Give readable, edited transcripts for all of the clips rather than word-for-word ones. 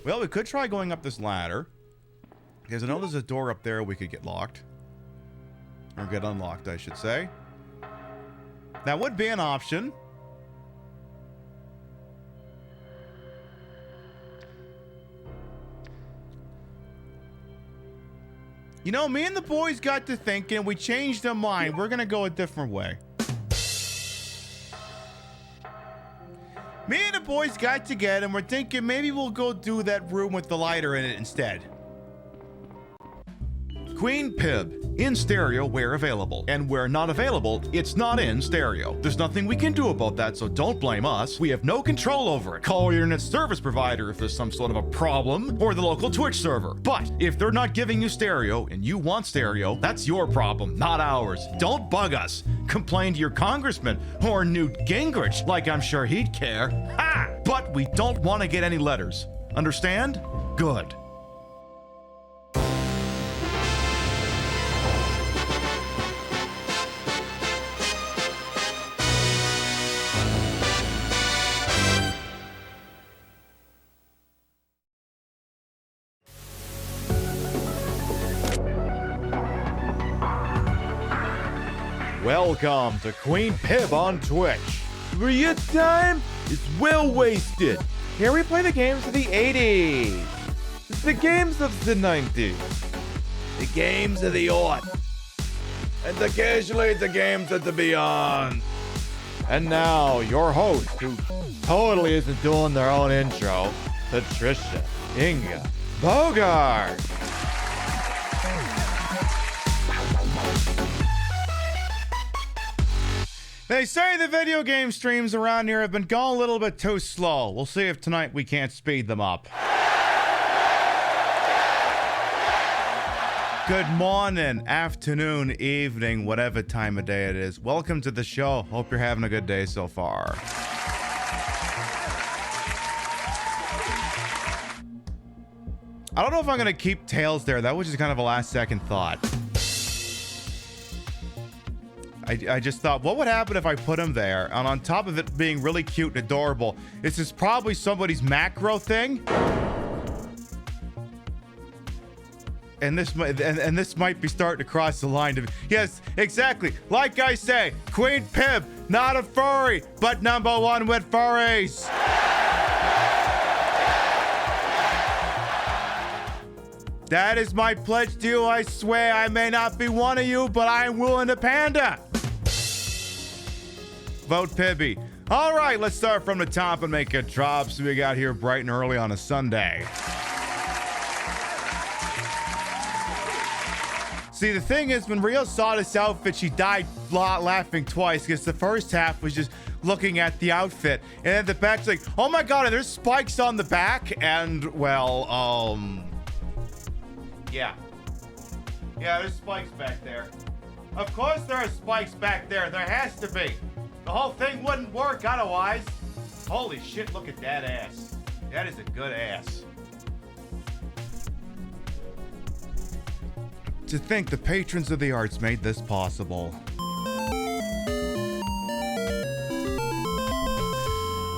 Well, we could try going up this ladder. Because I know there's a door up there we could get locked. Or get unlocked, I should say. That would be an option. You know, me and the boys got to thinking, we changed our mind. We're gonna go a different way. Me and the boys got together and we're thinking maybe we'll go do that room with the lighter in it instead. Queen Pib, in stereo where available, and where not available, it's not in stereo. There's nothing we can do about that, so don't blame us. We have no control over it. Call your internet service provider if there's some sort of a problem, or the local Twitch server. But if they're not giving you stereo and you want stereo, that's your problem, not ours. Don't bug us. Complain to your congressman or Newt Gingrich, like I'm sure he'd care. Ha! But we don't want to get any letters. Understand? Good. Welcome to Queen Pib on Twitch. For your time is well wasted. Here we play the games of the 80s. It's the games of the 90s. The games of the aughts. And occasionally the games of the beyond. And now, your host, who totally isn't doing their own intro, Patricia Inga Bogart. They say the video game streams around here have been going a little bit too slow. We'll see if tonight we can't speed them up. Good morning, afternoon, evening, whatever time of day it is. Welcome to the show. Hope you're having a good day so far. I don't know if I'm going to keep Tails there. That was just kind of a last second thought. I just thought, what would happen if I put him there? And on top of it being really cute and adorable, this is probably somebody's macro thing. And this might be starting to cross the line to yes, exactly. Like I say, Queen Pib, not a furry, but #1 with furries. That is my pledge to you. I swear I may not be one of you, but I am willing to panda. Vote Pibby. All right, let's start from the top and make a drop. So we got here bright and early on a Sunday. See, the thing is, when Rio saw this outfit, she died laughing twice because the first half was just looking at the outfit, and then the back's like, oh my god, and there's spikes on the back, and well, yeah, there's spikes back there. Of course there are spikes back there. There has to be. The whole thing wouldn't work otherwise. Holy shit, look at that ass. That is a good ass. To think the patrons of the arts made this possible.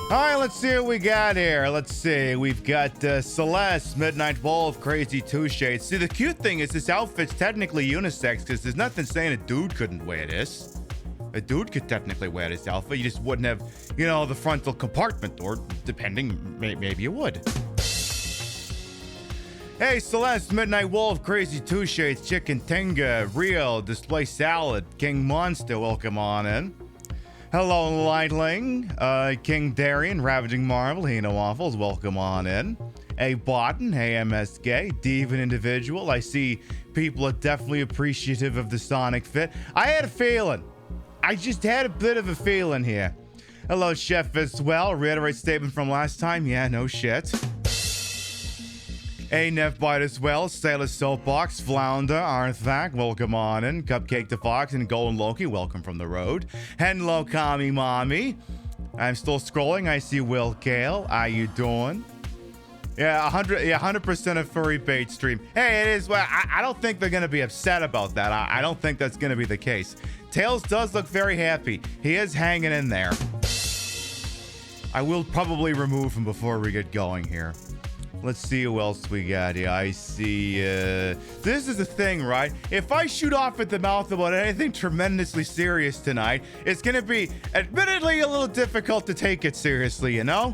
All right, let's see what we got here. Let's see. We've got Celeste, Midnight Wolf, Crazy Two Shades. See, the cute thing is this outfit's technically unisex because there's nothing saying a dude couldn't wear this. A dude could technically wear this outfit. You just wouldn't have, you know, the frontal compartment, or depending, maybe you would. Hey, Celeste, Midnight Wolf, Crazy Two Shades, Chicken Tenga, Rio, Display Salad, King Monster, welcome on in. Hello, Lightling, King Darian, Ravaging Marvel, Hino Waffles, welcome on in. Hey, Botan, hey, MSK, Divan Individual. I see people are definitely appreciative of the Sonic fit. I had a feeling. I just had a bit of a feeling here. Hello, Chef as well. Reiterate statement from last time. Yeah, no shit. Hey, Nevbite as well. Sailor Soapbox, Flounder, Arthak, welcome on in. Cupcake the Fox and Golden Loki, welcome from the road. Hello, Kami Mommy. I'm still scrolling. I see Will Kale. How you doing? Yeah, 100% a furry bait stream. Hey, it is. Well, I don't think they're gonna be upset about that. I don't think that's gonna be the case. Tails does look very happy. He is hanging in there. I will probably remove him before we get going here. Let's see who else we got here. I see, this is the thing, right? If I shoot off at the mouth about anything tremendously serious tonight, it's gonna be admittedly a little difficult to take it seriously, you know?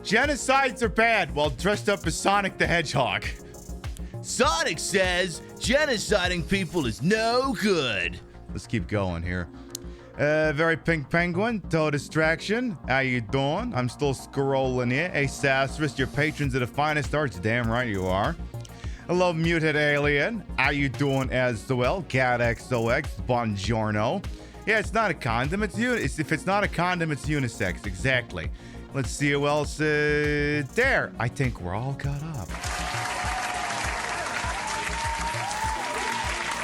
Genocides are bad while dressed up as Sonic the Hedgehog. Sonic says genociding people is no good. Let's keep going here. Very Pink Penguin, Toe Distraction. How you doing? I'm still scrolling here. Hey, Sassrus, your patrons of the finest arts. Damn right you are. Hello, Muted Alien. How you doing as well? CatXOX, Buongiorno. Yeah, it's not a condom. If it's not a condom, it's unisex. Exactly. Let's see who else. There. I think we're all caught up.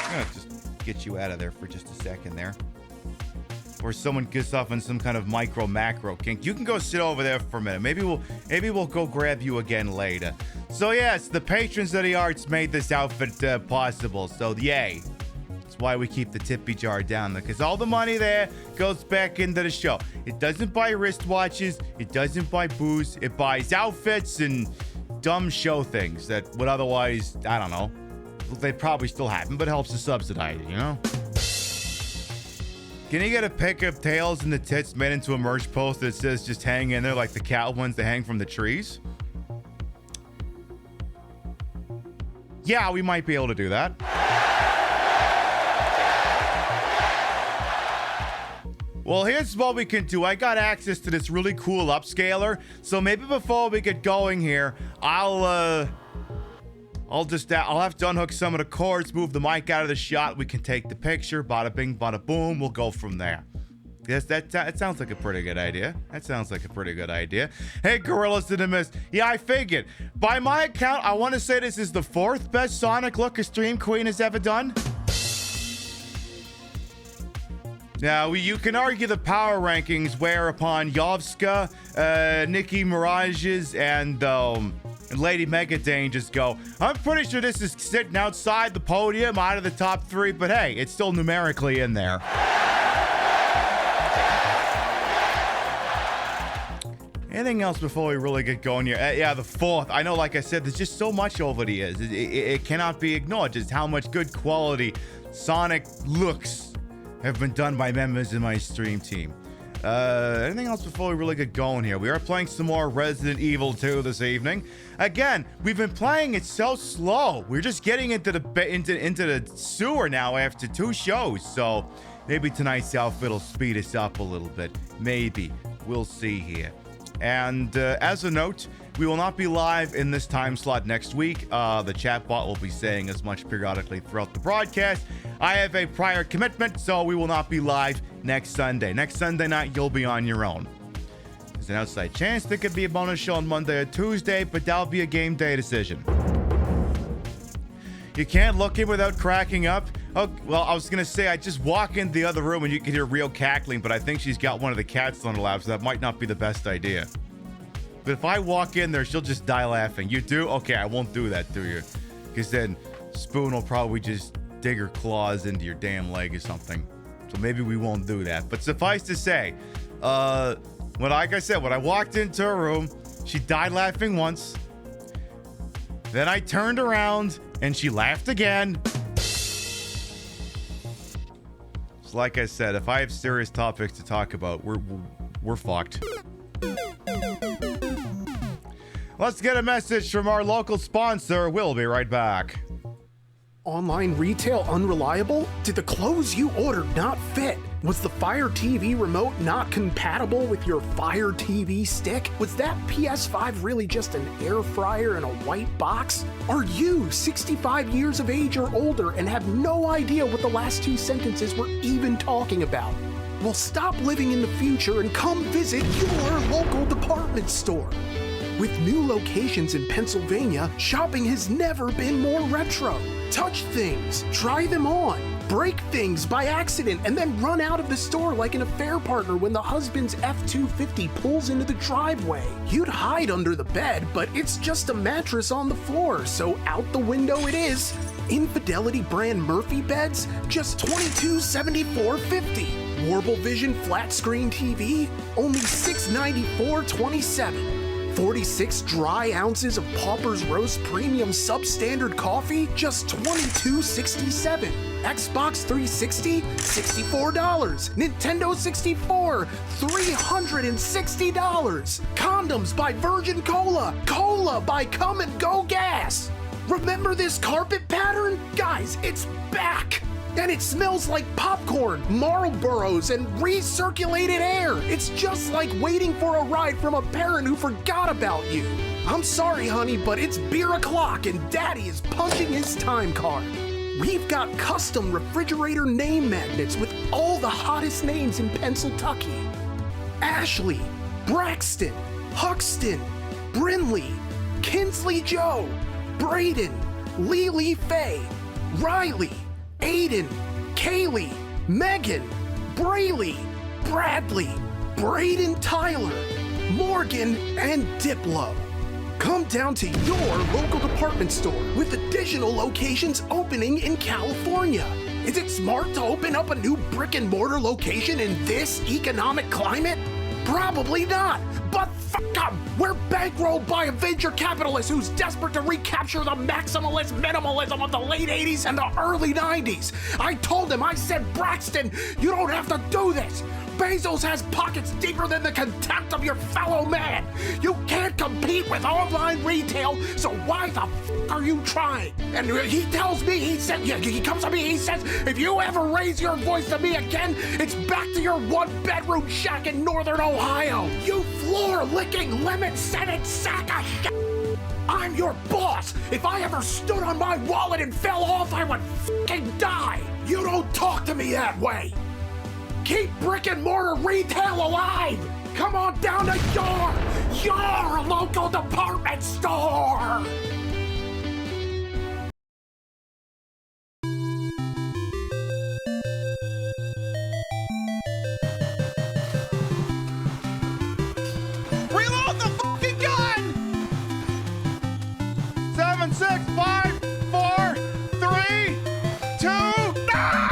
I'm gonna just get you out of there for just a second there. Or someone gets off on some kind of micro macro kink. You can go sit over there for a minute. Maybe we'll go grab you again later. So yes, the patrons of the arts made this outfit possible. So yay. That's why we keep the tippy jar down there, because all the money there goes back into the show. It doesn't buy wristwatches. It doesn't buy booze. It buys outfits and dumb show things that would otherwise, I don't know, they probably still happen, but it helps to subsidize it, you know? Can you get a pic of tails and the tits made into a merch post that says just hang in there like the cat ones that hang from the trees? Yeah, we might be able to do that. Well, here's what we can do. I got access to this really cool upscaler. So maybe before we get going here, I'll have to unhook some of the cords, move the mic out of the shot. We can take the picture. Bada bing, bada boom. We'll go from there. Yes, that sounds like a pretty good idea. Hey, Gorillas in the Mist. Yeah, I figured. By my account, I want to say this is the 4th best Sonic look a Stream Queen has ever done. Now, you can argue the power rankings whereupon Yovska, Nicki Mirages, and Lady Megadane just go, I'm pretty sure this is sitting outside the podium out of the top 3, but hey, it's still numerically in there. Anything else before we really get going here? Yeah, the 4th. I know, like I said, there's just so much over the years. It cannot be ignored just how much good quality Sonic looks have been done by members of my stream team. Anything else before we really get going here? We are playing some more Resident Evil 2 this evening. Again, we've been playing it so slow. We're just getting into the sewer now after 2 shows. So maybe tonight's outfit will speed us up a little bit. Maybe. We'll see here. And as a note, we will not be live in this time slot next week. The chatbot will be saying as much periodically throughout the broadcast. I have a prior commitment, so we will not be live next Sunday. Next Sunday night, you'll be on your own. There's an outside chance there could be a bonus show on Monday or Tuesday, but that'll be a game day decision. You can't look in without cracking up. Oh, well, I was going to say, I just walk in the other room and you can hear real cackling, but I think she's got one of the cats on her lap, so that might not be the best idea. But if I walk in there, she'll just die laughing. You do? Okay, I won't do that to you. Because then Spoon will probably just dig her claws into your damn leg or something. So maybe we won't do that. But suffice to say, like I said, when I walked into her room, she died laughing once. Then I turned around and she laughed again. So like I said, if I have serious topics to talk about, we're fucked. Let's get a message from our local sponsor. We'll be right back. Online retail unreliable? Did the clothes you ordered not fit? Was the Fire TV remote not compatible with your Fire TV stick? Was that PS5 really just an air fryer in a white box? Are you 65 years of age or older and have no idea what the last 2 sentences were even talking about? Well, stop living in the future and come visit your local department store. With new locations in Pennsylvania, shopping has never been more retro. Touch things, try them on, break things by accident, and then run out of the store like an affair partner when the husband's F-250 pulls into the driveway. You'd hide under the bed, but it's just a mattress on the floor, so out the window it is. Infidelity brand Murphy beds, just $2274.50. Warble Vision flat screen TV, only $694.27. 46 dry ounces of Pauper's Roast Premium Substandard Coffee, just $22.67. Xbox 360, $64. Nintendo 64, $360. Condoms by Virgin Cola. Cola by Come and Go Gas. Remember this carpet pattern? Guys, it's back! And it smells like popcorn, Marlboros, and recirculated air. It's just like waiting for a ride from a parent who forgot about you. I'm sorry, honey, but it's beer o'clock and Daddy is punching his time card. We've got custom refrigerator name magnets with all the hottest names in Pennsylvania. Ashley, Braxton, Huxton, Brinley, Kinsley Joe, Braden, Lily Faye, Riley, Aiden, Kaylee, Megan, Brayley, Bradley, Braden Tyler, Morgan, and Diplo. Come down to your local department store with additional locations opening in California. Is it smart to open up a new brick and mortar location in this economic climate? Probably not, but fuck them! We're bankrolled by a venture capitalist who's desperate to recapture the maximalist minimalism of the late 80s and the early 90s. I told him, I said, Braxton, you don't have to do this. Bezos has pockets deeper than the contempt of your fellow man. You can't compete with online retail, so why the fuck are you trying? And he tells me, he comes to me, he says, if you ever raise your voice to me again, it's back to your one-bedroom shack in northern Ohio. You floor-licking, lemon-scented sack of shit. I'm your boss. If I ever stood on my wallet and fell off, I would fucking die. You don't talk to me that way. Keep brick and mortar retail alive! Come on down to your local department store! Reload the fucking gun! 7, 6, 5, 4, 3, 2, ah!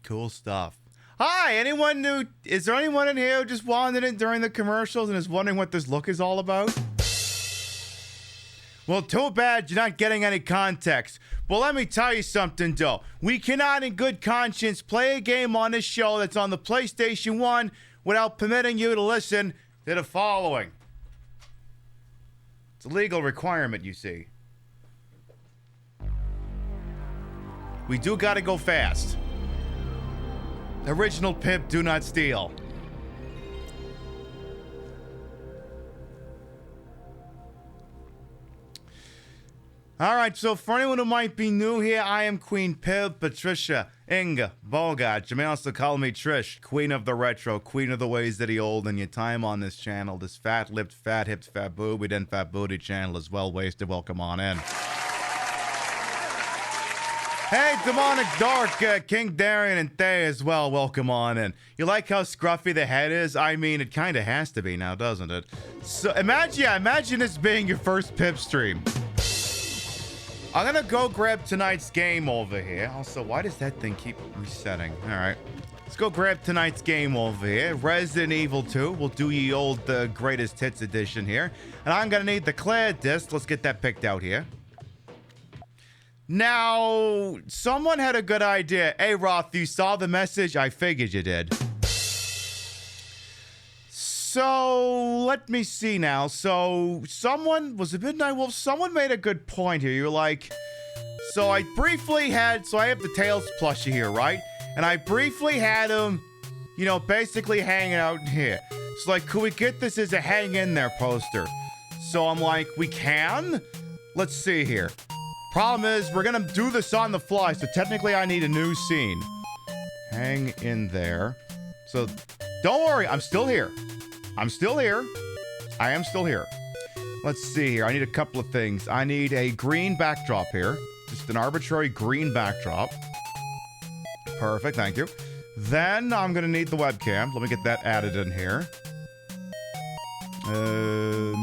Cool stuff. Hi, anyone new? Is there anyone in here who just wandered in during the commercials and is wondering what this look is all about? Well, too bad you're not getting any context. But let me tell you something, though. We cannot in good conscience play a game on this show that's on the PlayStation 1 without permitting you to listen to the following. It's a legal requirement, you see. We do gotta go fast. Original pimp, do not steal. All right, so for anyone who might be new here, I am Queen Pib, Patricia, Inga, Bogart. You may also call me Trish, Queen of the Retro, Queen of the Ways that he old, and your time on this channel, this fat-lipped, fat-hipped, fat-boobied, and fat-booty channel is well-wasted. Welcome on in. Hey, Demonic Dark, King Darian, and Thay as well. Welcome on in. You like how scruffy the head is? I mean, it kind of has to be now, doesn't it? So imagine this being your first Pip stream. I'm gonna go grab tonight's game over here. Also, why does that thing keep resetting? All right, let's go grab tonight's game over here. Resident Evil 2. We'll do ye old greatest hits edition here, and I'm gonna need the clear disc. Let's get that picked out here. Now, someone had a good idea. Hey, Roth, you saw the message? I figured you did. So, let me see now. So, was it Midnight Wolf? Someone made a good point here. You're like, so I briefly had, so I have the Tails plushie here, right? And I briefly had him, you know, basically hanging out here. So, like, could we get this as a hang in there poster? So I'm like, we can? Let's see here. Problem is, we're gonna do this on the fly, so technically I need a new scene. Hang in there. So, don't worry, I'm still here. I'm still here. I am still here. Let's see here. I need a couple of things. I need a green backdrop here. Just an arbitrary green backdrop. Perfect, thank you. Then I'm gonna need the webcam. Let me get that added in here.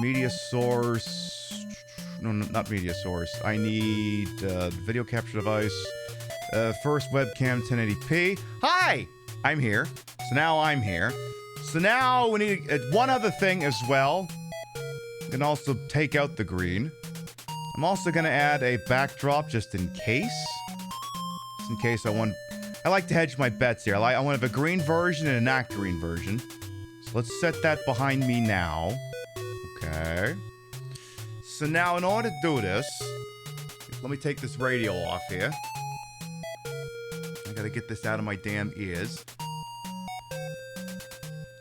Media source. No, not media source. I need video capture device. First webcam 1080p. Hi! I'm here. So now I'm here. So now we need one other thing as well. You can also take out the green. I'm also gonna add a backdrop just in case. Just in case I like to hedge my bets here. I want to have a green version and a not green version. So let's set that behind me now. Okay. So now in order to do this, let me take this radio off here. I gotta get this out of my damn ears.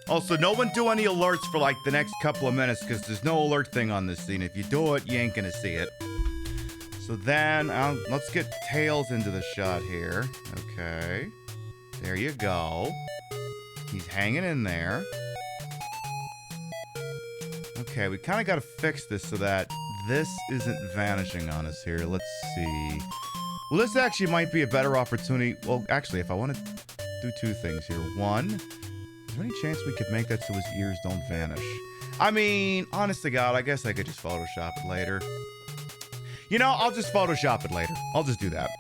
Also, no one do any alerts for like the next couple of minutes because there's no alert thing on this scene. If you do it, you ain't gonna see it. So then, let's get Tails into the shot here. Okay. There you go. He's hanging in there. Okay, we kind of got to fix this so that this isn't vanishing on us here. Let's see. Well, this actually might be a better opportunity. Well, actually, if I want to do two things here. One, is there any chance we could make that so his ears don't vanish? I mean, honest to God, I guess I could just Photoshop it later. You know, I'll just Photoshop it later. I'll just do that.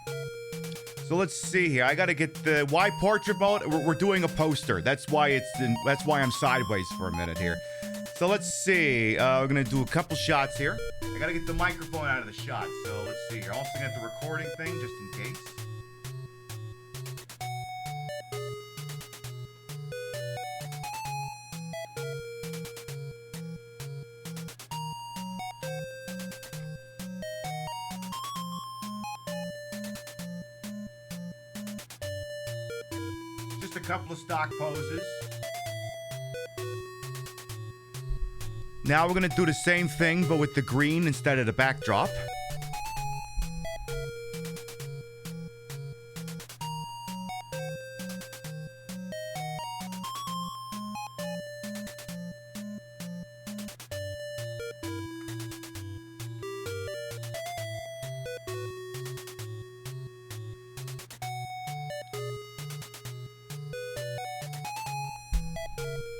So let's see here. I got to get the why portrait mode. We're doing a poster. That's why I'm sideways for a minute here. So let's see. We're gonna do a couple shots here. I gotta get the microphone out of the shot. So let's see here. Also got the recording thing just in case. Just a couple of stock poses. Now we're gonna do the same thing, but with the green instead of the backdrop.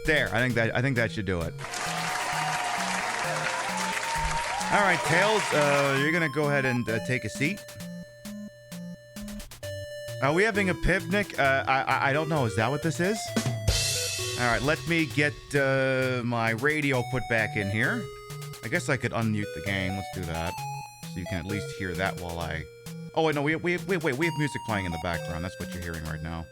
There, I think that should do it. All right, Tails, you're gonna go ahead and take a seat. Are we having a picnic? I don't know. Is that what this is? All right, let me get my radio put back in here. I guess I could unmute the game. Let's do that, so you can at least hear that while I. Oh wait, no, we have music playing in the background. That's what you're hearing right now.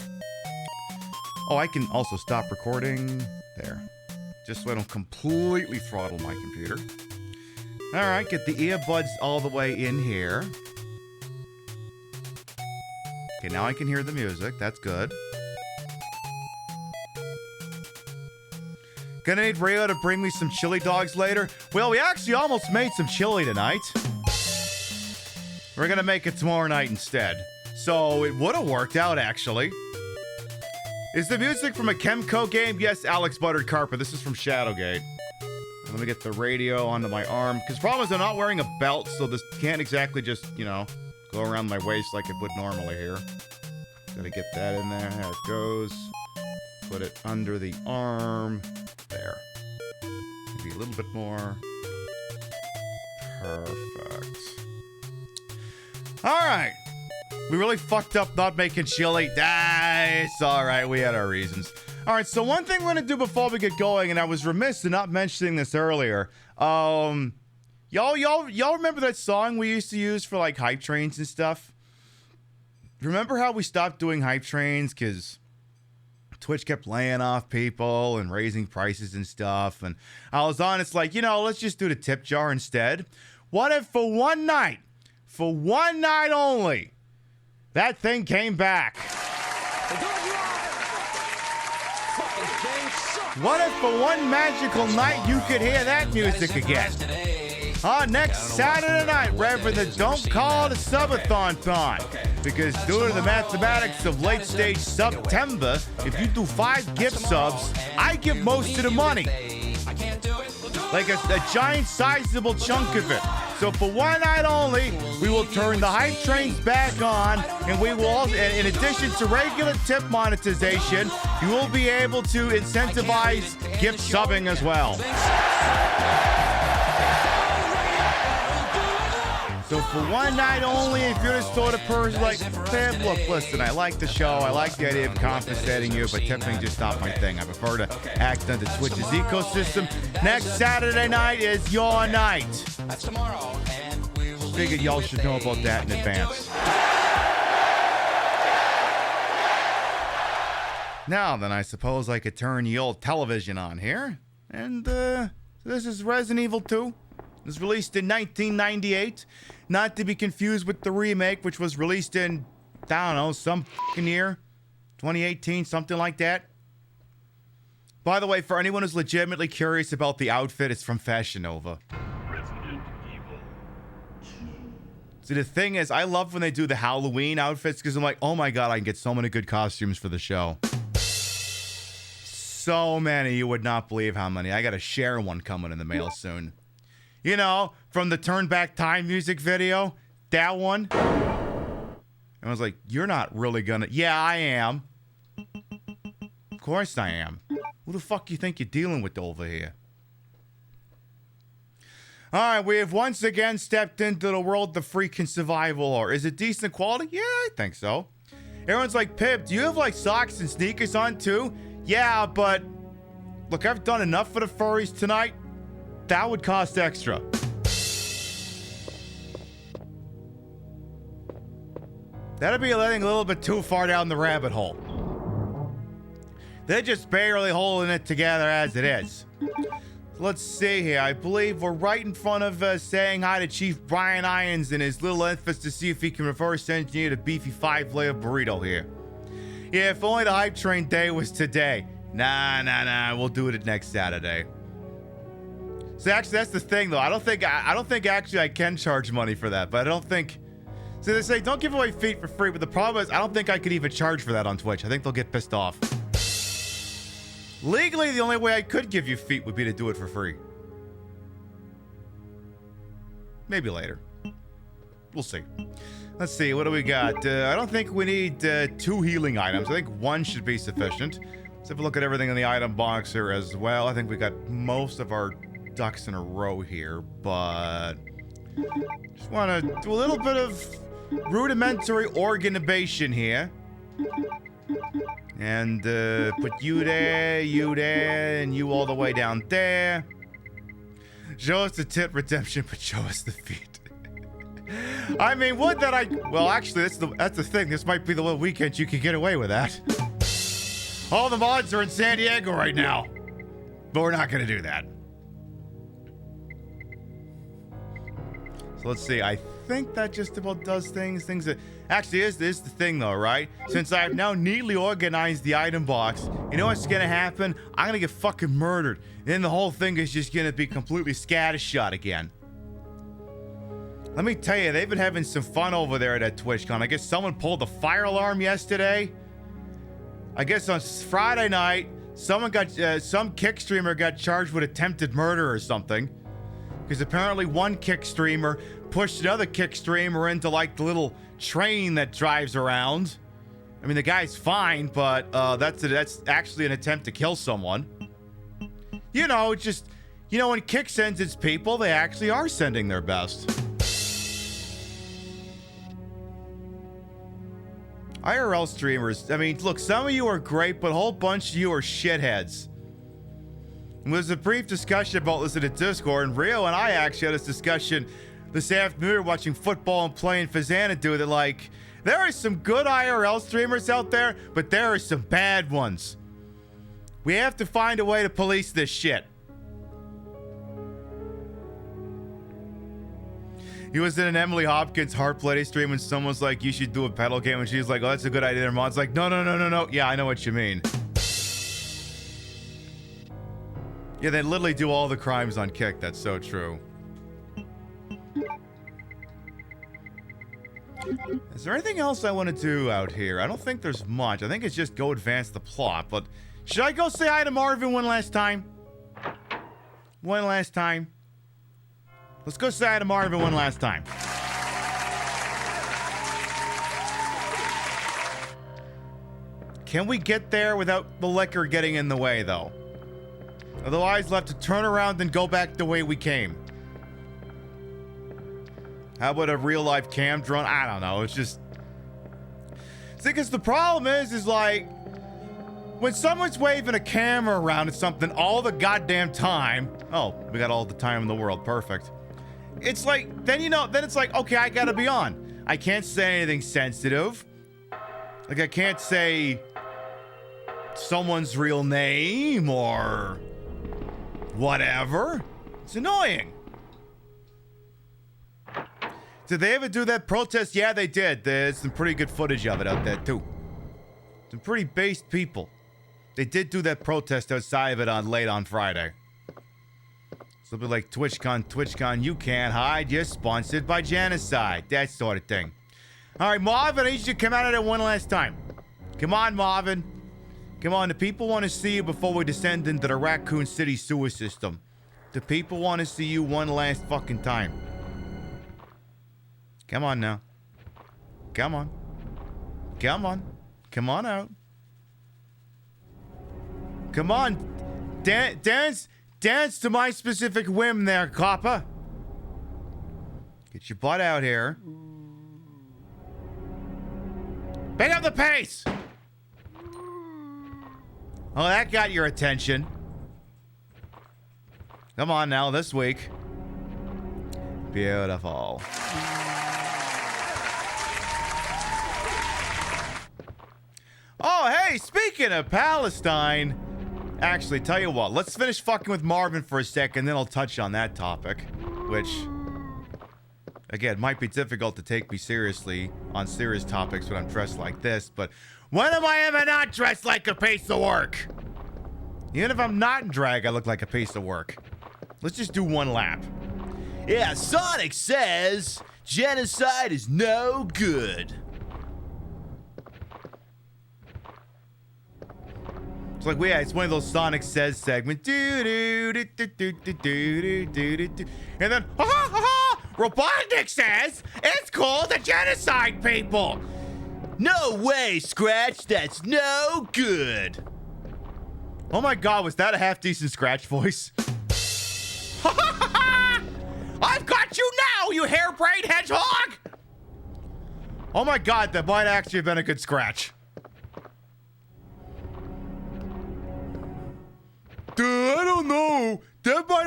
Oh, I can also stop recording there, just so I don't completely throttle my computer. All right, get the earbuds all the way in here. Okay, now I can hear the music. That's good. Gonna need Rio to bring me some chili dogs later. Well, we actually almost made some chili tonight. We're gonna make it tomorrow night instead. So it would have worked out, actually. Is the music from a Chemco game? Yes, Alex Buttered Carpet. This is from Shadowgate. Let me get the radio onto my arm. Because the problem is I'm not wearing a belt, so this can't exactly just, you know, go around my waist like it would normally here. Gotta get that in there. There it goes. Put it under the arm. There. Maybe a little bit more. Perfect. All right. We really fucked up not making chili. It's all right. We had our reasons. All right, so one thing we're going to do before we get going, and I was remiss in not mentioning this earlier. Y'all remember that song we used to use for, like, hype trains and stuff? Remember how we stopped doing hype trains because Twitch kept laying off people and raising prices and stuff? And I was on, it's like, you know, let's just do the tip jar instead. What if for one night only, that thing came back? What if for one magical night you could hear that music again? Next Saturday night, Reverend, the Don't Call It a Subathon. Because due to the mathematics of late stage September, if you do 5 gift subs, I give most of the money. Like a giant sizable chunk of it. So for one night only, we will turn the hype trains back on, and we will also, in addition to regular tip monetization, you will be able to incentivize gift subbing as well. So for one night only, if you're the sort of person like, Pip, look, listen, I like the show. I like the idea of compensating you, but tipping just not my thing. I prefer to act under Twitch's ecosystem. Next Saturday night is your night. That's tomorrow, and we will Figured y'all should know about that in advance. Now then, I suppose I could turn the old television on here. And, this is Resident Evil 2. It was released in 1998. Not to be confused with the remake, which was released in, I don't know, some fucking year. 2018, something like that. By the way, for anyone who's legitimately curious about the outfit, it's from Fashion Nova. Resident Evil 2. See, the thing is, I love when they do the Halloween outfits because I'm like, oh my god, I can get so many good costumes for the show. So many, you would not believe how many. I got a share one coming in the mail soon. You know, from the Turn Back Time music video, that one. And I was like, you're not really gonna... Yeah, I am. Of course I am. Who the fuck you think you're dealing with over here? Alright, we have once again stepped into the world of freaking survival horror. Is it decent quality? Yeah, I think so. Everyone's like, Pip, do you have like socks and sneakers on too? Yeah, but... Look, I've done enough for the furries tonight. That would cost extra. That'd be letting a little bit too far down the rabbit hole. They're just barely holding it together as it is. Let's see here. I believe we're right in front of saying hi to Chief Brian Irons and his little emphasis to see if he can reverse engineer the beefy 5-layer burrito here. Yeah, if only the hype train day was today. Nah. We'll do it next Saturday. So actually, that's the thing, though. I don't think actually I can charge money for that, but I don't think... So they say, don't give away feet for free, but the problem is I don't think I could even charge for that on Twitch. I think they'll get pissed off. Legally, the only way I could give you feet would be to do it for free. Maybe later. We'll see. Let's see, what do we got? I don't think we need 2 healing items. I think 1 should be sufficient. Let's have a look at everything in the item box here as well. I think we got most of our ducks in a row here, but just want to do a little bit of rudimentary organization here. And put you there, and you all the way down there. Show us the tit redemption, but show us the feet. I mean, would that I... Well, actually, that's the thing. This might be the one weekend you can get away with that. All the mods are in San Diego right now. But we're not going to do that. So let's see. I think that just about does things that... Actually, is the thing, though, right? Since I've now neatly organized the item box, you know what's going to happen? I'm going to get fucking murdered. And then the whole thing is just going to be completely scattershot again. Let me tell you, they've been having some fun over there at TwitchCon. I guess someone pulled the fire alarm yesterday. I guess on Friday night, someone got... some kick streamer got charged with attempted murder or something. Because apparently one kick streamer pushed another kick streamer into, like, the little train that drives around. I mean, the guy's fine, but that's actually an attempt to kill someone. You know, just... You know, when Kick sends its people, they actually are sending their best. IRL streamers, I mean, look, some of you are great, but a whole bunch of you are shitheads. And there's a brief discussion about this in the Discord, and Rio and I actually had this discussion this afternoon watching football and playing Fazanadu that, like, there are some good IRL streamers out there, but there are some bad ones. We have to find a way to police this shit. He was in an Emily Hopkins Heart Play stream and someone's like, you should do a pedal game. And she's like, oh, that's a good idea. Their mom's like, no. Yeah, I know what you mean. Yeah, they literally do all the crimes on Kick. That's so true. Is there anything else I want to do out here? I don't think there's much. I think it's just go advance the plot. But should I go say hi to Marvin one last time? One last time? Let's go say hi to Marvin one last time. Can we get there without the liquor getting in the way, though? Otherwise, we'll have to turn around and go back the way we came. How about a real-life cam drone? I don't know. It's just... See, because the problem is like... When someone's waving a camera around at something all the goddamn time... Oh, we got all the time in the world. Perfect. It's like... Then, then it's like, okay, I gotta be on. I can't say anything sensitive. Like, I can't say... someone's real name or... whatever. It's annoying. Did they ever do that protest? Yeah, they did. There's some pretty good footage of it out there, too. Some pretty based people. They did do that protest outside of it late on Friday. Something like TwitchCon, you can't hide. You're sponsored by genocide. That sort of thing. All right, Marvin, I need you to come out of there one last time. Come on, Marvin. Come on, the people want to see you before we descend into the Raccoon City sewer system. The people want to see you one last fucking time. Come on now. Come on. Come on. Come on out. Come on. Dance to my specific whim there, copper. Get your butt out here. Pick up the pace! Oh, that got your attention. Come on now, this week. Beautiful. Oh, hey, speaking of Palestine, actually, tell you what, let's finish fucking with Marvin for a second, then I'll touch on that topic, which, again, might be difficult to take me seriously on serious topics when I'm dressed like this, but when have I ever not dressed like a piece of work? Even if I'm not in drag, I look like a piece of work. Let's just do one lap. Yeah, Sonic says genocide is no good. It's like, it's one of those Sonic Says segments. And then, Robotnik says it's called a genocide, people. No way, Scratch. That's no good. Oh my God, was that a half-decent Scratch voice? I've got you now, you harebrained hedgehog! Oh my God, that might actually have been a good Scratch. I don't know. That might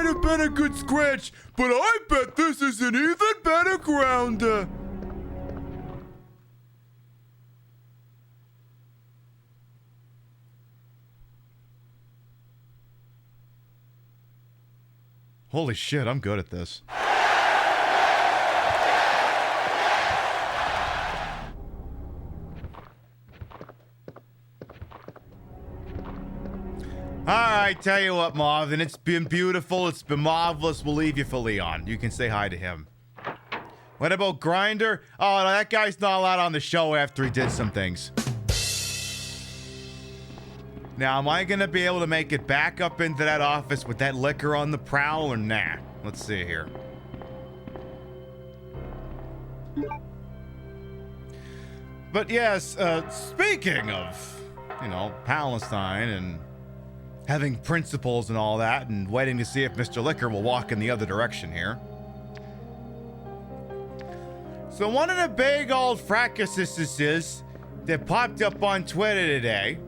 have been a good Scratch, but I bet this is an even better grounder. Holy shit, I'm good at this. Alright, tell you what, Marvin, it's been beautiful, it's been marvelous, we'll leave you for Leon. You can say hi to him. What about Grinder? Oh, no, that guy's not allowed on the show after he did some things. Now, am I gonna be able to make it back up into that office with that liquor on the prowl or nah? Let's see here. But yes, speaking of, Palestine and having principles and all that, and waiting to see if Mr. Liquor will walk in the other direction here. So one of the big old fracases that popped up on Twitter today.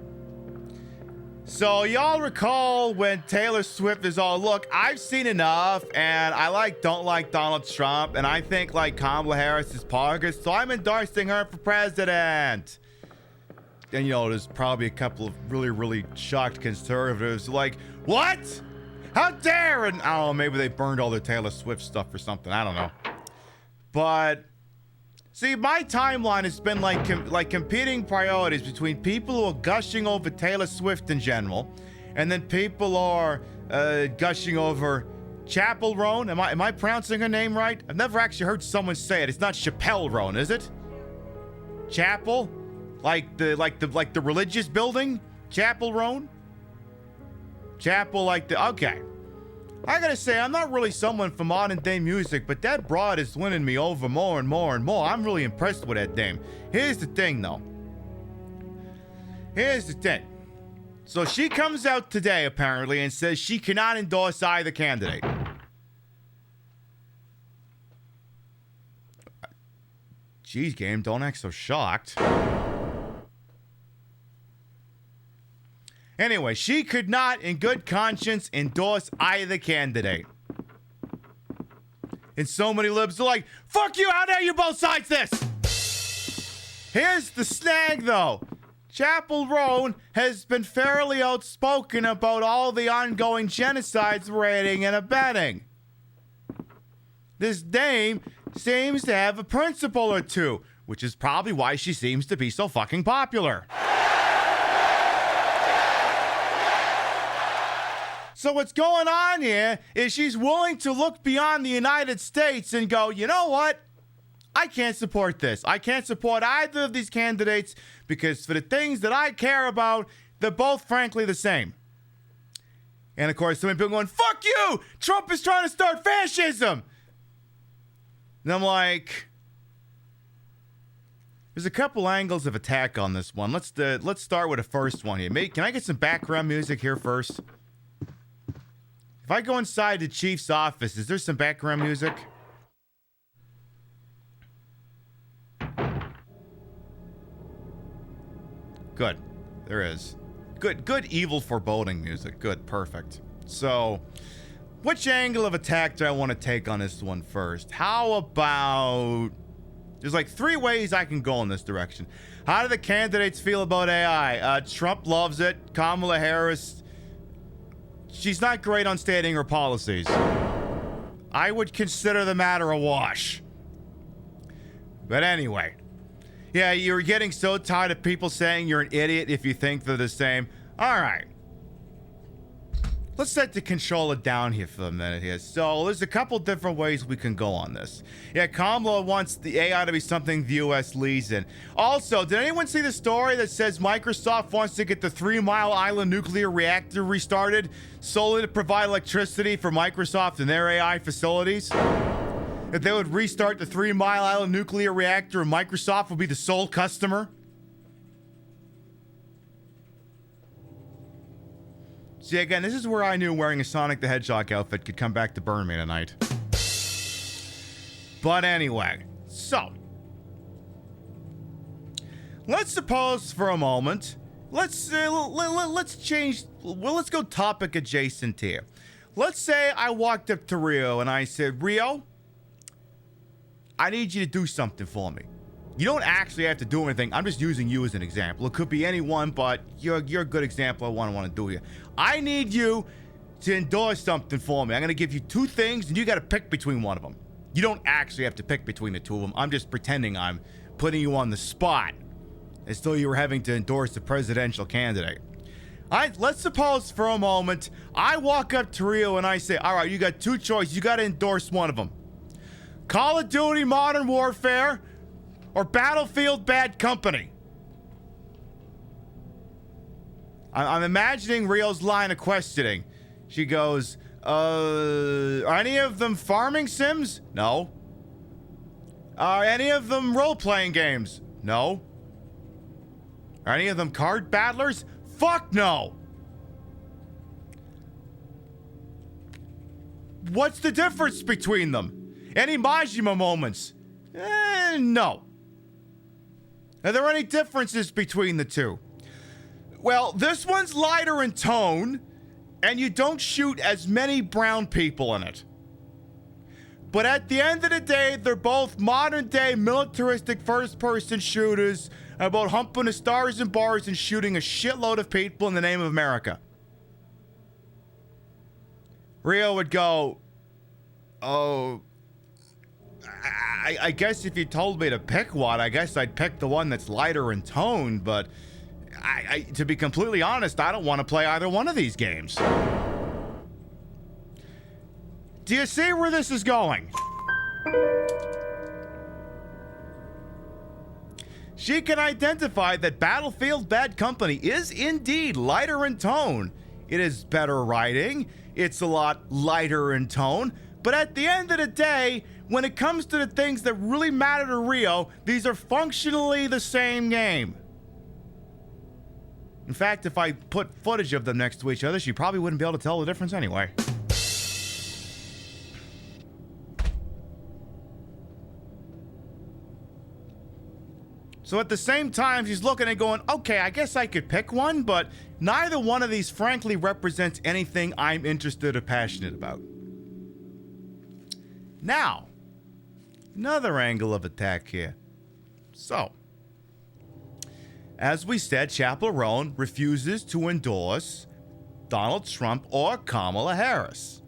So y'all recall when Taylor Swift is all, look, I've seen enough, and I don't like Donald Trump, and I think Kamala Harris is poggers, so I'm endorsing her for president. And there's probably a couple of really, really shocked conservatives like, what? How dare? And I don't know, maybe they burned all their Taylor Swift stuff or something. I don't know. But see, my timeline has been like competing priorities between people who are gushing over Taylor Swift in general, and then people who are gushing over Chapel Roan. Am I pronouncing her name right? I've never actually heard someone say it. It's not Chappelle Roan, is it? Chapel? Like the religious building? Chapel Roan? Chapel okay. I gotta say, I'm not really someone for modern day music, but that broad is winning me over more and more and more. I'm really impressed with that dame. Here's the thing, though. Here's the thing. So she comes out today, apparently, and says she cannot endorse either candidate. Jeez, game, don't act so shocked. Anyway, she could not, in good conscience, endorse either candidate. And so many libs are like, fuck you, how dare you both sides this? Here's the snag, though. Chapel Roan has been fairly outspoken about all the ongoing genocides we're aiding and abetting. This dame seems to have a principle or two, which is probably why she seems to be so fucking popular. So what's going on here is she's willing to look beyond the United States and go, you know what? I can't support this. I can't support either of these candidates because for the things that I care about, they're both frankly the same. And of course, so many people going, fuck you! Trump is trying to start fascism! And I'm like, there's a couple angles of attack on this one. Let's start with the first one here. Can I get some background music here first? If I go inside the chief's office, is there some background music? Good. There is. Good evil foreboding music. Good. Perfect. So, which angle of attack do I want to take on this one first? How about... There's like 3 ways I can go in this direction. How do the candidates feel about AI? Trump loves it. Kamala Harris... She's not great on stating her policies. I would consider the matter a wash. But anyway. Yeah, you're getting so tired of people saying you're an idiot if you think they're the same. All right. Let's set the controller down here for a minute here. So there's a couple different ways we can go on this. Yeah, Kamala wants the AI to be something the U.S. leads in. Also, did anyone see the story that says Microsoft wants to get the 3 Mile Island nuclear reactor restarted solely to provide electricity for Microsoft and their AI facilities? That they would restart the 3 Mile Island nuclear reactor and Microsoft would be the sole customer? See, again, this is where I knew wearing a Sonic the Hedgehog outfit could come back to burn me tonight. But anyway, so. Let's suppose for a moment, let's change, well, let's go topic adjacent here. Let's say I walked up to Rio and I said, Rio, I need you to do something for me. You don't actually have to do anything. I'm just using you as an example. It could be anyone, but you're a good example. I want to do here. I need you to endorse something for me. I'm going to give you 2 things, and you got to pick between one of them. You don't actually have to pick between the 2 of them. I'm just pretending I'm putting you on the spot as though you were having to endorse the presidential candidate. All right, let's suppose for a moment I walk up to Rio and I say, all right, you got 2 choices. You got to endorse one of them. Call of Duty Modern Warfare or Battlefield Bad Company. I'm imagining Rio's line of questioning. She goes, are any of them farming sims? No. Are any of them role-playing games? No. Are any of them card battlers? Fuck no. What's the difference between them? Any Majima moments? No. Are there any differences between the 2? Well, this one's lighter in tone, and you don't shoot as many brown people in it. But at the end of the day, they're both modern-day militaristic first-person shooters about humping the stars and bars and shooting a shitload of people in the name of America. Rio would go, oh... I guess if you told me to pick one, I guess I'd pick the one that's lighter in tone, but to be completely honest, I don't want to play either one of these games. Do you see where this is going? She can identify that Battlefield Bad Company is indeed lighter in tone. It is better writing. it's a lot lighter in tone. But at the end of the day, when it comes to the things that really matter to Rio, these are functionally the same game. In fact, if I put footage of them next to each other, she probably wouldn't be able to tell the difference anyway. So at the same time, she's looking and going, okay, I guess I could pick one, but neither one of these frankly represents anything I'm interested or passionate about. Now, another angle of attack here. So, as we said, Chappell Roan refuses to endorse Donald Trump or Kamala Harris.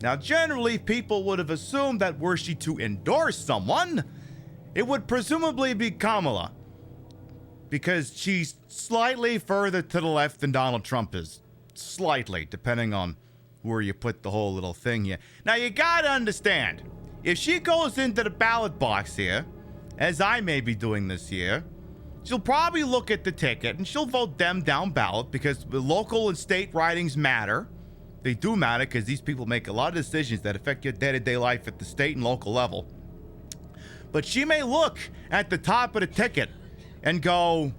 Now, generally, people would have assumed that were she to endorse someone, it would presumably be Kamala, because she's slightly further to the left than Donald Trump is. Slightly, depending on where you put the whole little thing here. Now, you gotta understand, if she goes into the ballot box here, as I may be doing this year, she'll probably look at the ticket and she'll vote them down ballot because the local and state ridings matter. They do matter because these people make a lot of decisions that affect your day-to-day life at the state and local level. But she may look at the top of the ticket and go,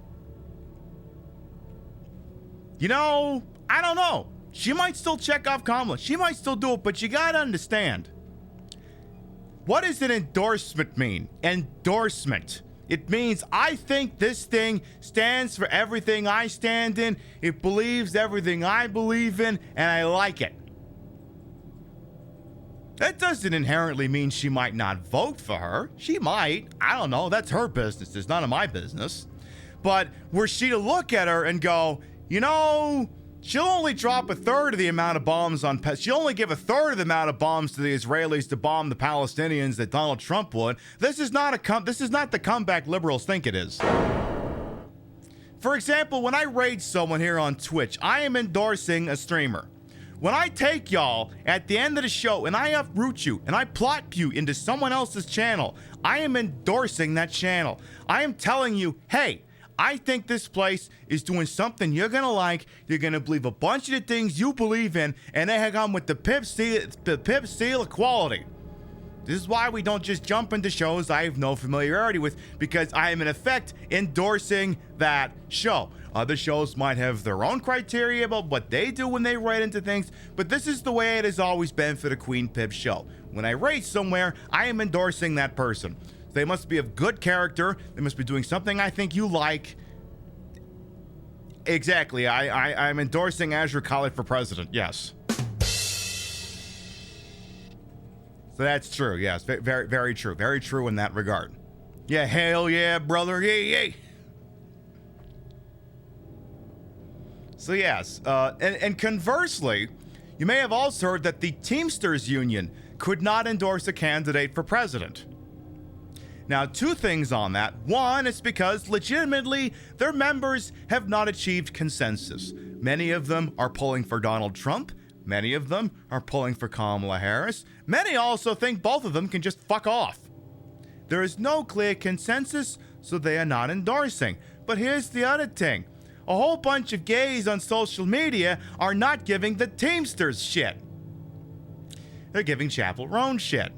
you know, I don't know. She might still check off Kamala. She might still do it, but you gotta understand. What does an endorsement mean? Endorsement. It means I think this thing stands for everything I stand in. It believes everything I believe in, and I like it. That doesn't inherently mean she might not vote for her. She might. I don't know. That's her business. It's none of my business. But were she to look at her and go, you know, she'll only drop a third of the amount of bombs on... She'll only give a third of the amount of bombs to the Israelis to bomb the Palestinians that Donald Trump would. This is not the comeback liberals think it is. For example, when I raid someone here on Twitch, I am endorsing a streamer. When I take y'all at the end of the show and I uproot you and I plot you into someone else's channel, I am endorsing that channel. I am telling you, hey, I think this place is doing something you're gonna like. You're gonna believe a bunch of the things you believe in, and they come with the pip seal of quality. This is why we don't just jump into shows I have no familiarity with, because I am in effect endorsing that show. Other shows might have their own criteria about what they do when they write into things, but this is the way it has always been for the Queen Pip show. When I rate somewhere, I am endorsing that person. They must be of good character. They must be doing something I think you like. Exactly. I'm endorsing Azure Khalid for president. Yes. So that's true. Yes. Very, very true. Very true in that regard. Yeah. Hell yeah, brother. Yay, yay. So yes. And conversely, you may have also heard that the Teamsters Union could not endorse a candidate for president. Now, two things on that. One, it's because legitimately their members have not achieved consensus. Many of them are pulling for Donald Trump. Many of them are pulling for Kamala Harris. Many also think both of them can just fuck off. There is no clear consensus, so they are not endorsing. But here's the other thing. A whole bunch of gays on social media are not giving the Teamsters shit. They're giving Chappell Roan shit.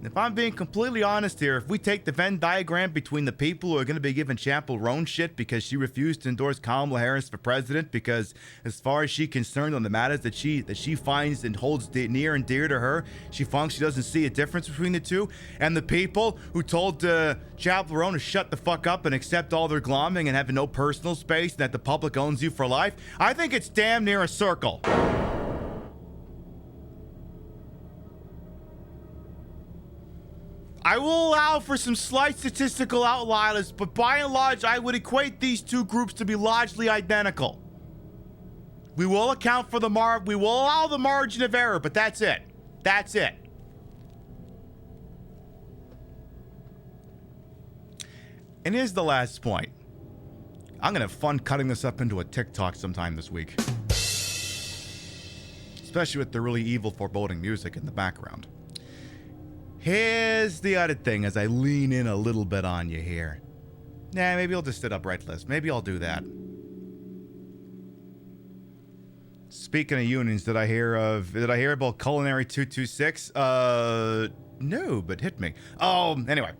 If I'm being completely honest here, if we take the Venn diagram between the people who are going to be giving Chappell Roan shit because she refused to endorse Kamala Harris for president, because as far as she's concerned on the matters that she finds and holds near and dear to her, she doesn't see a difference between the two, and the people who told Chappell Roan to shut the fuck up and accept all their glomming and having no personal space and that the public owns you for life, I think it's damn near a circle. I will allow for some slight statistical outliers, but by and large, I would equate these two groups to be largely identical. We will account for we will allow the margin of error, but that's it. That's it. And here's the last point. I'm gonna have fun cutting this up into a TikTok sometime this week. Especially with the really evil foreboding music in the background. Here's the other thing as I lean in a little bit on you here. Nah, maybe I'll just sit upright list. Maybe I'll do that. Speaking of unions, did I hear about Culinary 226? No, but hit me. Anyway.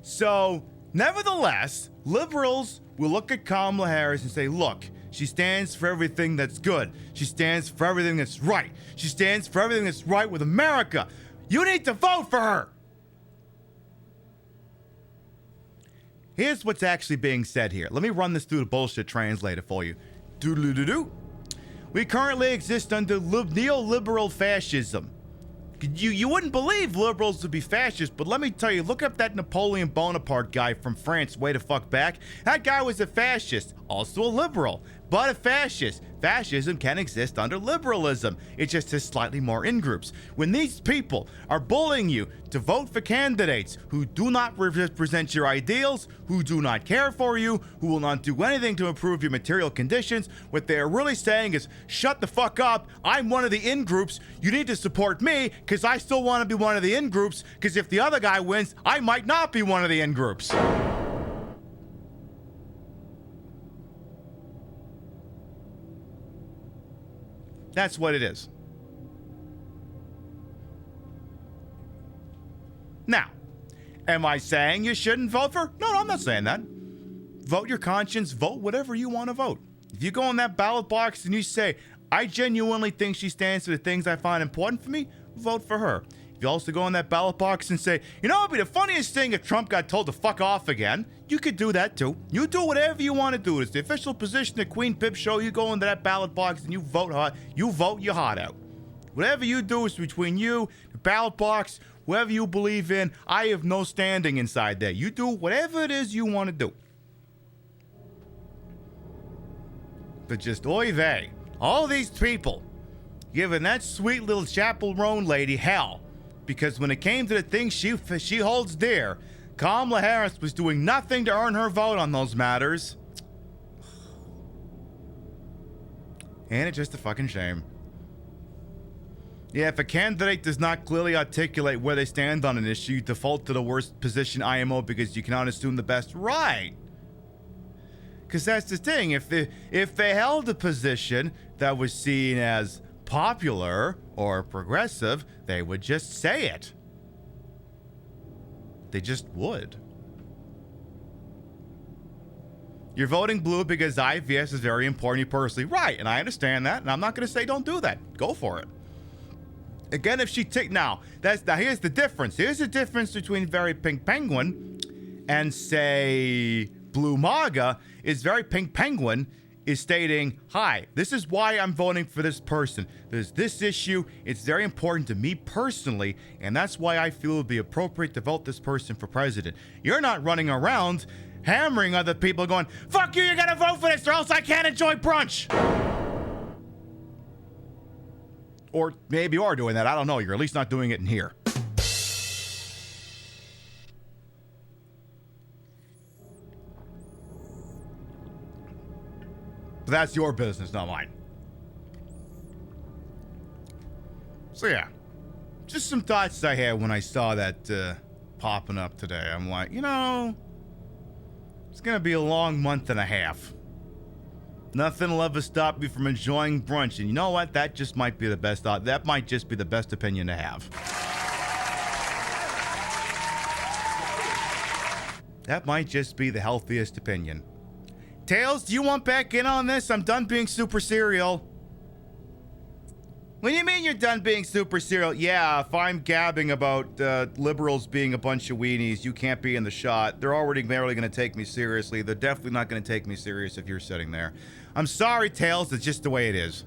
So, nevertheless, liberals will look at Kamala Harris and say, look, she stands for everything that's good. She stands for everything that's right. She stands for everything that's right with America. You need to vote for her. Here's what's actually being said here. Let me run this through the bullshit translator for you. Doo-doo-doo-doo. We currently exist under neoliberal fascism. You wouldn't believe liberals would be fascists, but let me tell you, look up that Napoleon Bonaparte guy from France way the fuck back. That guy was a fascist, also a liberal, but a fascist. Fascism can exist under liberalism. It just has slightly more in-groups. When these people are bullying you to vote for candidates who do not represent your ideals, who do not care for you, who will not do anything to improve your material conditions, what they're really saying is, shut the fuck up, I'm one of the in-groups, you need to support me, because I still want to be one of the in-groups, because if the other guy wins, I might not be one of the in-groups. That's what it is. Now, am I saying you shouldn't vote for her? No, I'm not saying that. Vote your conscience, vote whatever you want to vote. If you go in that ballot box and you say, I genuinely think she stands for the things I find important for me, vote for her. If you also go in that ballot box and say, you know, it'd be the funniest thing if Trump got told to fuck off again, you could do that too. You do whatever you want to do. It's the official position of Queen Pip Show. You go into that ballot box and you vote hard. You vote your heart out. Whatever you do is between you, the ballot box, whoever you believe in. I have no standing inside there. You do whatever it is you want to do. But just oy vey, all these people giving that sweet little chaperone lady hell. Because when it came to the things she holds dear, Kamala Harris was doing nothing to earn her vote on those matters. And it's just a fucking shame. Yeah, if a candidate does not clearly articulate where they stand on an issue, you default to the worst position IMO because you cannot assume the best. Right. Because that's the thing. If they held a position that was seen as popular or progressive, they would just say it. They just would. You're voting blue because IVS is very important to you personally. Right, and I understand that, and I'm not going to say don't do that. Go for it. Again, if she now here's the difference. Here's the difference between very pink penguin and, say, blue MAGA. Is very pink penguin is stating, hi, this is why I'm voting for this person. There's this issue. It's very important to me personally, and that's why I feel it would be appropriate to vote this person for president. You're not running around hammering other people going, fuck you, you gotta vote for this or else I can't enjoy brunch. Or maybe you are doing that. I don't know. You're at least not doing it in here. But that's your business, not mine. So yeah, just some thoughts I had when I saw that popping up today. I'm like, you know, it's gonna be a long month and a half. Nothing will ever stop me from enjoying brunch. And you know what? That just might be the best thought. That might just be the best opinion to have. That might just be the healthiest opinion. Tails, do you want back in on this? I'm done being super serial. What do you mean you're done being super serial? Yeah, if I'm gabbing about liberals being a bunch of weenies, you can't be in the shot. They're already barely going to take me seriously. They're definitely not going to take me serious if you're sitting there. I'm sorry, Tails. It's just the way it is.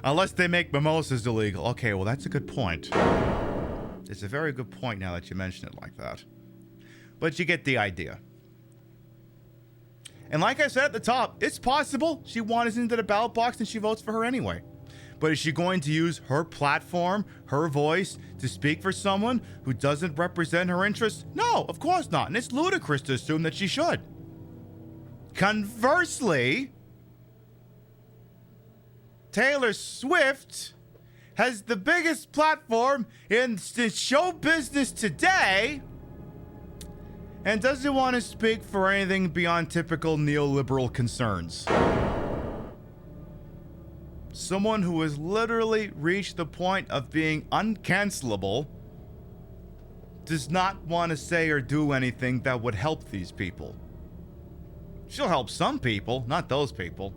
Unless they make mimosas illegal. Okay, well, that's a good point. It's a very good point now that you mention it like that. But you get the idea. And like I said at the top, it's possible she wanders into the ballot box and she votes for her anyway. But is she going to use her platform, her voice, to speak for someone who doesn't represent her interests? No, of course not. And it's ludicrous to assume that she should. Conversely, Taylor Swift has the biggest platform in show business today, and doesn't want to speak for anything beyond typical neoliberal concerns. Someone who has literally reached the point of being uncancelable does not want to say or do anything that would help these people. She'll help some people, not those people.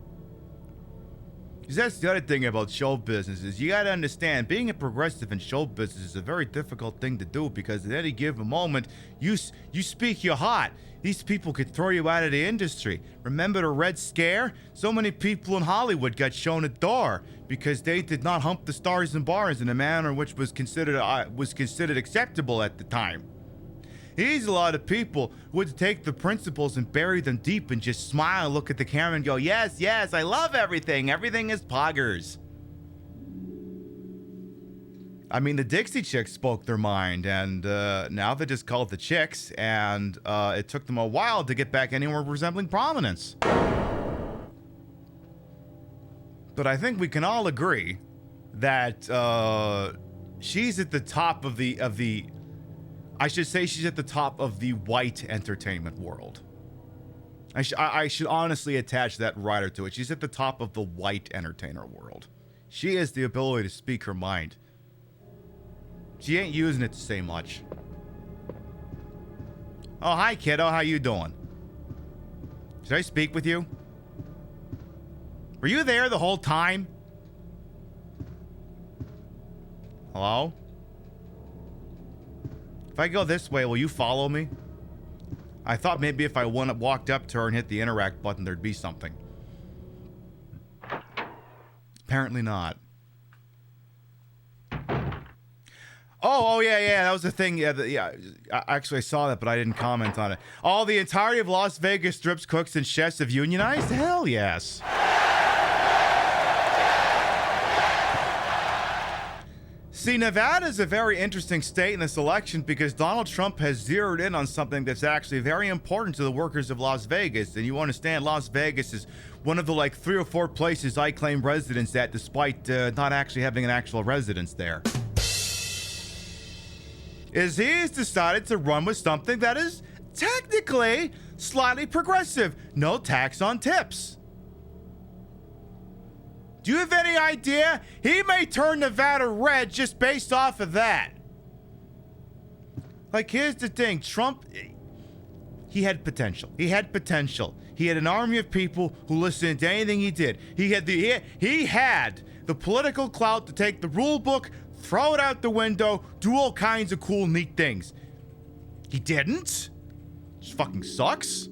Because that's the other thing about show business is you gotta understand, being a progressive in show business is a very difficult thing to do because at any given moment, you speak your heart. These people could throw you out of the industry. Remember the Red Scare? So many people in Hollywood got shown a door because they did not hump the stars and bars in a manner which was considered acceptable at the time. He's a lot of people who would take the principles and bury them deep and just smile, look at the camera and go, yes, yes, I love everything. Everything is poggers. I mean, the Dixie Chicks spoke their mind, and now they're just called the Chicks, and it took them a while to get back anywhere resembling prominence. But I think we can all agree that she's at the top of I should say she's at the top of the white entertainment world. I should honestly attach that rider to it. She's at the top of the white entertainer world. She has the ability to speak her mind. She ain't using it to say much. Oh, hi, kiddo. How you doing? Should I speak with you? Were you there the whole time? Hello? If I go this way, will you follow me? I thought maybe if I walked up to her and hit the interact button, there'd be something. Apparently not. Oh, yeah, that was the thing. Yeah, actually, I saw that, but I didn't comment on it. All the entirety of Las Vegas strips, cooks, and chefs have unionized? Hell yes. See, Nevada's a very interesting state in this election because Donald Trump has zeroed in on something that's actually very important to the workers of Las Vegas. And you understand Las Vegas is one of the 3 or 4 places I claim residence at despite not actually having an actual residence there. Is he has decided to run with something that is technically slightly progressive. No tax on tips. Do you have any idea? He may turn Nevada red just based off of that. Here's the thing. Trump, he had potential. He had an army of people who listened to anything he did. He had the political clout to take the rule book, throw it out the window, do all kinds of cool, neat things. He didn't. Which fucking sucks.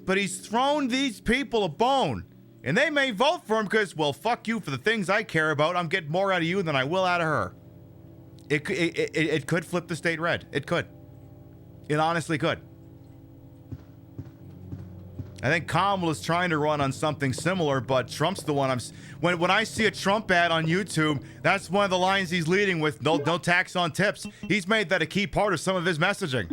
But he's thrown these people a bone. And they may vote for him because, well, fuck you for the things I care about. I'm getting more out of you than I will out of her. It could flip the state red. It could. It honestly could. I think Kamala's trying to run on something similar, but Trump's the one when I see a Trump ad on YouTube, that's one of the lines he's leading with. No tax on tips. He's made that a key part of some of his messaging.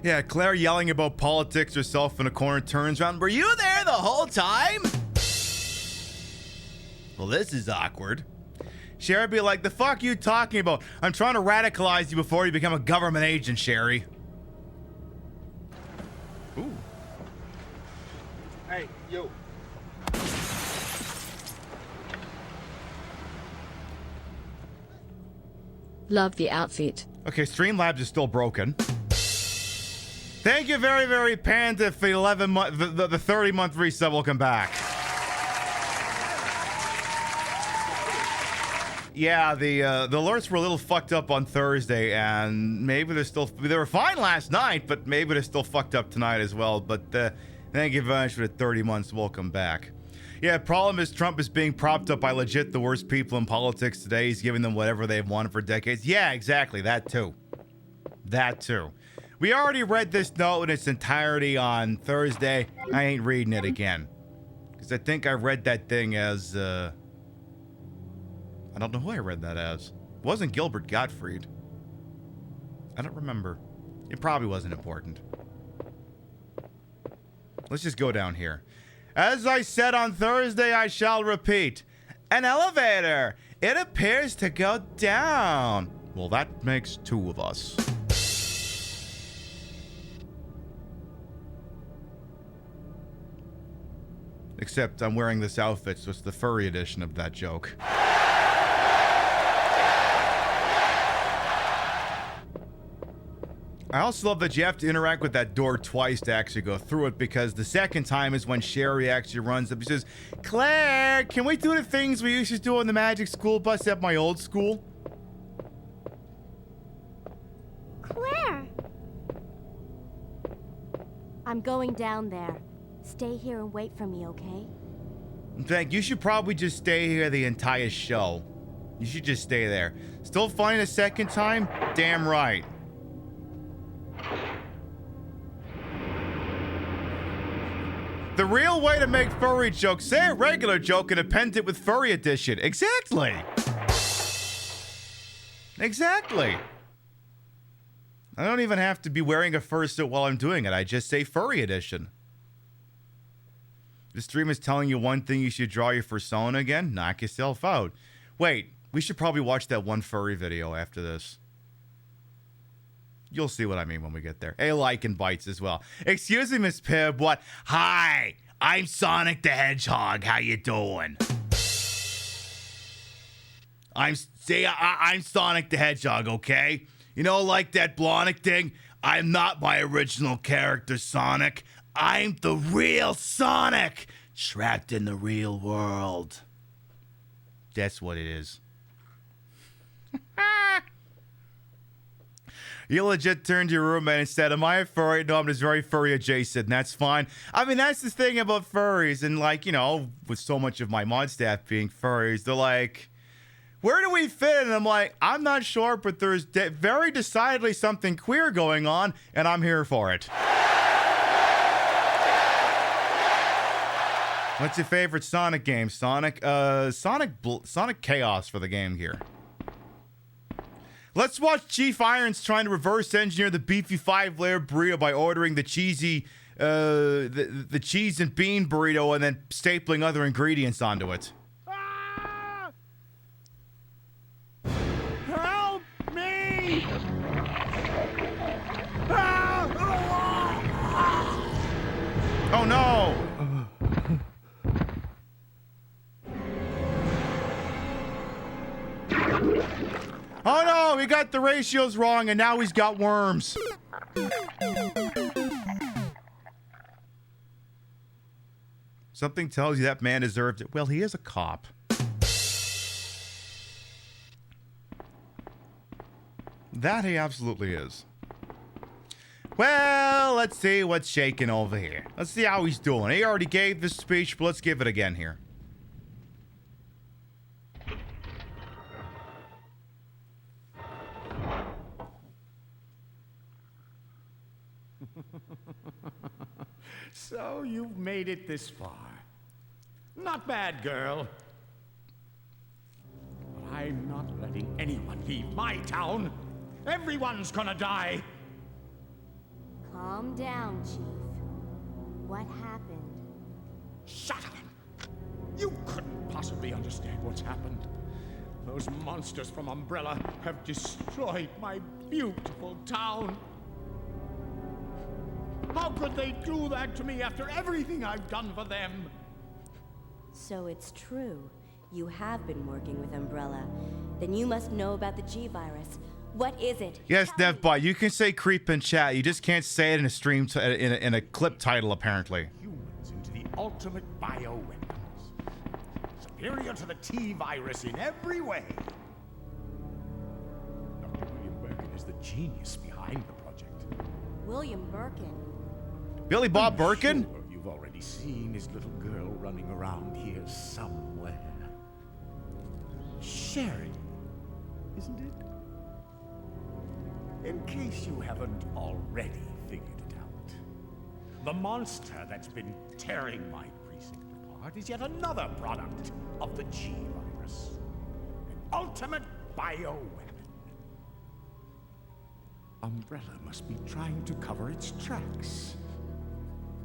Yeah, Claire yelling about politics herself in a corner turns around. Were you there the whole time? Well, this is awkward. Sherry be like, the fuck you talking about? I'm trying to radicalize you before you become a government agent, Sherry. Ooh. Hey, yo. Love the outfit. Okay, Streamlabs is still broken. Thank you very, very Panda for the 30-month resub. Welcome back. Yeah, the alerts were a little fucked up on Thursday, and maybe they were fine last night, but maybe they're still fucked up tonight as well. But thank you very much for the 30 months. Welcome back. Yeah, problem is Trump is being propped up by legit the worst people in politics today. He's giving them whatever they've wanted for decades. Yeah, exactly. That too. We already read this note in its entirety on Thursday. I ain't reading it again. Because I think I read that thing as, I don't know who I read that as. It wasn't Gilbert Gottfried. I don't remember. It probably wasn't important. Let's just go down here. As I said on Thursday, I shall repeat. An elevator. It appears to go down. Well, that makes two of us. Except I'm wearing this outfit, so it's the furry edition of that joke. I also love that you have to interact with that door twice to actually go through it, because the second time is when Sherry actually runs up. She says, Claire, can we do the things we used to do on the Magic School Bus at my old school? Claire! I'm going down there. Stay here and wait for me, okay? In fact, you should probably just stay here the entire show. You should just stay there. Still funny the second time? Damn right. The real way to make furry jokes, say a regular joke and append it with furry edition. Exactly. Exactly. I don't even have to be wearing a fursuit while I'm doing it. I just say furry edition. The stream is telling you one thing, you should draw your fursona again. Knock yourself out. Wait, we should probably watch that one furry video after this. You'll see what I mean when we get there. A like and bites as well. Excuse me, Miss Pibb. What? Hi, I'm Sonic the Hedgehog. How you doing? I'm Sonic the Hedgehog, okay? You know, like that Blonic thing? I'm not my original character, Sonic. I'm the real Sonic, trapped in the real world. That's what it is. You legit turned to your roommate and said, am I a furry? No, I'm just very furry adjacent. That's fine. I mean, that's the thing about furries. And like, you know, with so much of my mod staff being furries, they're like, where do we fit? And I'm like, I'm not sure, but there's very decidedly something queer going on, and I'm here for it. What's your favorite Sonic game? Sonic Chaos for the game here. Let's watch Chief Irons trying to reverse engineer the beefy 5-layer burrito by ordering the cheesy, the cheese and bean burrito and then stapling other ingredients onto it. Help me! Oh no! Oh no, he got the ratios wrong and now he's got worms. Something tells you that man deserved it. Well, he is a cop. That he absolutely is. Well, let's see what's shaking over here. Let's see how he's doing. He already gave this speech, but let's give it again here. So you've made it this far. Not bad, girl. But I'm not letting anyone leave my town. Everyone's gonna die. Calm down, Chief. What happened? Shut up! You couldn't possibly understand what's happened. Those monsters from Umbrella have destroyed my beautiful town. How could they do that to me after everything I've done for them? So it's true. You have been working with Umbrella. Then you must know about the G-Virus. What is it? Yes, Tell me. DevBot, you can say creep in chat. You just can't say it in a stream, in a clip title, apparently. Humans into the ultimate bioweapons. Superior to the T-Virus in every way. Dr. William Birkin is the genius behind the project. William Birkin. Billy Bob Birkin? Sure you've already seen his little girl running around here somewhere. Sherry, isn't it? In case you haven't already figured it out, the monster that's been tearing my precinct apart is yet another product of the G-Virus. An ultimate bioweapon. Umbrella must be trying to cover its tracks.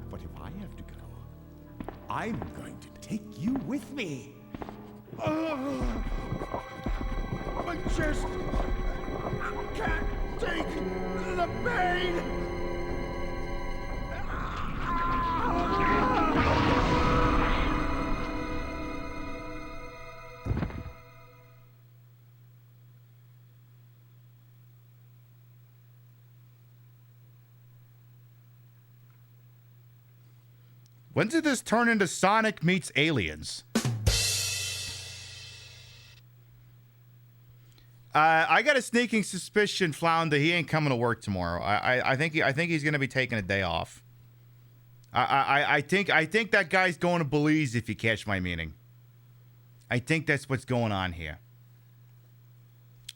But if I have to go, I'm going to take you with me. My chest can't take the pain. When did this turn into Sonic meets Aliens? I got a sneaking suspicion, Flounder, he ain't coming to work tomorrow. I think he's gonna be taking a day off. I think that guy's going to Belize, if you catch my meaning. I think that's what's going on here.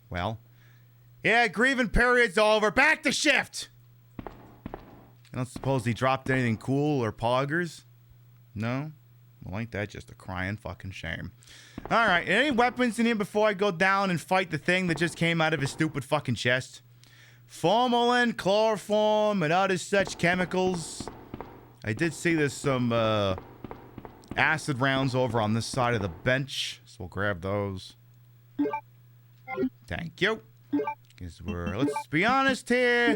Well, yeah, grieving period's over. Back to shift. I don't suppose he dropped anything cool or poggers? No? Well, ain't that just a crying fucking shame. Alright, any weapons in here before I go down and fight the thing that just came out of his stupid fucking chest? Formalin, chloroform, and other such chemicals. I did see there's some acid rounds over on this side of the bench, so we'll grab those. Thank you. Because let's be honest here,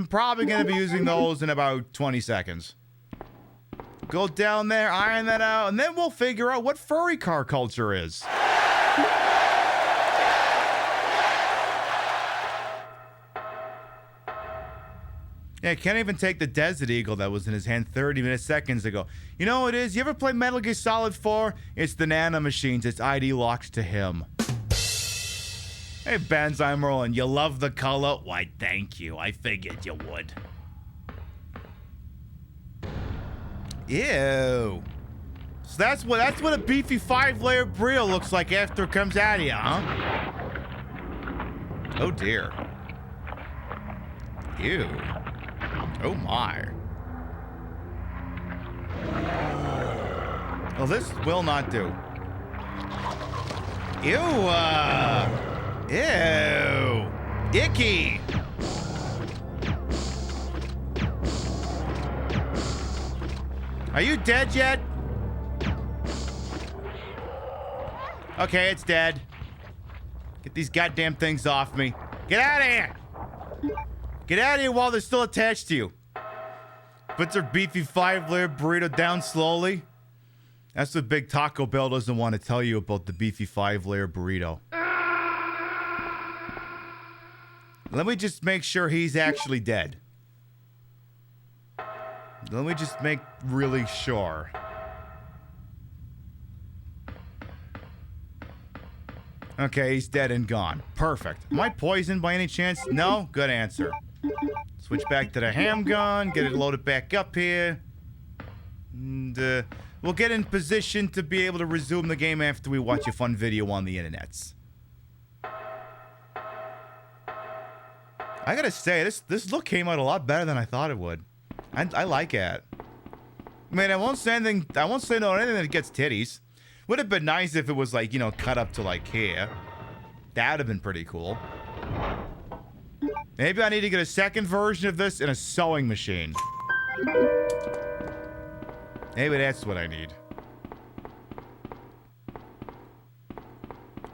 probably going to be using those in about 20 seconds. Go down there, iron that out, and then we'll figure out what furry car culture is. Yeah, can't even take the Desert Eagle that was in his hand 30 seconds ago. You know what it is? You ever play Metal Gear Solid 4? It's the nano machines. It's ID locked to him. Hey, Benz, I'm rolling. You love the color? Why, thank you. I figured you would. Ew. So that's what a beefy 5-layer burrito looks like after it comes out of you, huh? Oh dear. Ew. Oh my. Well, this will not do. Ew. Ew. Icky. Are you dead yet? Okay, it's dead. Get these goddamn things off me. Get out of here! Get out of here while they're still attached to you. Puts her beefy 5-layer burrito down slowly. That's what Big Taco Bell doesn't want to tell you about the beefy 5-layer burrito. Let me just make sure he's actually dead. Let me just make really sure. Okay, he's dead and gone. Perfect. Am I poisoned by any chance? No? Good answer. Switch back to the ham gun. Get it loaded back up here. And we'll get in position to be able to resume the game after we watch a fun video on the internets. I gotta say, this look came out a lot better than I thought it would. I like it. I mean, I won't say anything. I won't say no anything that gets titties. Would have been nice if it was like, you know, cut up to like here. That would have been pretty cool. Maybe I need to get a second version of this in a sewing machine. Maybe that's what I need.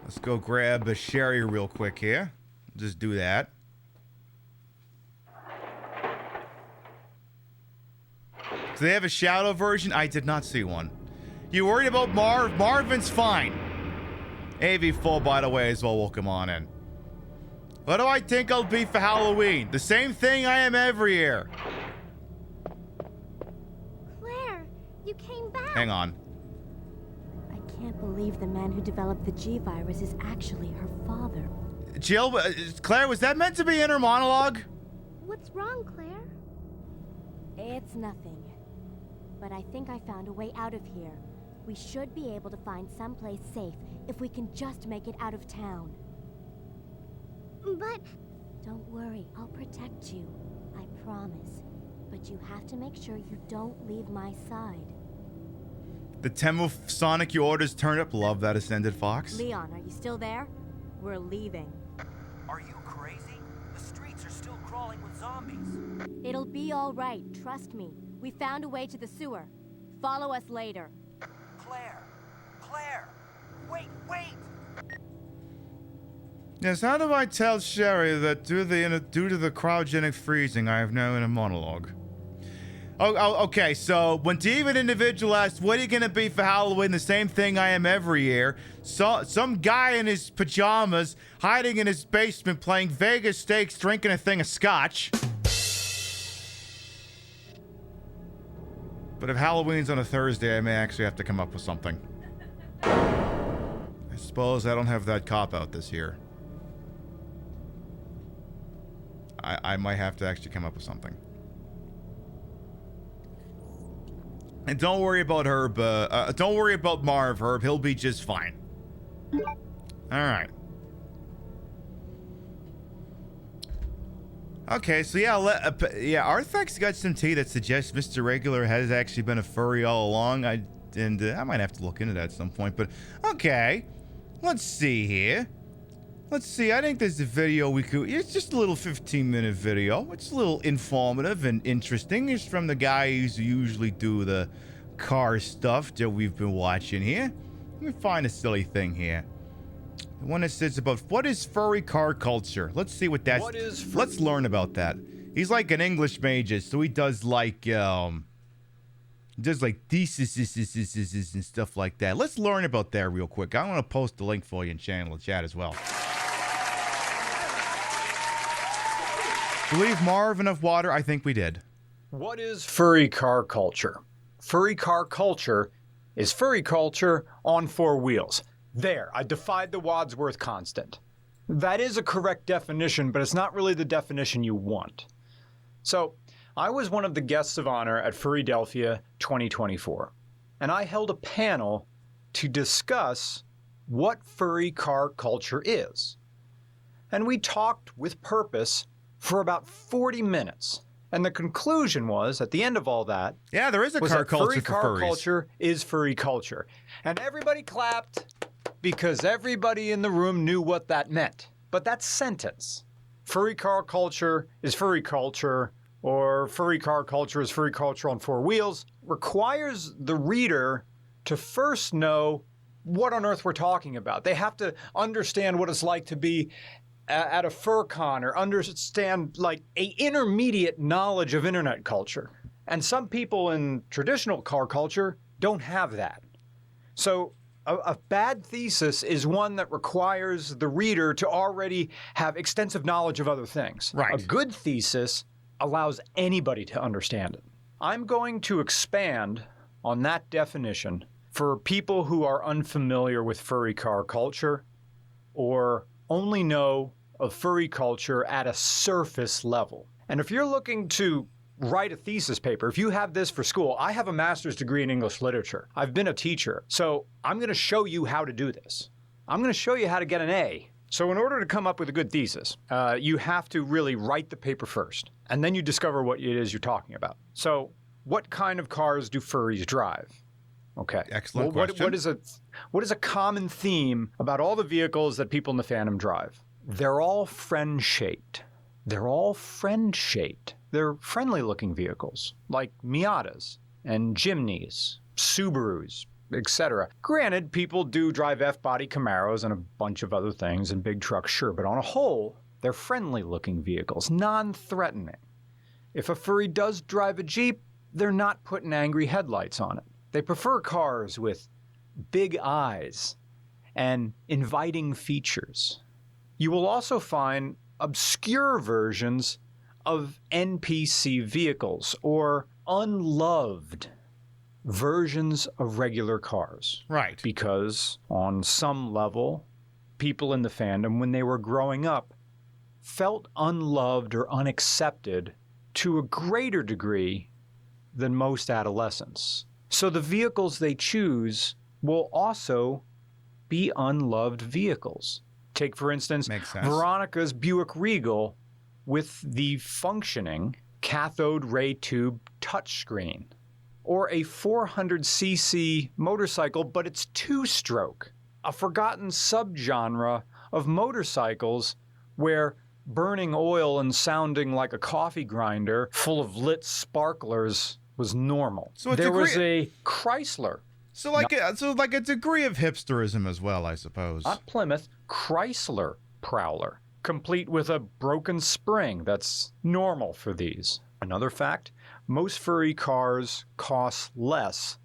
Let's go grab a sherry real quick here. Just do that. Do they have a shadow version? I did not see one. You worried about Marv? Marvin's fine. AV4, by the way, as well. Welcome on in. What do I think I'll be for Halloween? The same thing I am every year. Claire, you came back. Hang on. I can't believe the man who developed the G-Virus is actually her father. Jill, Claire, was that meant to be inner monologue? What's wrong, Claire? It's nothing. But I think I found a way out of here. We should be able to find someplace safe if we can just make it out of town. But... Don't worry, I'll protect you. I promise. But you have to make sure you don't leave my side. The Temu Sonic you orders turned up. Love that Ascended Fox. Leon, are you still there? We're leaving. Are you crazy? The streets are still crawling with zombies. It'll be all right, trust me. We found a way to the sewer. Follow us later. Claire! Claire! Wait! Yes, how do I tell Sherry that due to the cryogenic freezing, I have no inner monologue? Okay, so when Steven Individual asked, what are you gonna be for Halloween? The same thing I am every year. So, some guy in his pajamas, hiding in his basement, playing Vegas stakes, drinking a thing of scotch. But if Halloween's on a Thursday, I may actually have to come up with something. I suppose I don't have that cop-out this year. I might have to actually come up with something. And don't worry about Herb, don't worry about Marv, Herb. He'll be just fine. Alright. Okay, so yeah, Arthak's got some tea that suggests Mr. Regular has actually been a furry all along. I might have to look into that at some point, but okay. Let's see here. Let's see, I think there's a video it's just a little 15-minute video. It's a little informative and interesting. It's from the guy who usually do the car stuff that we've been watching here. Let me find a silly thing here. The one that says about what is furry car culture. Let's see what that's. Let's learn about that. He's like an English major, so he does like theses and stuff like that. Let's learn about that real quick. I want to post the link for you in channel chat as well. Believe Marv enough water? I think we did. What is furry car culture? Furry car culture is furry culture on four wheels. There, I defied the Wadsworth constant. That is a correct definition, but it's not really the definition you want. So, I was one of the guests of honor at Furrydelphia 2024, and I held a panel to discuss what furry car culture is. And we talked with purpose for about 40 minutes. And the conclusion was, at the end of all that, yeah, there is a car culture for furries. Car culture is furry culture. And everybody clapped because everybody in the room knew what that meant. But that sentence, furry car culture is furry culture, or furry car culture is furry culture on four wheels, requires the reader to first know what on earth we're talking about. They have to understand what it's like to be at a fur con or understand like a intermediate knowledge of internet culture. And some people in traditional car culture don't have that. So a bad thesis is one that requires the reader to already have extensive knowledge of other things. Right. A good thesis allows anybody to understand it. I'm going to expand on that definition for people who are unfamiliar with furry car culture or only know of furry culture at a surface level. And if you're looking to write a thesis paper, if you have this for school, I have a master's degree in English literature. I've been a teacher, so I'm going to show you how to do this. I'm going to show you how to get an A. So in order to come up with a good thesis, you have to really write the paper first, and then you discover what it is you're talking about. So what kind of cars do furries drive? Okay. Excellent question. What is a common theme about all the vehicles that people in the fandom drive? They're all friend-shaped. They're all friend-shaped. They're friendly-looking vehicles, like Miatas and Jimneys, Subarus, etc. Granted, people do drive F-body Camaros and a bunch of other things and big trucks, sure, but on a whole, they're friendly-looking vehicles, non-threatening. If a furry does drive a Jeep, they're not putting angry headlights on it. They prefer cars with big eyes and inviting features. You will also find obscure versions of NPC vehicles or unloved versions of regular cars. Right. Because on some level, people in the fandom, when they were growing up, felt unloved or unaccepted to a greater degree than most adolescents. So the vehicles they choose will also be unloved vehicles. Take, for instance, Veronica's Buick Regal with the functioning cathode ray tube touchscreen, or a 400cc motorcycle, but it's two-stroke, a forgotten subgenre of motorcycles where burning oil and sounding like a coffee grinder full of lit sparklers was normal. So there was a Chrysler So like a degree of hipsterism as well, I suppose. Not Plymouth, Chrysler Prowler, complete with a broken spring that's normal for these. Another fact, most furry cars cost less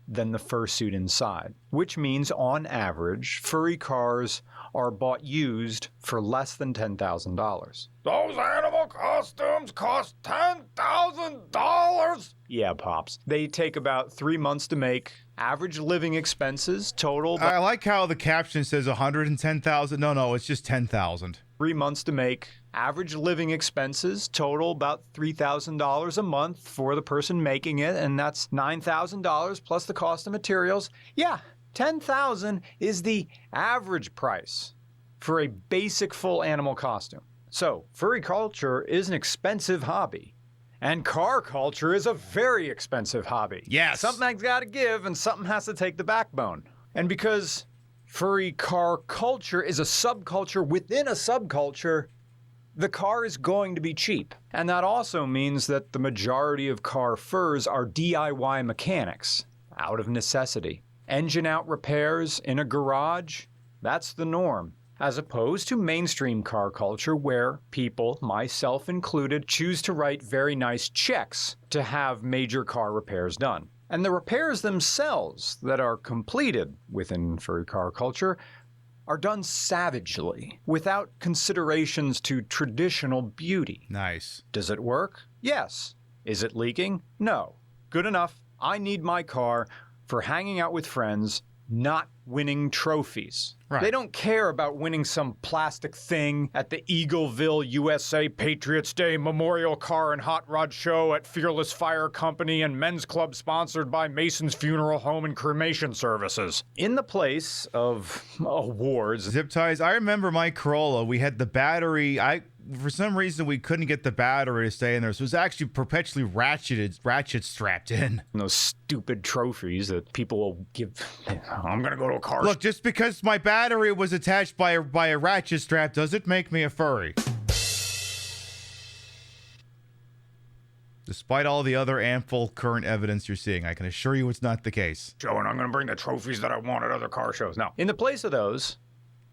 than the fursuit inside, which means on average, furry cars are bought used for less than $10,000. Those animal costumes cost $10,000? Yeah, Pops. They take about 3 months to make. Average living expenses total. I like how the caption says 110,000. No, it's just 10,000. 3 months to make. Average living expenses total about $3,000 a month for the person making it, and that's $9,000 plus the cost of materials. Yeah, $10,000 is the average price for a basic full animal costume. So, furry culture is an expensive hobby. And car culture is a very expensive hobby. Yes. Something's got to give and something has to take the backbone. And because furry car culture is a subculture within a subculture, the car is going to be cheap. And that also means that the majority of car furs are DIY mechanics, out of necessity. Engine out repairs in a garage, that's the norm. As opposed to mainstream car culture where people, myself included, choose to write very nice checks to have major car repairs done. And the repairs themselves that are completed within furry car culture are done savagely, without considerations to traditional beauty. Nice. Does it work? Yes. Is it leaking? No. Good enough. I need my car for hanging out with friends, not winning trophies. Right. They don't care about winning some plastic thing at the Eagleville, USA Patriots Day Memorial Car and Hot Rod Show at Fearless Fire Company and Men's Club sponsored by Mason's Funeral Home and Cremation Services. In the place of awards. Zip ties. I remember my Corolla. We had the battery. For some reason, we couldn't get the battery to stay in there, so it was actually perpetually ratchet strapped in. Those stupid trophies that people will give. I'm gonna go to a car. Look, just because my battery was attached by a ratchet strap doesn't make me a furry. Despite all the other ample current evidence you're seeing, I can assure you it's not the case. Joe, and I'm gonna bring the trophies that I want at other car shows. Now, in the place of those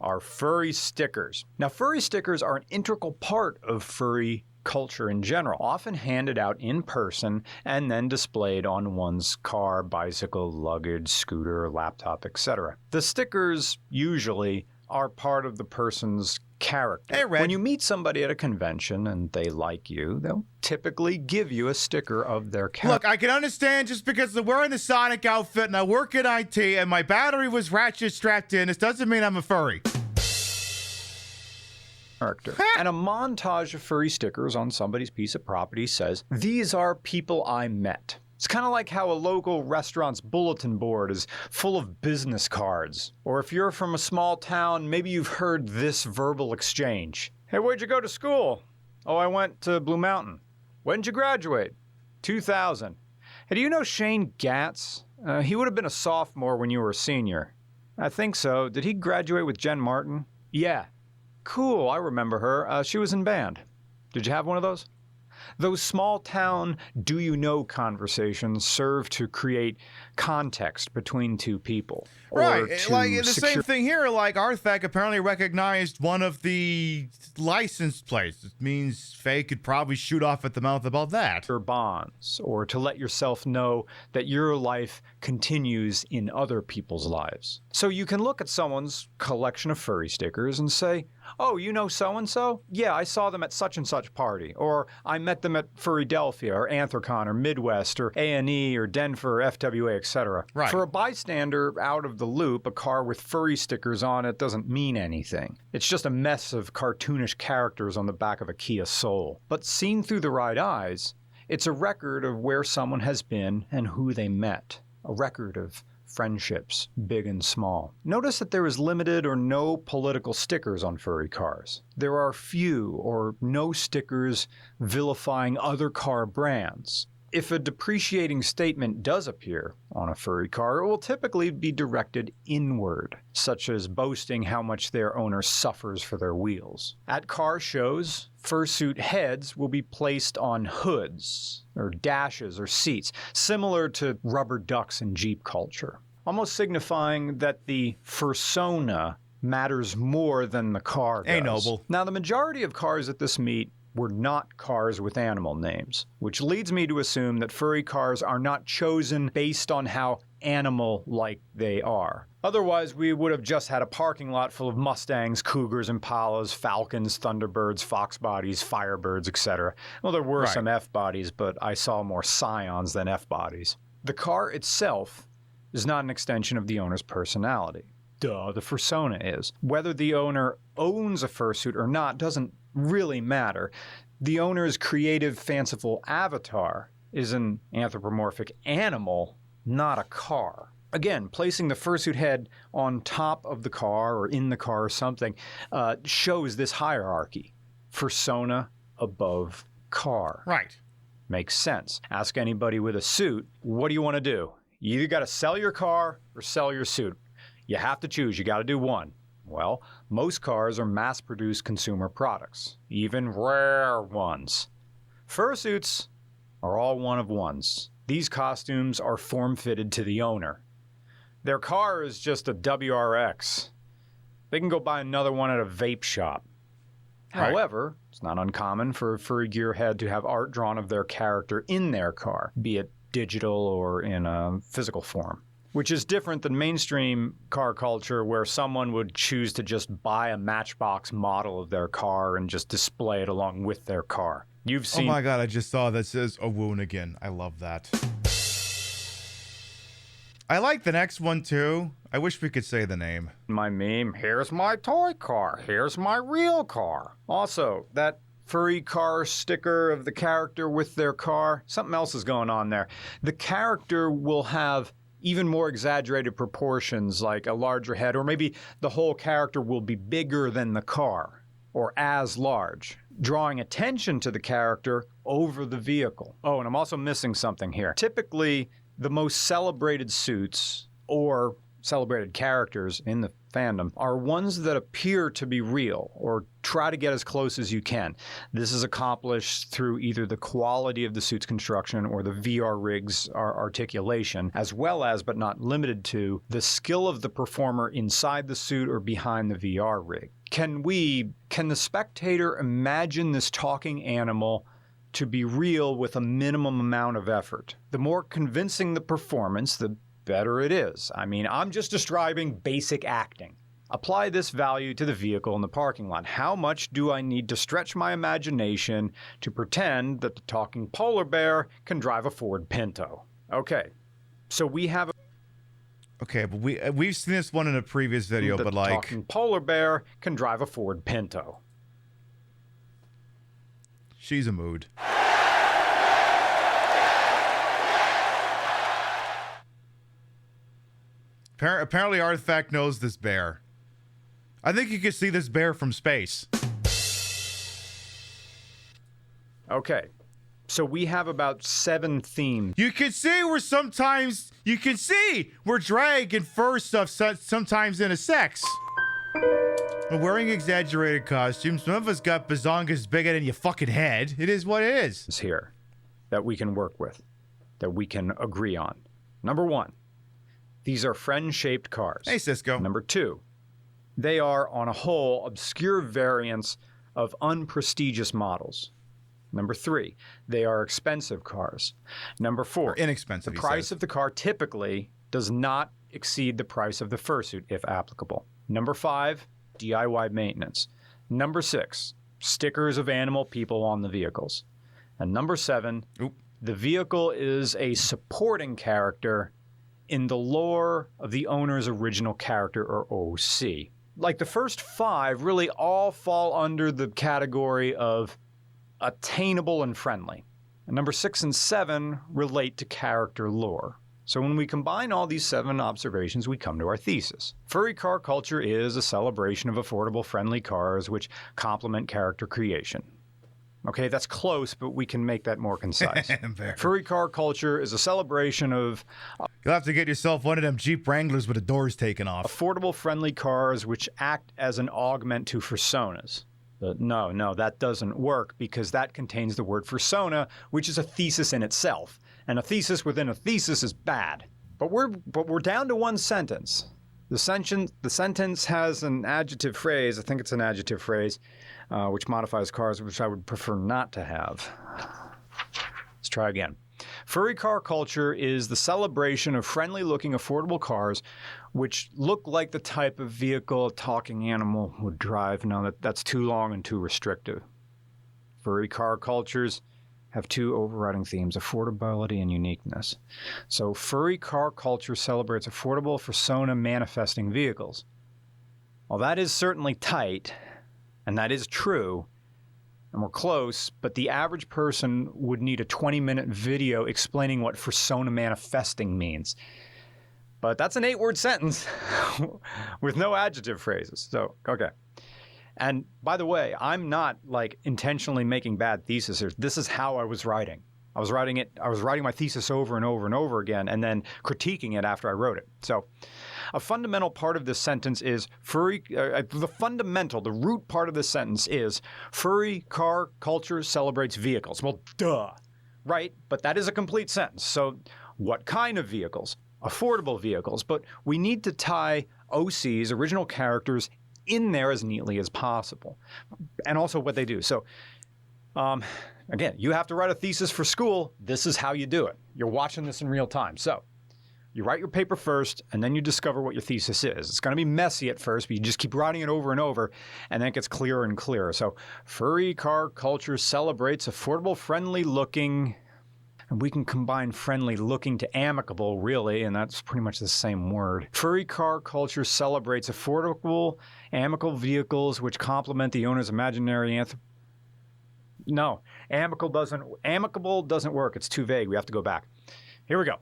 are furry stickers. Now, furry stickers are an integral part of furry culture in general, often handed out in person and then displayed on one's car, bicycle, luggage, scooter, laptop, etc. The stickers usually are part of the person's character. Hey, Red. When you meet somebody at a convention and they like you, they'll typically give you a sticker of their character. Look, I can understand just because I'm wearing the Sonic outfit and I work in IT and my battery was ratchet strapped in, this doesn't mean I'm a furry. And a montage of furry stickers on somebody's piece of property says, "These are people I met." It's kind of like how a local restaurant's bulletin board is full of business cards. Or if you're from a small town, maybe you've heard this verbal exchange. "Hey, where'd you go to school?" "Oh, I went to Blue Mountain." "When'd you graduate?" 2000. "Hey, do you know Shane Gatz? He would have been a sophomore when you were a senior." "I think so. Did he graduate with Jen Martin?" "Yeah." "Cool, I remember her. She was in band." "Did you have one of those?" Those small town do you know conversations serve to create context between two people. Right, like the same thing here, like Arthak apparently recognized one of the license plates. It means Faye could probably shoot off at the mouth about that. Or bonds, or to let yourself know that your life continues in other people's lives. So you can look at someone's collection of furry stickers and say, "Oh, you know so-and-so? Yeah, I saw them at such and such party." Or "I met them at Furrydelphia, or Anthrocon, or Midwest, or A&E, or Denver, or FWA, etc. Right. For a bystander out of the loop, a car with furry stickers on it doesn't mean anything. It's just a mess of cartoonish characters on the back of a Kia Soul. But seen through the right eyes, it's a record of where someone has been and who they met. A record of friendships, big and small. Notice that there is limited or no political stickers on furry cars. There are few or no stickers vilifying other car brands. If a depreciating statement does appear on a furry car, it will typically be directed inward, such as boasting how much their owner suffers for their wheels. At car shows, fursuit heads will be placed on hoods, or dashes, or seats, similar to rubber ducks in Jeep culture. almost signifying that the fursona matters more than the car does. Hey, Noble. Now, the majority of cars at this meet were not cars with animal names, which leads me to assume that furry cars are not chosen based on how animal-like they are. Otherwise, we would have just had a parking lot full of Mustangs, Cougars, Impalas, Falcons, Thunderbirds, Fox bodies, Firebirds, etc. Well, there were some F bodies, but I saw more Scions than F bodies. The car itself is not an extension of the owner's personality. Duh, the fursona is. Whether the owner owns a fursuit or not doesn't really matter. The owner's creative, fanciful avatar is an anthropomorphic animal, not a car. Again, placing the fursuit head on top of the car or in the car or something shows this hierarchy. Fursona above car. Right. Makes sense. Ask anybody with a suit, what do you want to do? You either got to sell your car or sell your suit. You have to choose. You got to do one. Well, most cars are mass-produced consumer products, even rare ones. Fursuits are all one-of-ones. These costumes are form-fitted to the owner. Their car is just a WRX. They can go buy another one at a vape shop. Right. However, it's not uncommon for a furry gearhead to have art drawn of their character in their car, be it digital or in a physical form, which is different than mainstream car culture where someone would choose to just buy a Matchbox model of their car and just display it along with their car. You've seen... Oh my god, I just saw that says a wound again. I love that. I like the next one too. I wish we could say the name. My meme, here's my toy car, here's my real car. Also, that furry car sticker of the character with their car, something else is going on there. The character will have even more exaggerated proportions, like a larger head, or maybe the whole character will be bigger than the car, or as large, drawing attention to the character over the vehicle. Oh, and I'm also missing something here. Typically, the most celebrated suits or celebrated characters in the fandom are ones that appear to be real or try to get as close as you can. This is accomplished through either the quality of the suit's construction or the VR rig's articulation, as well as, but not limited to, the skill of the performer inside the suit or behind the VR rig. Can the spectator imagine this talking animal to be real with a minimum amount of effort? The more convincing the performance, the better it is. I mean, I'm just describing basic acting. Apply this value to the vehicle in the parking lot. How much do I need to stretch my imagination to pretend that the talking polar bear can drive a Ford Pinto? Okay, so we have... Okay, but we've seen this one in a previous video, but like... The talking polar bear can drive a Ford Pinto. She's a mood. Apparently Artifact knows this bear. I think you can see this bear from space. Okay, so we have about 7 themes. You can see we're dragging fur stuff sometimes into sex. We're wearing exaggerated costumes. Some of us got bazongas bigger than your fucking head. It is what it is. Here that we can work with, that we can agree on. Number 1, these are friend-shaped cars. Hey, Cisco. Number 2, they are, on a whole, obscure variants of unprestigious models. Number 3, they are expensive cars. Number 4, inexpensive. The price of the car typically does not exceed the price of the fursuit, if applicable. Number 5, DIY maintenance. Number 6, stickers of animal people on the vehicles. And number 7, the vehicle is a supporting character in the lore of the owner's original character, or OC. Like the first 5 really all fall under the category of attainable and friendly. And number 6 and 7 relate to character lore. So when we combine all these 7 observations, we come to our thesis. Furry car culture is a celebration of affordable, friendly cars which complement character creation. Okay, that's close, but we can make that more concise. Furry car culture is a celebration of... You'll have to get yourself one of them Jeep Wranglers with the doors taken off. Affordable, friendly cars which act as an augment to fursonas. But no, that doesn't work because that contains the word fursona, which is a thesis in itself. And a thesis within a thesis is bad. But we're down to one sentence. The sentence has an adjective phrase. I think it's an adjective phrase, which modifies cars, which I would prefer not to have. Let's try again. Furry car culture is the celebration of friendly-looking, affordable cars which look like the type of vehicle a talking animal would drive. No, that's too long and too restrictive. Furry car cultures have two overriding themes, affordability and uniqueness. So furry car culture celebrates affordable persona manifesting vehicles. Well, that is certainly tight, and that is true, and we're close, but the average person would need a 20-minute video explaining what persona manifesting means. But that's an 8-word sentence with no adjective phrases. So, okay. And by the way, I'm not like intentionally making bad theses here. This is how I was writing. I was writing my thesis over and over and over again and then critiquing it after I wrote it. So a fundamental part of this sentence is the root part of this sentence is furry car culture celebrates vehicles. Well, duh, right? But that is a complete sentence. So what kind of vehicles? Affordable vehicles. But we need to tie OCs, original characters, in there as neatly as possible, and also what they do. So, again, you have to write a thesis for school. This is how you do it. You're watching this in real time. So, you write your paper first, and then you discover what your thesis is. It's going to be messy at first, but you just keep writing it over and over, and then it gets clearer and clearer. So, furry car culture celebrates affordable, friendly-looking. And we can combine friendly looking to amicable, really, and that's pretty much the same word. Furry car culture celebrates affordable, amicable vehicles which complement the owner's imaginary No, amicable doesn't work. It's too vague. We have to go back. Here we go.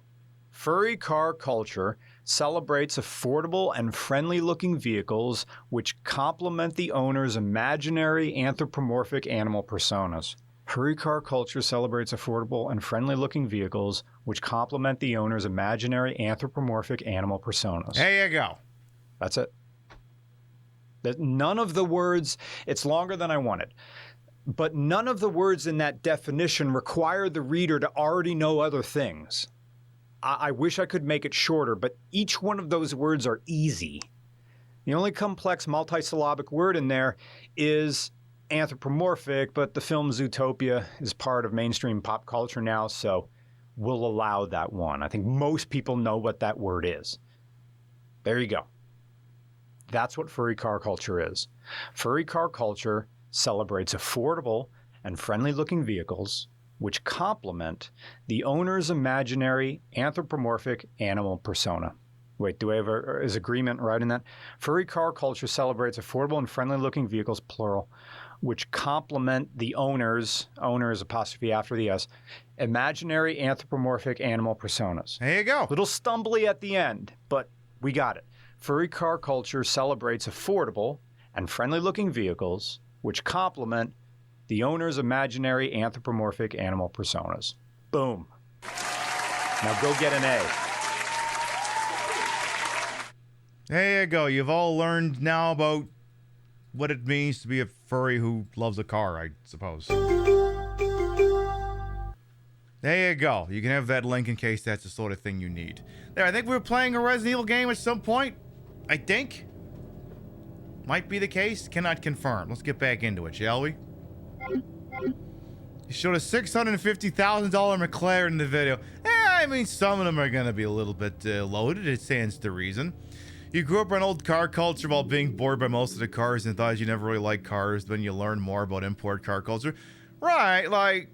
Furry car culture celebrates affordable and friendly-looking vehicles which complement the owner's imaginary anthropomorphic animal personas. Furry car culture celebrates affordable and friendly-looking vehicles which complement the owner's imaginary anthropomorphic animal personas. There you go. That's it. None of the words, it's longer than I wanted, but none of the words in that definition require the reader to already know other things. I wish I could make it shorter, but each one of those words are easy. The only complex multisyllabic word in there is anthropomorphic, but the film Zootopia is part of mainstream pop culture now, so we'll allow that one. I think most people know what that word is. There you go. That's what furry car culture is. Furry car culture celebrates affordable and friendly-looking vehicles which complement the owner's imaginary anthropomorphic animal persona. Wait, do I have is agreement right in that? Furry car culture celebrates affordable and friendly-looking vehicles, plural, which complement the owners apostrophe after the S, imaginary anthropomorphic animal personas. There you go. Little stumbly at the end, but we got it. Furry car culture celebrates affordable and friendly-looking vehicles which complement the owner's imaginary anthropomorphic animal personas. Boom. Now go get an A. There you go. You've all learned now about what it means to be a furry who loves a car, I suppose. There you go. You can have that link in case that's the sort of thing you need. There, I think we were playing a Resident Evil game at some point. I think. Might be the case. Cannot confirm. Let's get back into it, shall we? You showed a $650,000 McLaren in the video. I mean, some of them are going to be a little bit loaded. It stands to reason. You grew up on old car culture while being bored by most of the cars and thought you never really liked cars. Then you learn more about import car culture. Right, like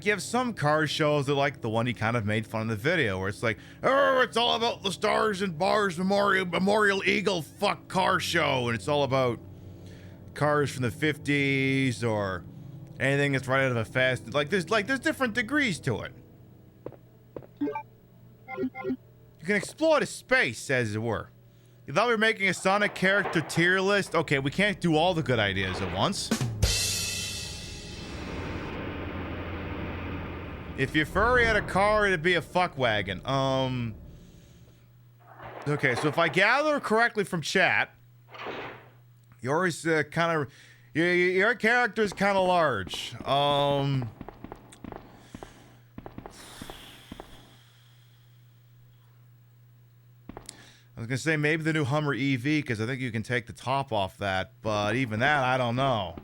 you have some car shows that like the one he kind of made fun of the video where it's like, oh, it's all about the Stars and Bars Memorial Eagle fuck car show. And it's all about cars from the 50s or anything that's right out of a fast. There's different degrees to it. You can explore the space, as it were. You thought we were making a Sonic character tier list? Okay, we can't do all the good ideas at once. If your furry had a car, it'd be a fuck wagon. Okay, so if I gather correctly from chat, yours kind of... Your character's kind of large. I was going to say maybe the new Hummer EV, because I think you can take the top off that. But even that, I don't know.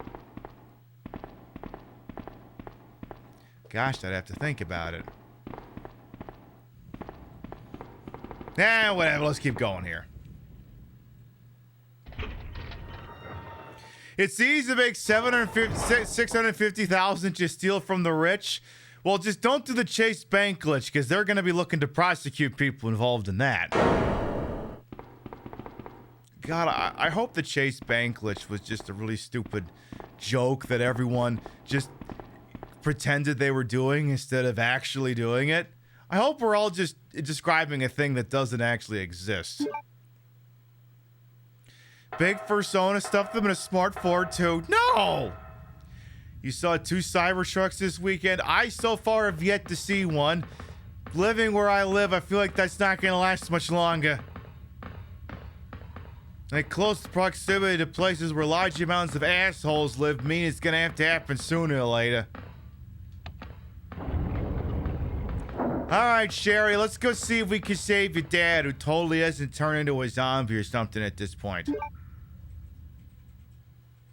Gosh, I'd have to think about it. Nah, whatever. Let's keep going here. It's easy to make 650,000 just steal from the rich. Well, just don't do the Chase Bank glitch, because they're going to be looking to prosecute people involved in that. God, I hope the Chase Bank glitch was just a really stupid joke that everyone just pretended they were doing instead of actually doing it. I hope we're all just describing a thing that doesn't actually exist. Big Fursona stuffed them in a Smart Ford too. No! You saw 2 Cybertrucks this weekend. I so far have yet to see one. Living where I live, I feel like that's not going to last much longer. And close proximity to places where large amounts of assholes live mean it's going to have to happen sooner or later. Alright, Sherry, let's go see if we can save your dad, who totally hasn't turned into a zombie or something at this point.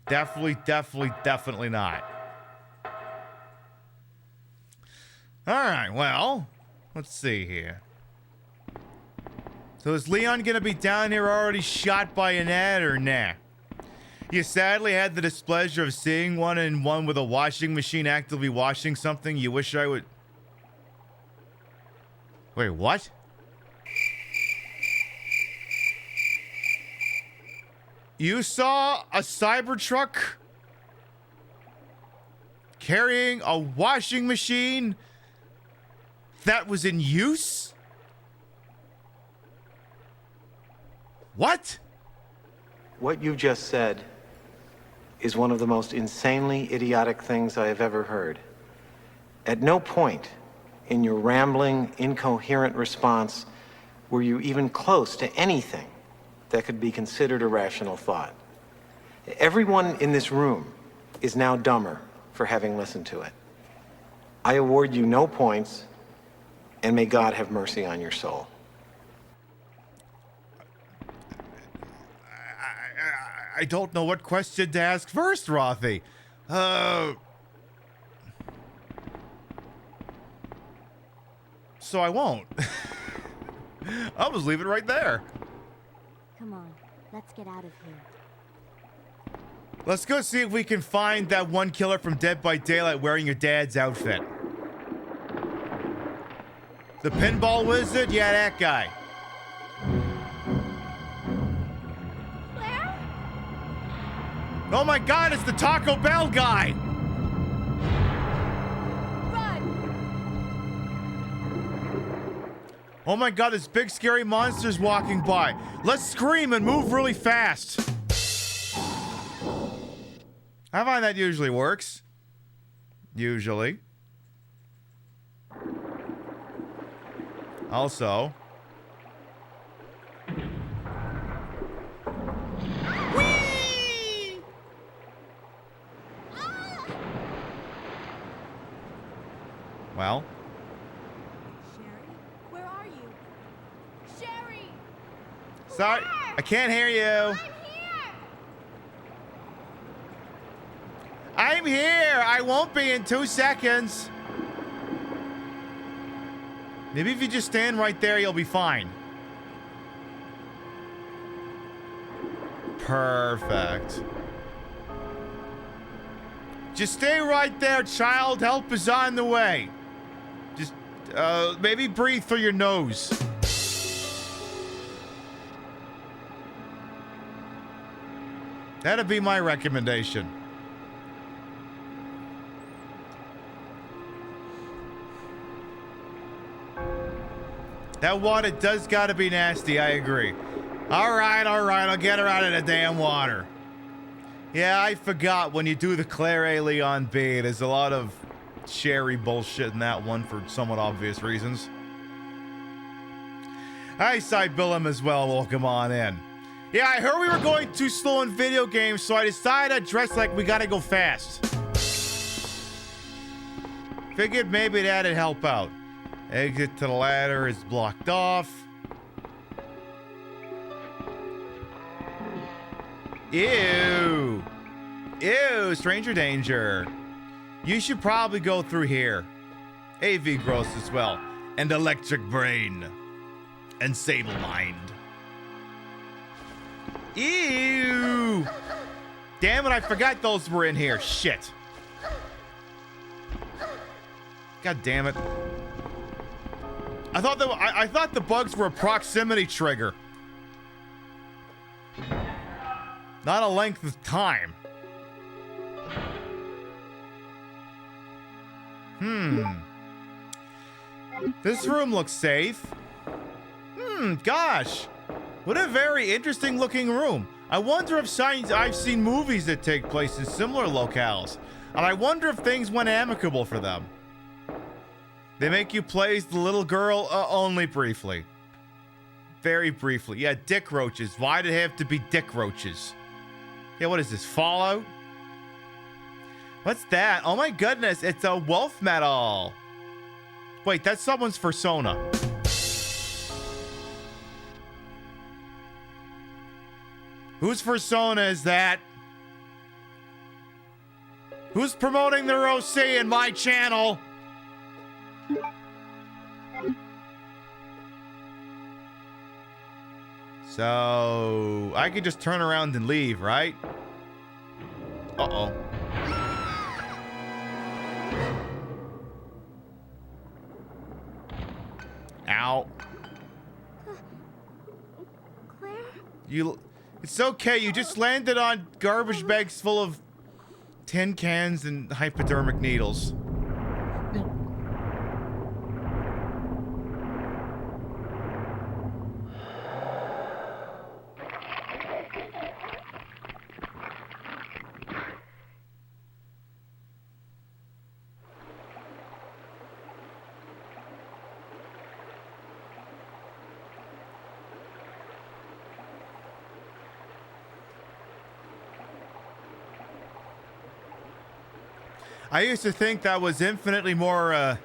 Definitely not. Alright, well, let's see here. So is Leon gonna be down here already shot by an ad or nah? You sadly had the displeasure of seeing one with a washing machine actively washing something. You wish I would... Wait, what? You saw a Cybertruck carrying a washing machine that was in use? What? What you just said is one of the most insanely idiotic things I have ever heard. At no point in your rambling, incoherent response were you even close to anything that could be considered a rational thought. Everyone in this room is now dumber for having listened to it. I award you no points, and may God have mercy on your soul. I don't know what question to ask first, Rothy. So I won't. I'll just leave it right there. Come on, let's get out of here. Let's go see if we can find that one killer from Dead by Daylight wearing your dad's outfit. The pinball wizard? Yeah, that guy. Claire? Oh my god, it's the Taco Bell guy! Run! Oh my god, this big scary monster's walking by. Let's scream and move really fast. I find that usually works. Usually. Also. Whee! Well. Sherry, where are you? Sherry! Sorry, I can't hear you. I'm here. I won't be in 2 seconds. Maybe if you just stand right there, you'll be fine. Perfect. Just stay right there, child. Help is on the way. Just, maybe breathe through your nose. That'd be my recommendation. That water does gotta be nasty, I agree. Alright, I'll get her out of the damn water. Yeah, I forgot when you do the Claire A. Leon B, there's a lot of Sherry bullshit in that one for somewhat obvious reasons. Hi, Cybillum as well, welcome on in. Yeah, I heard we were going too slow in video games, so I decided to dress like we gotta go fast. Figured maybe that'd help out. Exit to the ladder is blocked off. Ew. Ew, stranger danger. You should probably go through here. AV gross as well. And electric brain. And sable mind. Ew. Damn it, I forgot those were in here. Shit. God damn it. I thought the bugs were a proximity trigger. Not a length of time. This room looks safe. Gosh. What a very interesting looking room. I wonder if I've seen movies that take place in similar locales. And I wonder if things went amicable for them. They make you play as the little girl only briefly. Very briefly. Yeah, dick roaches. Why did it have to be dick roaches? Yeah, what is this? Fallout? What's that? Oh my goodness, it's a wolf medal. Wait, that's someone's persona. Whose persona is that? Who's promoting their OC in my channel? So, I could just turn around and leave, right? Uh-oh. Ow. Claire? It's okay, you just landed on garbage bags full of tin cans and hypodermic needles. I used to think that was infinitely more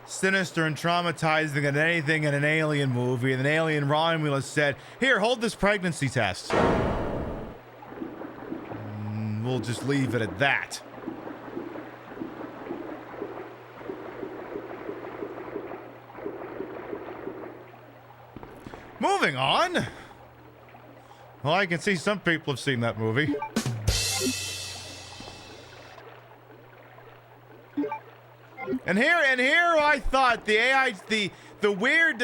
sinister and traumatizing than anything in an alien movie. And an alien Romulus said, "Here, hold this pregnancy test." We'll just leave it at that. Moving on. Well, I can see some people have seen that movie. And here I thought the AI, the weird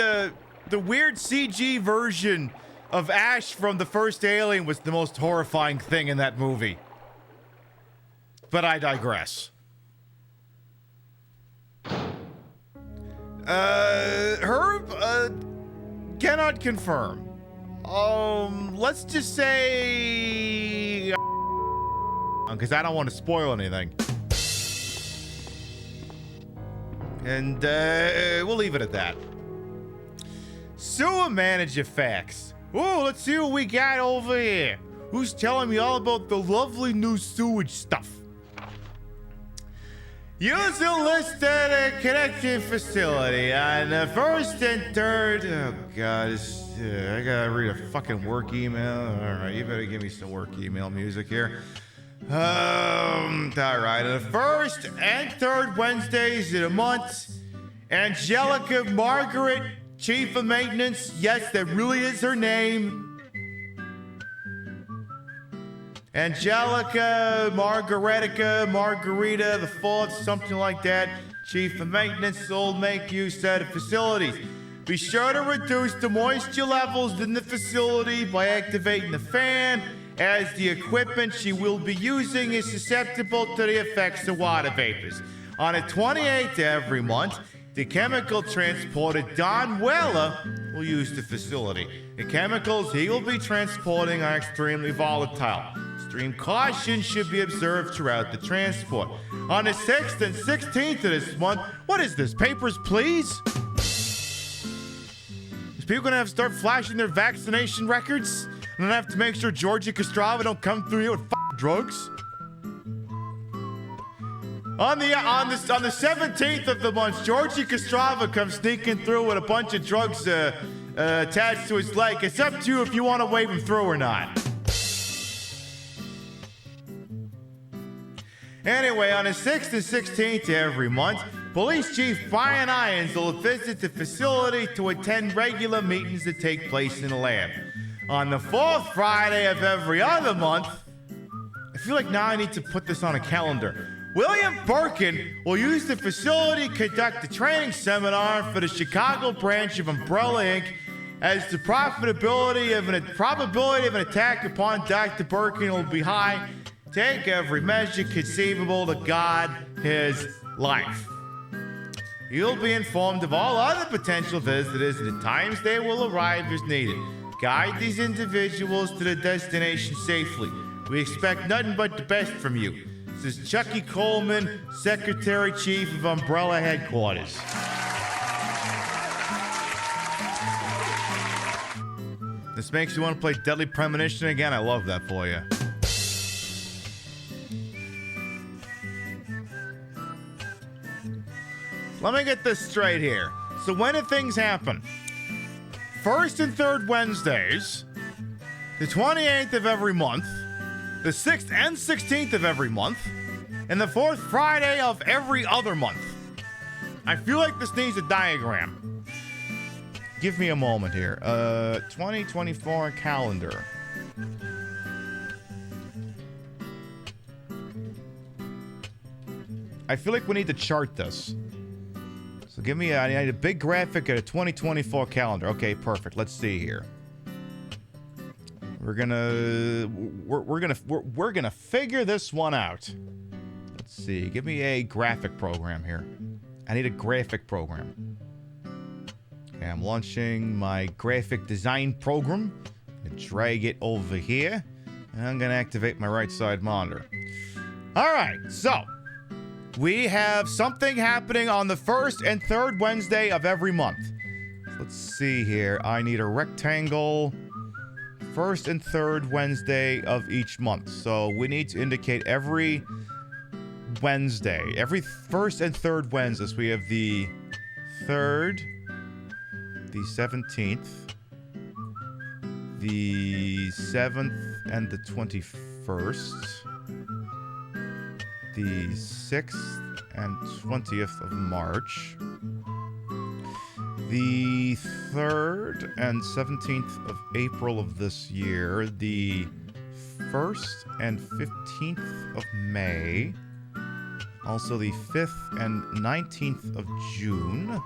CG version of Ash from the first Alien was the most horrifying thing in that movie. But I digress. Herb, cannot confirm. Let's just say, because I don't want to spoil anything. And we'll leave it at that. Sewer manager facts. Oh, let's see what we got over here. Who's telling me all about the lovely new sewage stuff? Use a listed connection facility on the first and third. Oh God, I gotta read a fucking work email. All right, you better give me some work email music here. All right, the first and third Wednesdays of the month, Angelica Margaret, Chief of Maintenance. Yes, that really is her name. Angelica, Margarita, the fourth, something like that. Chief of Maintenance will make use of the facilities. Be sure to reduce the moisture levels in the facility by activating the fan, as the equipment she will be using is susceptible to the effects of water vapors. On the 28th every month, the chemical transporter Don Weller will use the facility. The chemicals he will be transporting are extremely volatile. Extreme caution should be observed throughout the transport. On the 6th and 16th of this month, what is this, papers, please? Is people gonna have to start flashing their vaccination records? And I have to make sure Georgia Kostrava don't come through here with drugs. On the 17th of the month, Georgia Kostrava comes sneaking through with a bunch of drugs attached to his leg. It's up to you if you want to wave him through or not. Anyway, on the 6th and 16th every month, Police Chief Brian Irons will visit the facility to attend regular meetings that take place in the lab. On the 4th Friday of every other month, I feel like now I need to put this on a calendar. William Birkin will use the facility to conduct a training seminar for the Chicago branch of Umbrella Inc. as the probability of an attack upon Dr. Birkin will be high. Take every measure conceivable to guard his life. You'll be informed of all other potential visitors and the times they will arrive as needed. Guide these individuals to the destination safely. We expect nothing but the best from you. This is Chucky Coleman, Secretary Chief of Umbrella Headquarters. This makes you want to play Deadly Premonition again? I love that for you. Let me get this straight here. So when do things happen? First and third Wednesdays, the 28th of every month, the 6th and 16th of every month, and the 4th Friday of every other month. I feel like this needs a diagram. Give me a moment here. 2024 calendar. I feel like we need to chart this. So I need a big graphic at a 2024 calendar. Okay, perfect. Let's see here. We're gonna figure this one out. Let's see. Give me a graphic program here. I need a graphic program. Okay, I'm launching my graphic design program. I'm gonna drag it over here, and I'm gonna activate my right side monitor. All right, so we have something happening on the 1st and 3rd Wednesday of every month. Let's see here. I need a rectangle. 1st and 3rd Wednesday of each month. So we need to indicate every Wednesday. Every 1st and 3rd Wednesdays. We have the 3rd, the 17th, the 7th and the 21st, the 6th and 20th of March, the 3rd and 17th of April of this year, the 1st and 15th of May, also the 5th and 19th of June.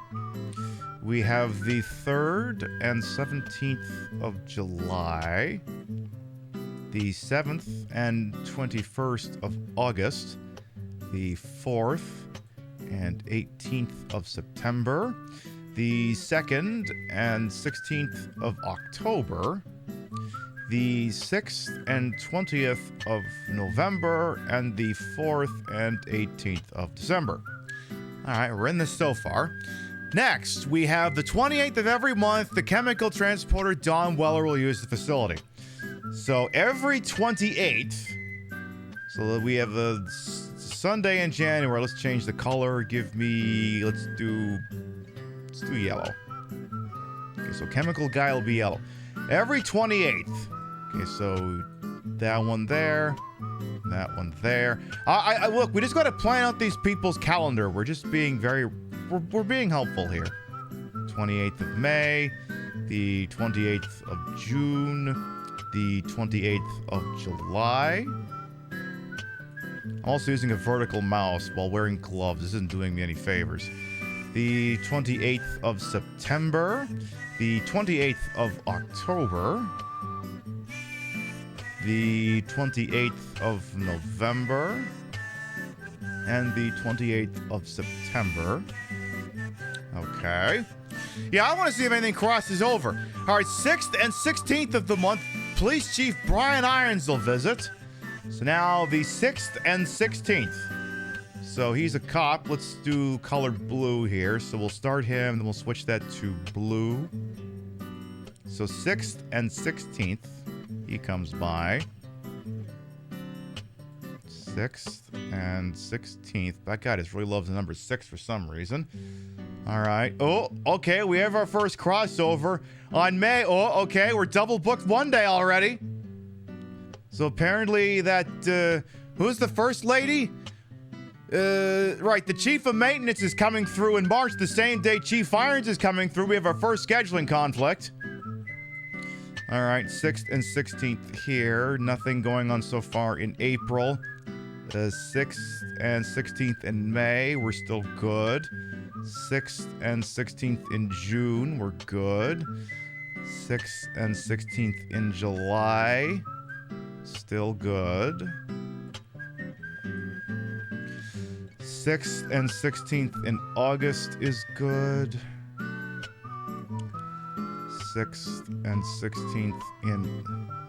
We have the 3rd and 17th of July, the 7th and 21st of August, the 4th and 18th of September, the 2nd and 16th of October, the 6th and 20th of November, and the 4th and 18th of December. All right, we're in this so far. Next, we have the 28th of every month, the chemical transporter Don Weller will use the facility. So every 28th, so we have the Sunday in January. Let's change the color. Let's do yellow. Okay, so chemical guy will be yellow. Every 28th. Okay, so that one there, that one there. Look, we just got to plan out these people's calendar. We're just being we're being helpful here. 28th of May, the 28th of June, the 28th of July. I'm also using a vertical mouse while wearing gloves. This isn't doing me any favors. The 28th of September, the 28th of October, the 28th of November, and the 28th of September. Okay. Yeah, I want to see if anything crosses over. All right, 6th and 16th of the month, Police Chief Brian Irons will visit. So now the 6th and 16th. So he's a cop. Let's do colored blue here. So we'll start him, then we'll switch that to blue. So 6th and 16th, he comes by. 6th and 16th. That guy just really loves the number 6 for some reason. All right. Oh, okay. We have our first crossover on May. Oh, okay. We're double booked one day already. So apparently that, who's the first lady? Right, the Chief of Maintenance is coming through in March, the same day Chief Irons is coming through. We have our first scheduling conflict. All right, 6th and 16th here. Nothing going on so far in April. 6th and 16th in May, we're still good. 6th and 16th in June, we're good. 6th and 16th in July, still good. 6th and 16th in August is good. 6th and 16th in...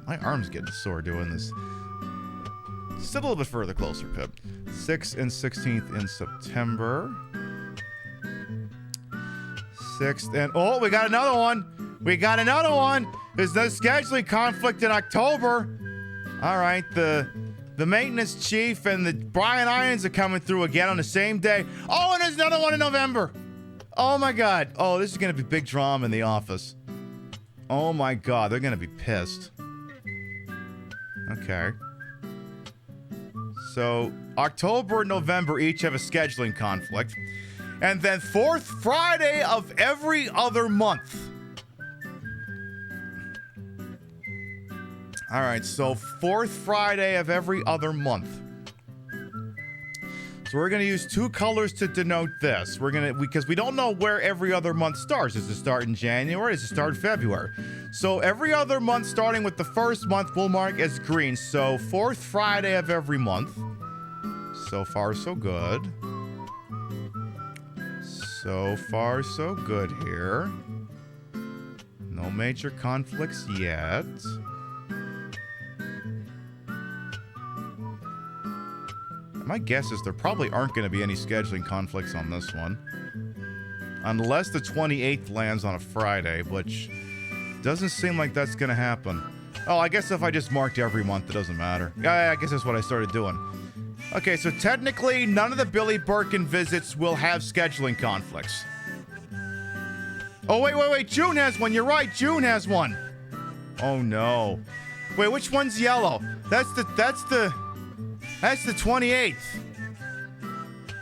My arm's getting sore doing this. Sit a little bit further closer, Pip. 6th and 16th in September. 6th and... Oh, we got another one! We got another one! There's no scheduling conflict in October. All right, the maintenance chief and the Brian Irons are coming through again on the same day. Oh, and there's another one in November. Oh, my God. Oh, this is going to be big drama in the office. Oh, my God. They're going to be pissed. Okay. So, October and November each have a scheduling conflict. And then 4th Friday of every other month. All right, so 4th Friday of every other month. So we're going to use two colors to denote this. Because we don't know where every other month starts. Does it start in January? Does it start in February? So every other month, starting with the first month, we'll mark as green. So 4th Friday of every month. So far, so good. So far, so good here. No major conflicts yet. My guess is there probably aren't going to be any scheduling conflicts on this one. Unless the 28th lands on a Friday, which doesn't seem like that's going to happen. Oh, I guess if I just marked every month, it doesn't matter. Yeah, I guess that's what I started doing. Okay, so technically, none of the Billy Birkin visits will have scheduling conflicts. Oh, wait. June has one. You're right. June has one. Oh, no. Wait, which one's yellow? That's the 28th.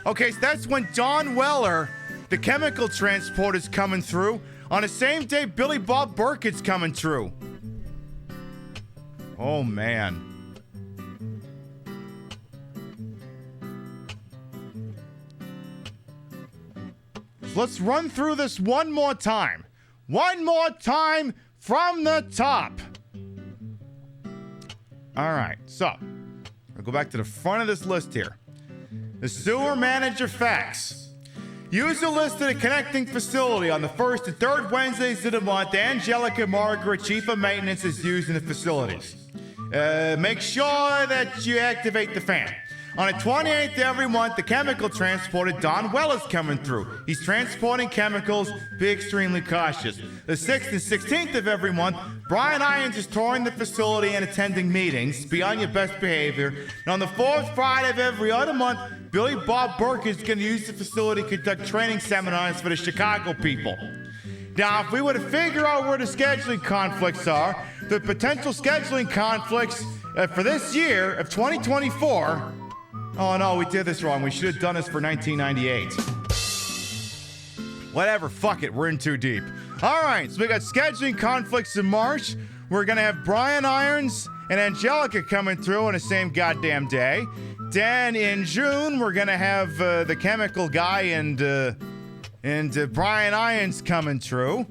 Okay, so that's when Don Weller, the chemical transport, is coming through. On the same day, Billy Bob Burkett's coming through. Oh, man. So let's run through this one more time. One more time from the top. All right, so I'll go back to the front of this list here. The sewer manager facts. Use a list of the connecting facility. On the first and third Wednesdays of the month, Angelica Margaret, Chief of Maintenance, is used in the facilities. Make sure that you activate the fan. On the 28th every month, the chemical transporter, Don Well, is coming through. He's transporting chemicals. Be extremely cautious. The 6th and 16th of every month, Brian Irons is touring the facility and attending meetings. Be on your best behavior. And on the 4th Friday of every other month, Billy Bob Burke is going to use the facility to conduct training seminars for the Chicago people. Now, if we were to figure out where the scheduling conflicts are, the potential scheduling conflicts for this year of 2024... Oh no, we did this wrong. We should have done this for 1998. Whatever, fuck it, we're in too deep. All right, so we got scheduling conflicts in March. We're gonna have Brian Irons and Angelica coming through on the same goddamn day. Then in June, we're gonna have the chemical guy and Brian Irons coming through.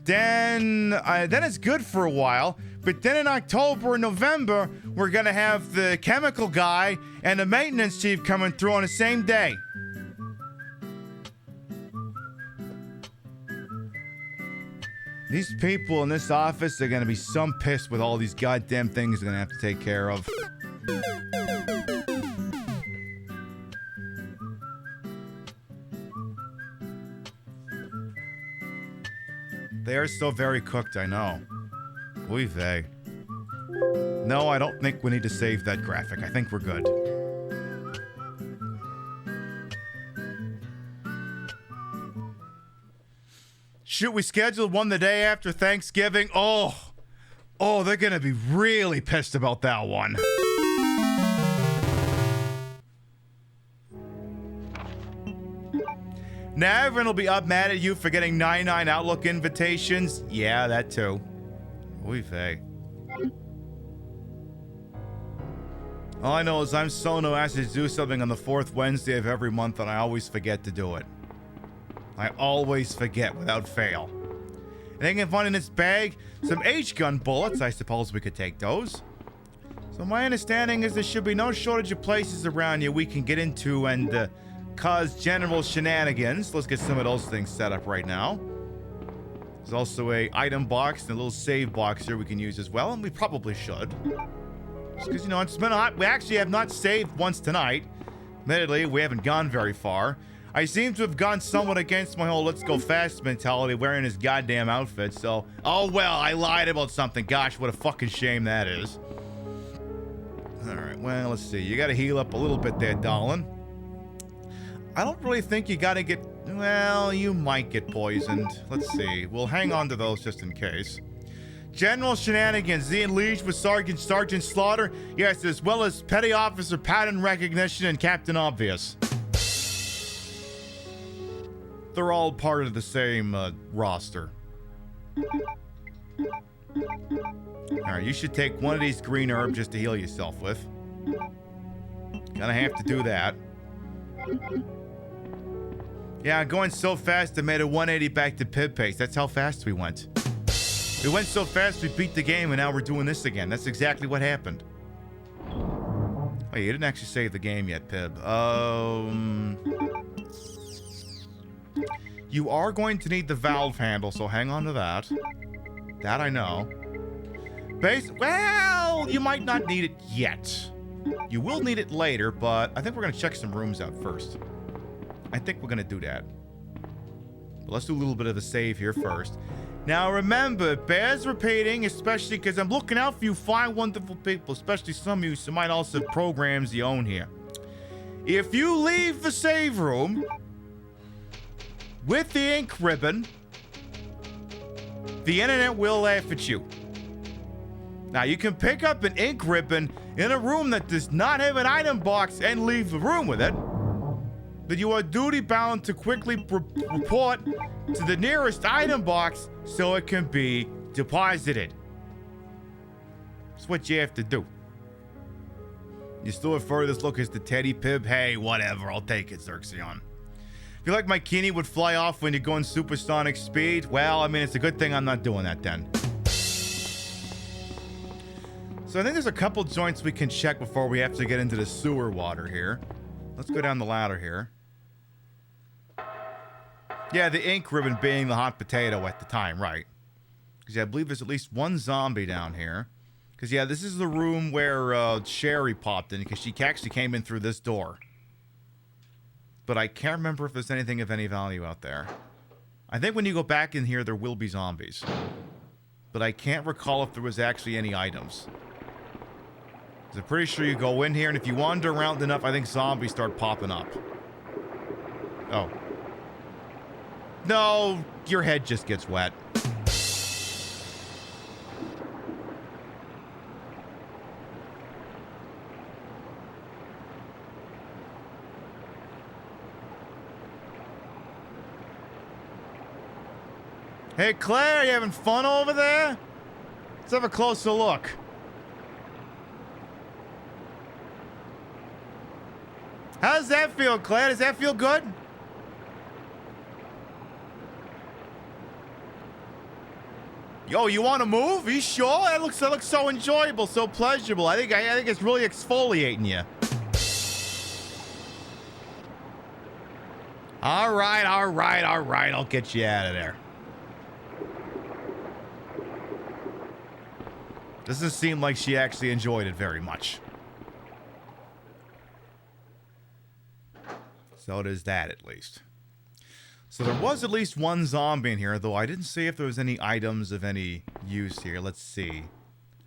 Then it's good for a while. But then in October and November, we're going to have the chemical guy and the maintenance chief coming through on the same day. These people in this office are going to be some pissed with all these goddamn things they're going to have to take care of. They are so very cooked, I know. Oy vey. No, I don't think we need to save that graphic. I think we're good. Shoot, we scheduled one the day after Thanksgiving. Oh, they're going to be really pissed about that one. Now everyone will be up mad at you for getting 99 Outlook invitations. Yeah, that too. Oy vey. All I know is I'm Sono asked to do something on the 4th Wednesday of every month, and I always forget to do it. I always forget without fail. Anything fun in this bag? Some H-gun bullets. I suppose we could take those. So my understanding is there should be no shortage of places around here we can get into and cause general shenanigans. Let's get some of those things set up right now. There's also a item box and a little save box here we can use as well, and we probably should. Just because, you know, it's been hot. We actually have not saved once tonight. Admittedly, we haven't gone very far. I seem to have gone somewhat against my whole let's go fast mentality wearing his goddamn outfit, so... Oh, well, I lied about something. Gosh, what a fucking shame that is. Alright, well, let's see. You gotta heal up a little bit there, darling. I don't really think you gotta get... Well, you might get poisoned. Let's see. We'll hang on to those just in case. General shenanigans. Ian Liege with Sergeant Slaughter. Yes, as well as Petty Officer Pattern Recognition and Captain Obvious. They're all part of the same roster. Alright, you should take one of these green herbs just to heal yourself with. Gonna have to do that. Yeah, going so fast I made a 180 back to PiB pace. That's how fast we went. We went so fast we beat the game and now we're doing this again. That's exactly what happened. Wait, you didn't actually save the game yet, PiB. You are going to need the valve handle, so hang on to that. That I know. Well, you might not need it yet. You will need it later, but I think we're going to check some rooms out first. I think we're going to do that. But let's do a little bit of a save here first. Now remember, bears repeating, especially because I'm looking out for you fine, wonderful people, especially some of you who might also have programs you own here. If you leave the save room with the ink ribbon, the internet will laugh at you. Now, you can pick up an ink ribbon in a room that does not have an item box and leave the room with it, but you are duty-bound to quickly report to the nearest item box so it can be deposited. That's what you have to do. You still refer to this look as the Teddy PiB? Hey, whatever, I'll take it, Xerxion. Feel like my kidney would fly off when you're going supersonic speed? Well, I mean, it's a good thing I'm not doing that then. So I think there's a couple joints we can check before we have to get into the sewer water here. Let's go down the ladder here. Yeah, the ink ribbon being the hot potato at the time, right. Because yeah, I believe there's at least one zombie down here. Because yeah, this is the room where Sherry popped in, because she actually came in through this door. But I can't remember if there's anything of any value out there. I think when you go back in here, there will be zombies. But I can't recall if there was actually any items. I'm pretty sure you go in here, and if you wander around enough, I think zombies start popping up. Oh. No, your head just gets wet. Hey, Claire, you having fun over there? Let's have a closer look. How does that feel, Claire? Does that feel good? Yo, you want to move? Are you sure? That looks so enjoyable, so pleasurable. I think it's really exfoliating you. All right. I'll get you out of there. Doesn't seem like she actually enjoyed it very much. So does that, at least. So there was at least one zombie in here, though I didn't see if there was any items of any use here. Let's see.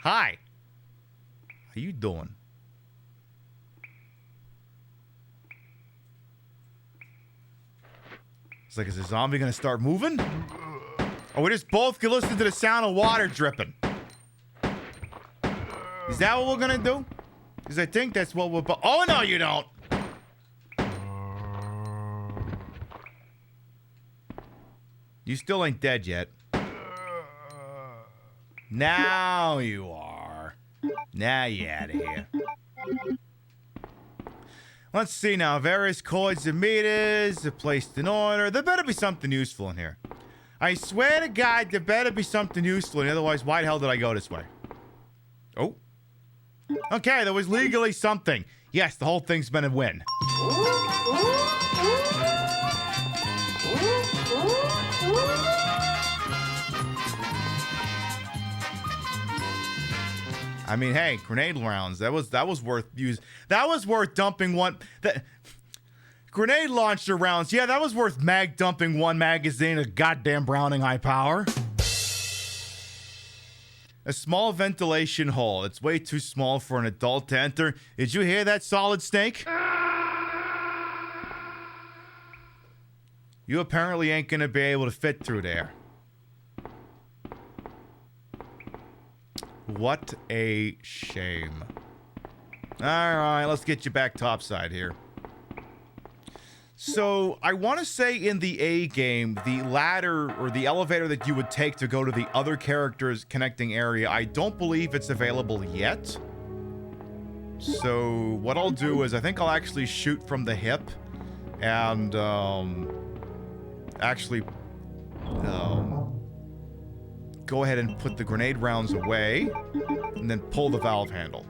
Hi. How you doing? It's like, is the zombie gonna start moving? Or we just both can listen to the sound of water dripping. Is that what we're gonna do? Because I think that's what we're... Oh, no, you don't. You still ain't dead yet. Now you are. Now you out of here. Let's see now. Various coins and meters are placed in order. There better be something useful in here. I swear to God, there better be something useful in here. Otherwise, why the hell did I go this way? Oh. Okay, there was legally something. Yes, the whole thing's been a win. I mean, hey, grenade rounds. That was worth use. That was worth dumping one. Grenade launcher rounds. Yeah, that was worth dumping one magazine of goddamn Browning high power. A small ventilation hole. It's way too small for an adult to enter. Did you hear that, Solid Snake? You apparently ain't gonna be able to fit through there. What a shame. Alright, let's get you back topside here. So, I want to say in the A game, the ladder or the elevator that you would take to go to the other character's connecting area, I don't believe it's available yet. So, what I'll do is I think I'll actually shoot from the hip and, actually, go ahead and put the grenade rounds away and then pull the valve handle.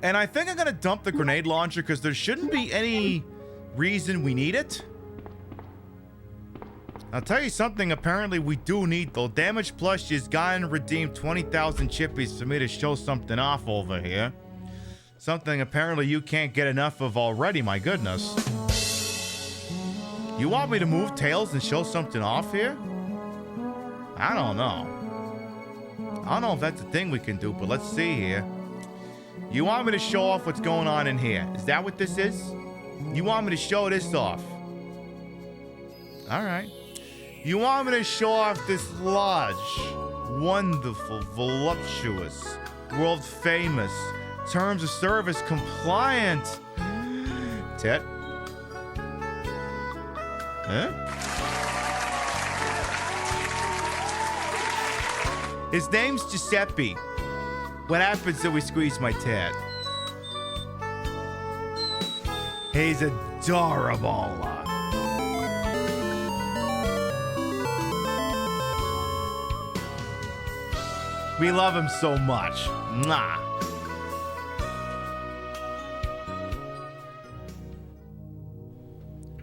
And I think I'm going to dump the grenade launcher because there shouldn't be any reason we need it. I'll tell you something, apparently we do need, though. Damage Plus has gotten redeemed 20,000 chippies for me to show something off over here. Something apparently you can't get enough of already, my goodness. You want me to move tails and show something off here? I don't know. I don't know if that's a thing we can do, but let's see here. You want me to show off what's going on in here? Is that what this is? You want me to show this off? Alright. You want me to show off this large, wonderful, voluptuous, world famous, terms of service compliant tit? Huh? His name's Giuseppe. What happens if we squeeze my tit? He's adorable. We love him so much. Mwah.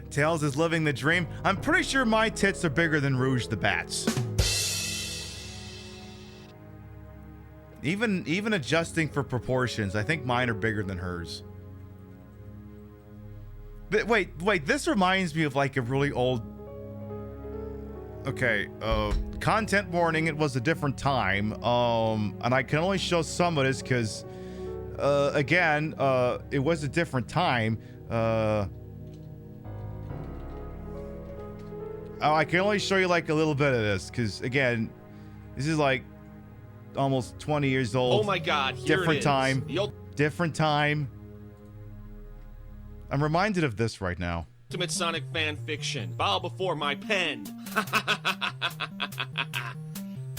Tails is living the dream. I'm pretty sure my tits are bigger than Rouge the Bat's. Even adjusting for proportions, I think mine are bigger than hers. But wait, this reminds me of like a really old... Okay, content warning, it was a different time. And I can only show some of this because, again, it was a different time. I can only show you like a little bit of this because, again, this is like almost 20 years old. Oh my God, here different it is. time. Different time. I'm reminded of this right now. Ultimate Sonic fan fiction. Bow before my pen.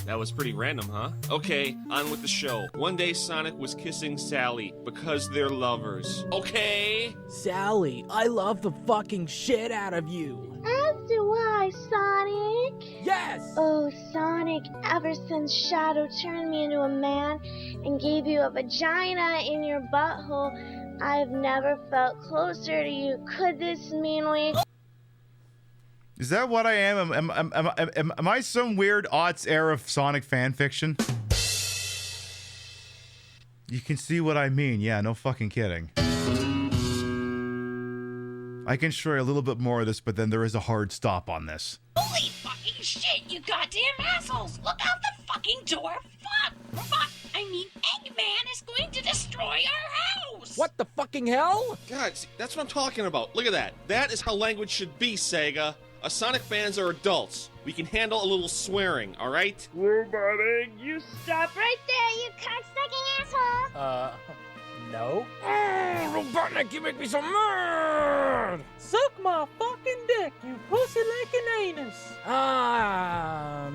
That was pretty random, huh? Okay, on with the show. One day Sonic was kissing Sally because they're lovers. Okay? Sally, I love the fucking shit out of you. As do I, Sonic. Yes! Oh, Sonic, ever since Shadow turned me into a man and gave you a vagina in your butthole, I've never felt closer to you. Could this mean we... Is that what I am? Am I some weird aughts era of Sonic fan fiction? You can see what I mean. Yeah, no fucking kidding. I can show you a little bit more of this, but then there is a hard stop on this. Holy fucking shit, you goddamn assholes! Look out the fucking door! Fuck! I mean, Eggman is going to destroy our house! What the fucking hell? God, see, that's what I'm talking about. Look at that. That is how language should be, Sega. Us Sonic fans are adults. We can handle a little swearing, alright? We're buddying. You stop right there, you cocksucking asshole! know. Robotnik, you make me so mad! Suck my fucking dick, you pussy-licking anus!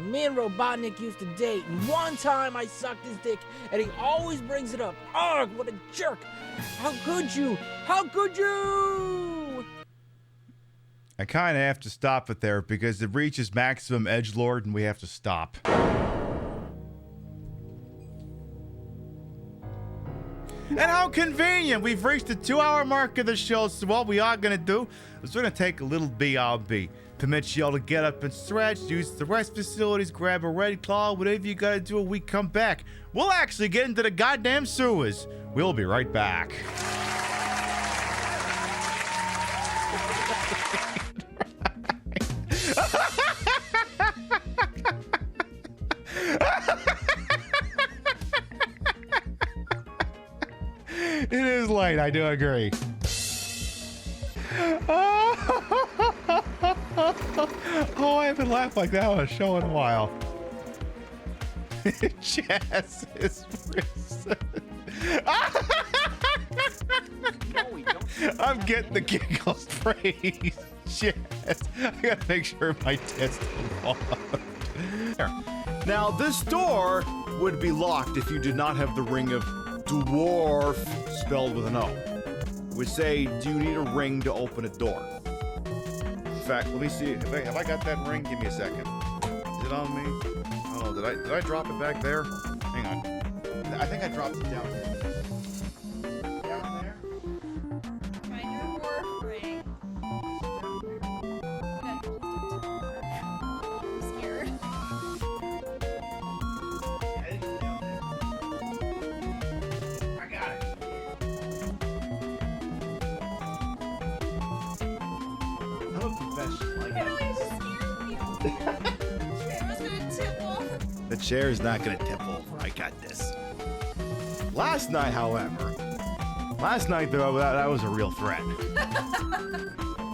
Me and Robotnik used to date, and one time I sucked his dick, and he always brings it up. Ugh, what a jerk! How could you? How could you? I kind of have to stop it there because it reaches maximum edgelord and we have to stop. And how convenient! We've reached the 2-hour mark of the show, so what we are going to do is we're going to take a little BRB. Permit y'all to get up and stretch, use the rest facilities, grab a red claw, whatever you got to do when we come back. We'll actually get into the goddamn sewers. We'll be right back. It is late, I do agree. Oh, I haven't laughed like that on a show in a while. Jazz is risen. I'm getting the giggles praise. Jazz. I gotta make sure my test involved. Now, this door would be locked if you did not have the ring of dwarf spelled with an O. We say, do you need a ring to open a door? In fact, let me see. Have I got that ring? Give me a second. Is it on me? Oh, did I drop it back there? Hang on. I think I dropped it down there. Down there? Find your dwarf ring. I'm scared. I got it. I'm a professional. I got The chair is not gonna tip over. I got this. Last night, however, that was a real threat.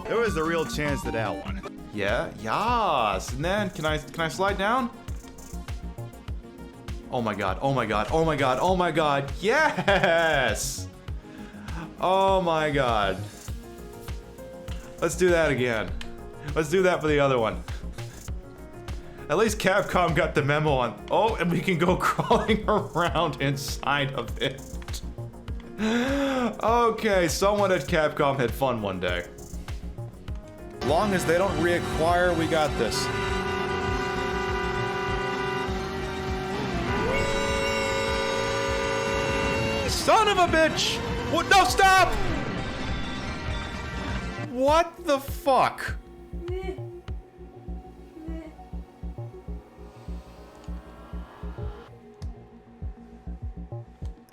There was a real chance to that one. Yeah, yes. And then can I slide down? Oh my god, oh my god, oh my god, oh my god, yes! Oh my god. Let's do that again. Let's do that for the other one. At least Capcom got the memo on. Oh, and we can go crawling around inside of it. Okay, someone at Capcom had fun one day. Long as they don't reacquire, we got this. Son of a bitch! What? No, stop! What the fuck?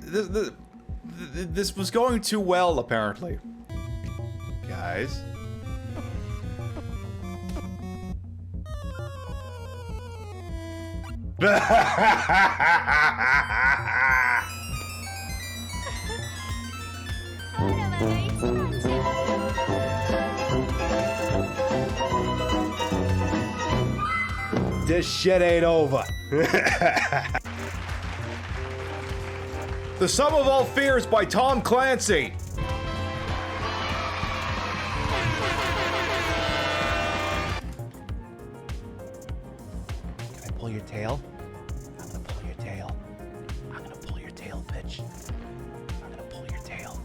This was going too well, apparently. Guys. This shit ain't over. The Sum of All Fears by Tom Clancy. Can I pull your tail? I'm gonna pull your tail. I'm gonna pull your tail, bitch. I'm gonna pull your tail.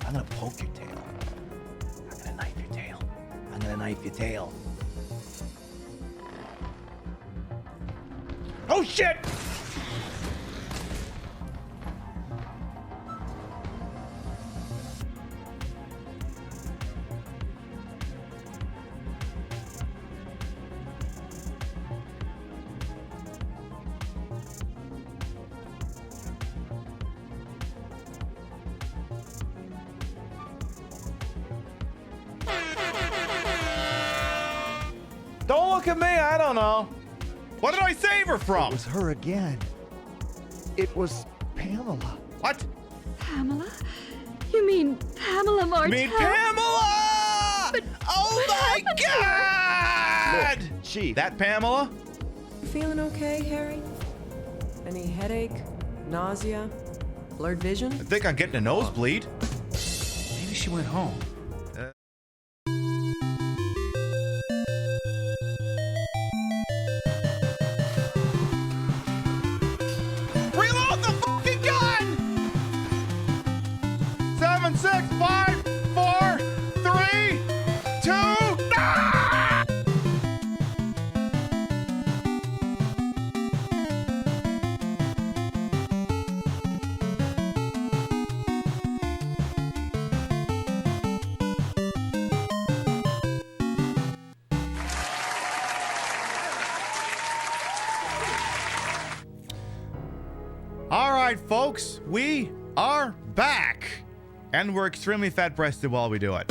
I'm gonna poke your tail. I'm gonna knife your tail. I'm gonna knife your tail. Oh shit! Don't look at me, I don't know. What did I save her from? It was her again. It was Pamela. What? Pamela? You mean Pamela Martell? Meet Pamela! But oh my God! Look, Chief. That Pamela? Feeling okay, Harry? Any headache? Nausea? Blurred vision? I think I'm getting a nosebleed. Maybe she went home. Reload the fucking gun! 7, 6, 5, 4, 3, 2. Ah! All right, folks, we are back. And we're extremely fat-breasted while we do it.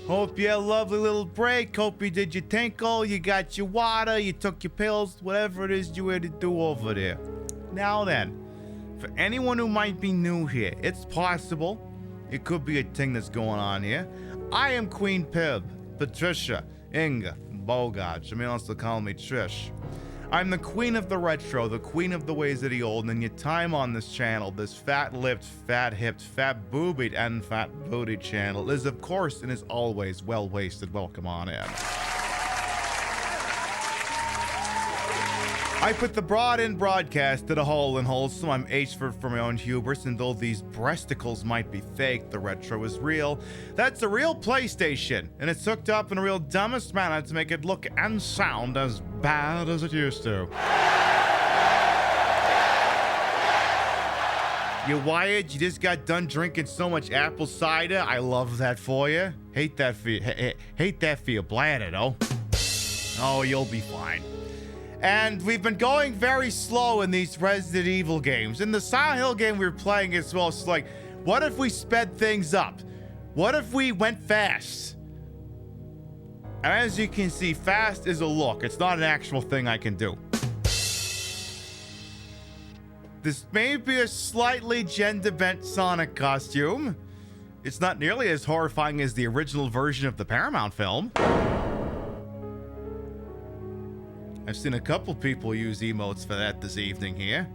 Hope you had a lovely little break. Hope you did your tinkle, you got your water, you took your pills, whatever it is you had to do over there. Now then, for anyone who might be new here, it's possible. It could be a thing that's going on here. I am Queen Pib, Patricia, Inga, Bogart. Some also call me Trish. I'm the queen of the retro, the queen of the ways of the old, and your time on this channel, this fat-lipped, fat-hipped, fat-boobied, and fat-bootied channel is, of course, and is always well-wasted. Welcome on in. I put the broad in broadcast to the hole in wholesome. I'm H for my own hubris, and though these breasticles might be fake, the retro is real. That's a real PlayStation, and it's hooked up in a real dumbest manner to make it look and sound as bad as it used to. You wired? You just got done drinking so much apple cider? I love that for you. Hate that for you. Hate that for your bladder, though. Oh, you'll be fine. And we've been going very slow in these Resident Evil games. In the Silent Hill game we were playing as well, it's like, what if we sped things up? What if we went fast? And as you can see, fast is a look. It's not an actual thing I can do. This may be a slightly gender-bent Sonic costume. It's not nearly as horrifying as the original version of the Paramount film. I've seen a couple people use emotes for that this evening here.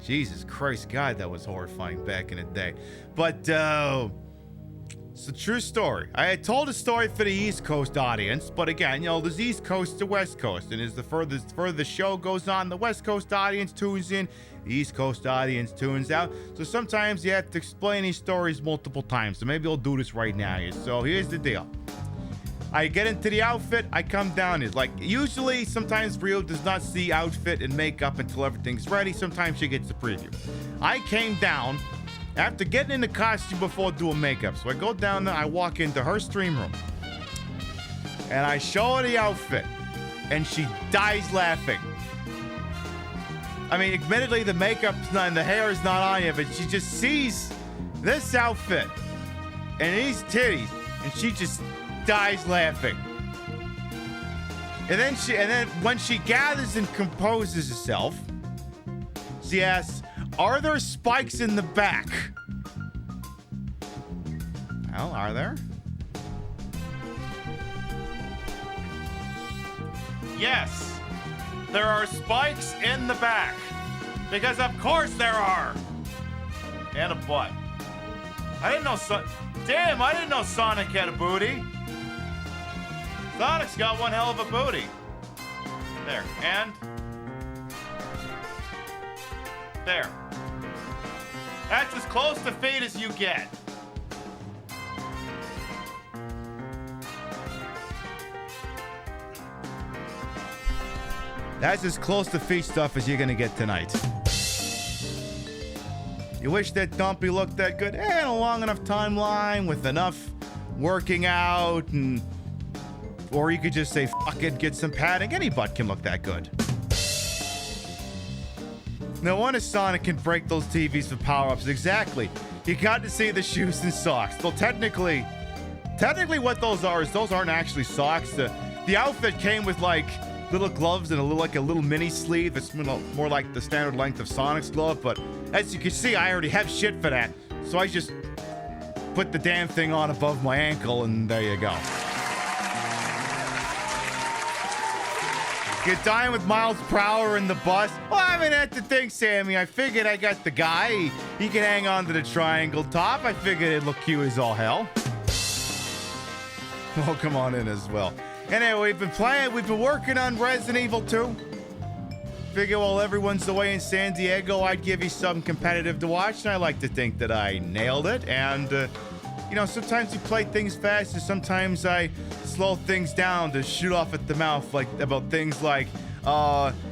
Jesus Christ, God, that was horrifying back in the day. But, it's a true story. I had told a story for the East Coast audience, but again, you know, there's East Coast to West Coast, and as the further the show goes on, the West Coast audience tunes in, the East Coast audience tunes out, so sometimes you have to explain these stories multiple times, so maybe I'll do this right now here. So here's the deal. I get into the outfit, I come down. It's like, usually, sometimes Rio does not see outfit and makeup until everything's ready. Sometimes she gets a preview. I came down after getting in the costume before doing makeup. So I go down there, I walk into her stream room, and I show her the outfit, and she dies laughing. I mean, admittedly, the makeup's not, and the hair is not on yet, but she just sees this outfit and these titties, and she just dies laughing. And then when she gathers and composes herself, she asks, "Are there spikes in the back?" Well, are there? Yes, there are spikes in the back. Because of course there are. And a butt. I didn't know Damn, I didn't know Sonic had a booty. Sonic's got one hell of a booty. There, and there. That's as close to feet as you get. That's as close to feet stuff as you're gonna get tonight. You wish that Dumpy looked that good? In a long enough timeline with enough working out, and or you could just say, fuck it, get some padding. Any butt can look that good. No wonder Sonic can break those TVs for power-ups. Exactly. You got to see the shoes and socks. Well, technically what those are is those aren't actually socks. The outfit came with like little gloves and a little mini sleeve. It's more like the standard length of Sonic's glove, but as you can see, I already have shit for that. So I just put the damn thing on above my ankle, and there you go. You're dying with miles per hour in the bus. Well, I mean, that's the thing, Sammy. I figured I got the guy. He can hang on to the triangle top. I figured it'd look cute as all hell. Well, come on in as well. Anyway, we've been working on Resident Evil 2. Figure while everyone's away in San Diego, I'd give you something competitive to watch, and I like to think that I nailed it. And, you know, sometimes you play things fast, and sometimes I slow things down to shoot off at the mouth, like about things like,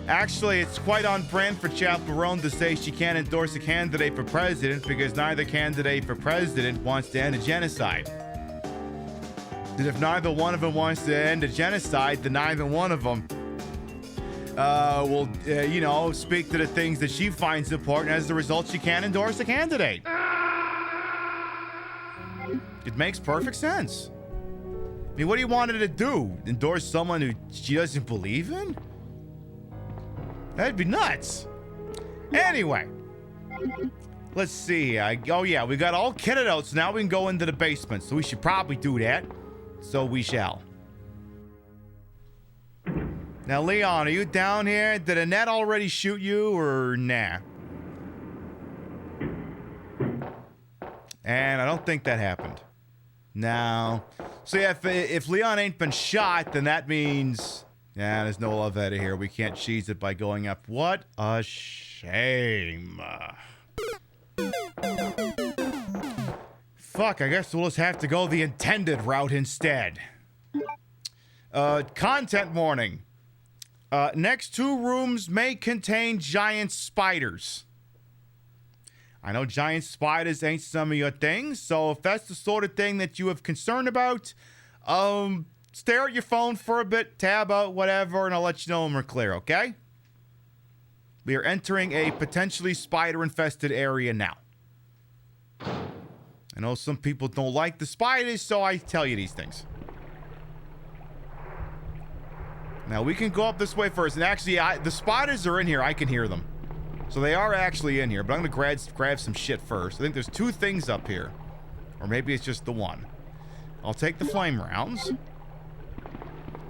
actually, it's quite on brand for Chaperone to say she can't endorse a candidate for president because neither candidate for president wants to end a genocide. And if neither one of them wants to end a genocide, then neither one of them will, you know, speak to the things that she finds important. As a result, she can't endorse a candidate. It makes perfect sense. I mean, what do you want her to do? Endorse someone who she doesn't believe in? That'd be nuts. Anyway, let's see. Oh, yeah, we got all kitted out, so now we can go into the basement. So we should probably do that. So we shall. Now, Leon, are you down here? Did Annette already shoot you or nah? And I don't think that happened. No. So yeah, if Leon ain't been shot, then that means... Yeah, there's no love out of here. We can't cheese it by going up. What a shame. Fuck, I guess we'll just have to go the intended route instead. Content warning. Next 2 rooms may contain giant spiders. I know giant spiders ain't some of your things, so if that's the sort of thing that you have concern about, stare at your phone for a bit, tab out, whatever, and I'll let you know when we're clear, okay? We are entering a potentially spider-infested area now. I know some people don't like the spiders, so I tell you these things. Now, we can go up this way first. And actually, the spiders are in here. I can hear them. So they are actually in here. But I'm going to grab some shit first. I think there's 2 things up here. Or maybe it's just the one. I'll take the flame rounds.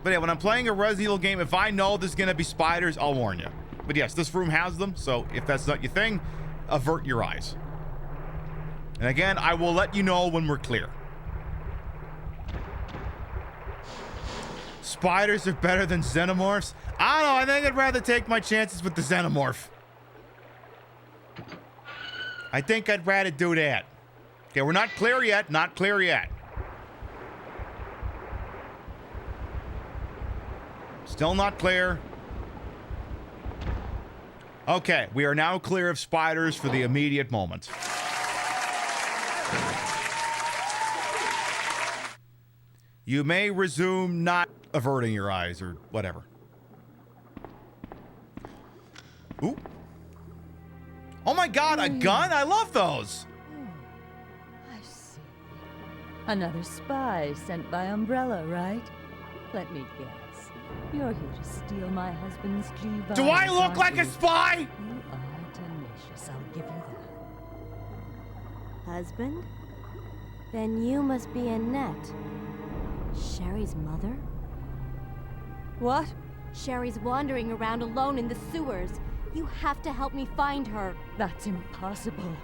But yeah, when I'm playing a Resident Evil game, if I know there's going to be spiders, I'll warn you. But yes, this room has them. So if that's not your thing, avert your eyes. And again, I will let you know when we're clear. Spiders are better than xenomorphs? I don't know. I think I'd rather take my chances with the xenomorph. I think I'd rather do that. Okay, we're not clear yet. Not clear yet. Still not clear. Okay, we are now clear of spiders for the immediate moment. You may resume not averting your eyes or whatever. Ooh. Oh my god, a gun? I love those. I see. Another spy sent by Umbrella, right? Let me guess. You're here to steal my husband's G-Virus. Do I look like a spy? You are tenacious, I'll give you that. Husband? Then you must be Annette. Sherry's mother? What? Sherry's wandering around alone in the sewers. You have to help me find her. That's impossible.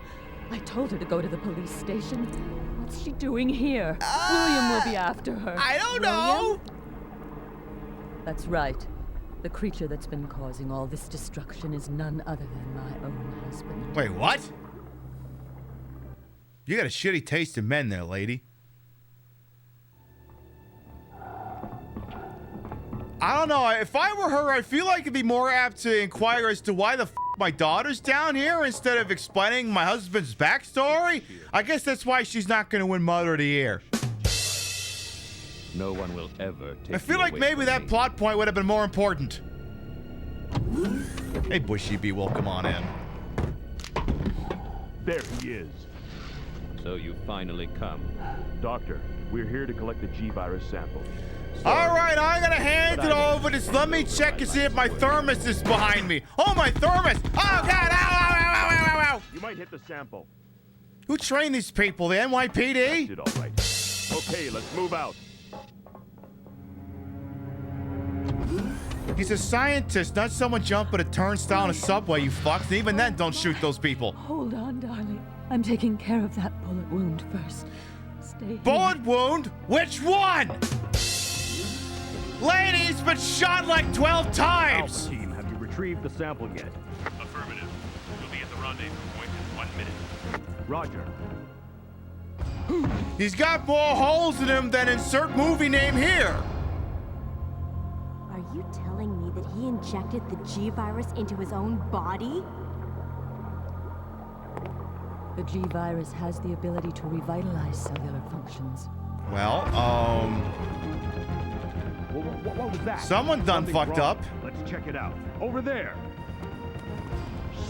I told her to go to the police station. What's she doing here? William will be after her. I don't know. That's right. The creature that's been causing all this destruction is none other than my own husband. Wait, what? You got a shitty taste in men there, lady. I don't know. If I were her, I feel like it'd be more apt to inquire as to why the my daughter's down here instead of explaining my husband's backstory. I guess that's why she's not going to win Mother of the Year. No one will ever take I feel like maybe that plot point would have been more important. Hey, Bushy Bee, well, come on in. There he is. So you finally come. Doctor, we're here to collect the G-Virus sample. All right, I'm going to hand it over. Just let me check and see if my thermos is behind me. Oh, my thermos. Oh, God. Ow, ow, ow, ow, ow, ow. You might hit the sample. Who trained these people? The NYPD? Did all right. Okay, let's move out. He's a scientist, not someone jumping a turnstile in a subway, you fucks. And even then, don't shoot those people. Hold on, darling. I'm taking care of that bullet wound first. Stay here. Bullet wound? Which one? Lady's been shot like 12 times! Alpha team, have you retrieved the sample yet? Affirmative. You'll be at the rendezvous point in 1 minute. Roger. He's got more holes in him than insert movie name here. Are you telling me that he injected the G-Virus into his own body? The G-Virus has the ability to revitalize cellular functions. Well, What was that? someone done Something fucked wrong. up. Let's check it out. Over there.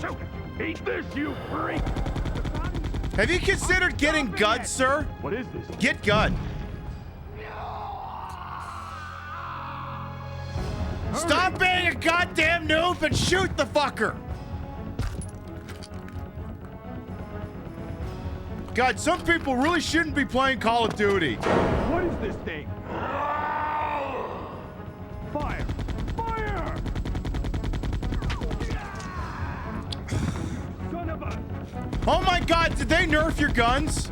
Shoot it. Eat this, you freak. Have you considered getting guns, sir? What is this? Get gun. Stop being a goddamn noob and shoot the fucker! God, some people really shouldn't be playing Call of Duty. What is this thing? Fire! Fire! Son of a... Oh my God, did they nerf your guns?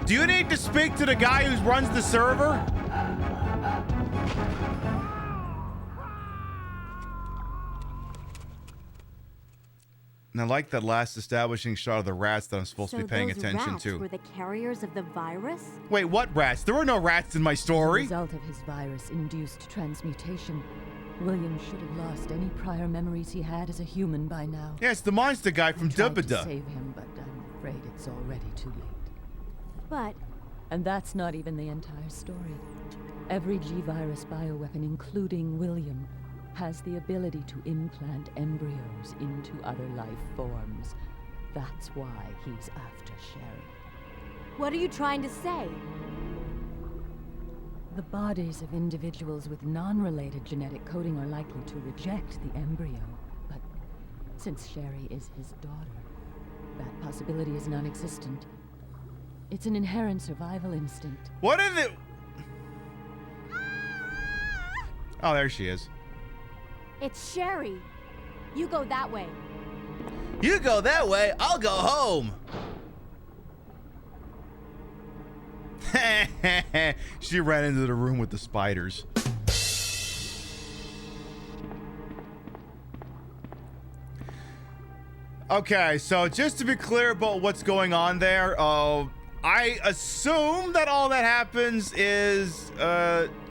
Do you need to speak to the guy who runs the server? And I like that last establishing shot of the rats that I'm supposed to be paying attention rats to. were the carriers of the virus? Wait, what rats? There were no rats in my As a story. result of his virus-induced transmutation, William should have lost any prior memories he had as a human by now. Yeah, it's the monster guy from I tried to Dubba. save him, but I'm afraid it's already too late. But... And that's not even the entire story. Every G-Virus bioweapon, including William, has the ability to implant embryos into other life forms. That's why he's after Sherry. what are you trying to say? The bodies of individuals with non-related genetic coding are likely to reject the embryo, but since Sherry is his daughter, that possibility is non-existent. It's an inherent survival instinct. What is it? Oh, there she is. It's Sherry. You go that way. You go that way, I'll go home. She ran into the room with the spiders. Okay, so just to be clear about what's going on there, I assume that all that happens is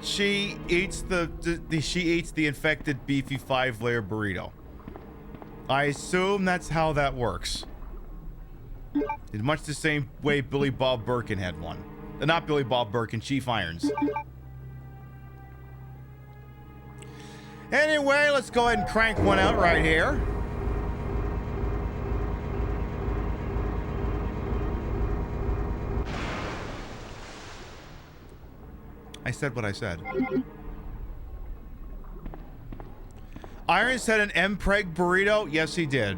she eats the infected beefy 5-layer burrito. I assume that's how that works. In much the same way Billy Bob Birkin had one. Not Billy Bob Birkin, Chief Irons. Anyway, let's go ahead and crank one out right here. I said what I said. Iron said an M-Preg burrito? Yes, he did.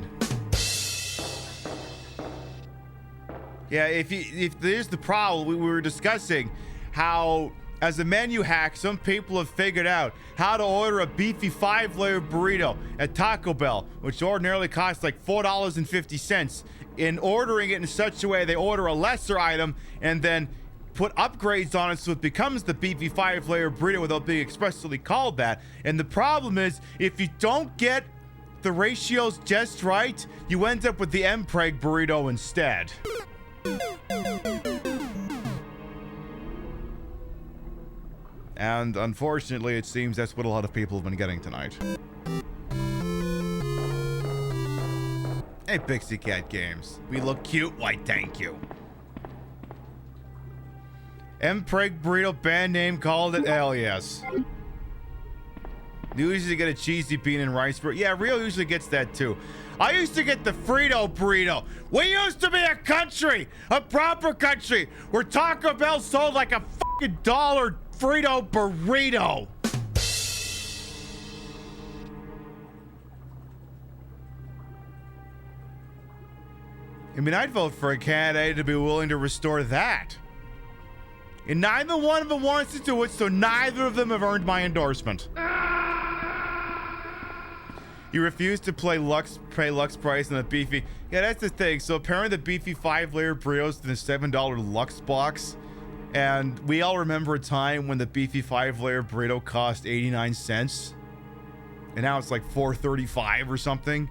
Yeah, if there's the problem, we were discussing how, as a menu hack, some people have figured out how to order a beefy 5-layer burrito at Taco Bell, which ordinarily costs like $4.50. In ordering it in such a way, they order a lesser item and then put upgrades on it so it becomes the beefy 5-layer burrito without being expressly called that. And the problem is, if you don't get the ratios just right, you end up with the M-Preg burrito instead. And unfortunately, it seems that's what a lot of people have been getting tonight. Hey, Pixie Cat Games. We look cute, why thank you. M-Preg burrito band name called it, hell yes. You usually get a cheesy bean and rice burrito. Yeah, Rio usually gets that too. I used to get the Frito burrito. We used to be a country, a proper country, where Taco Bell sold like a fucking $1 Frito burrito. I mean, I'd vote for a candidate to be willing to restore that. And neither one of them wants to do it, so neither of them have earned my endorsement. You refuse to pay Lux price on the beefy. Yeah, that's the thing. So apparently the beefy 5-layer burritos in the $7 Lux box. And we all remember a time when the beefy 5-layer burrito cost 89 cents. And now it's like $4.35 or something.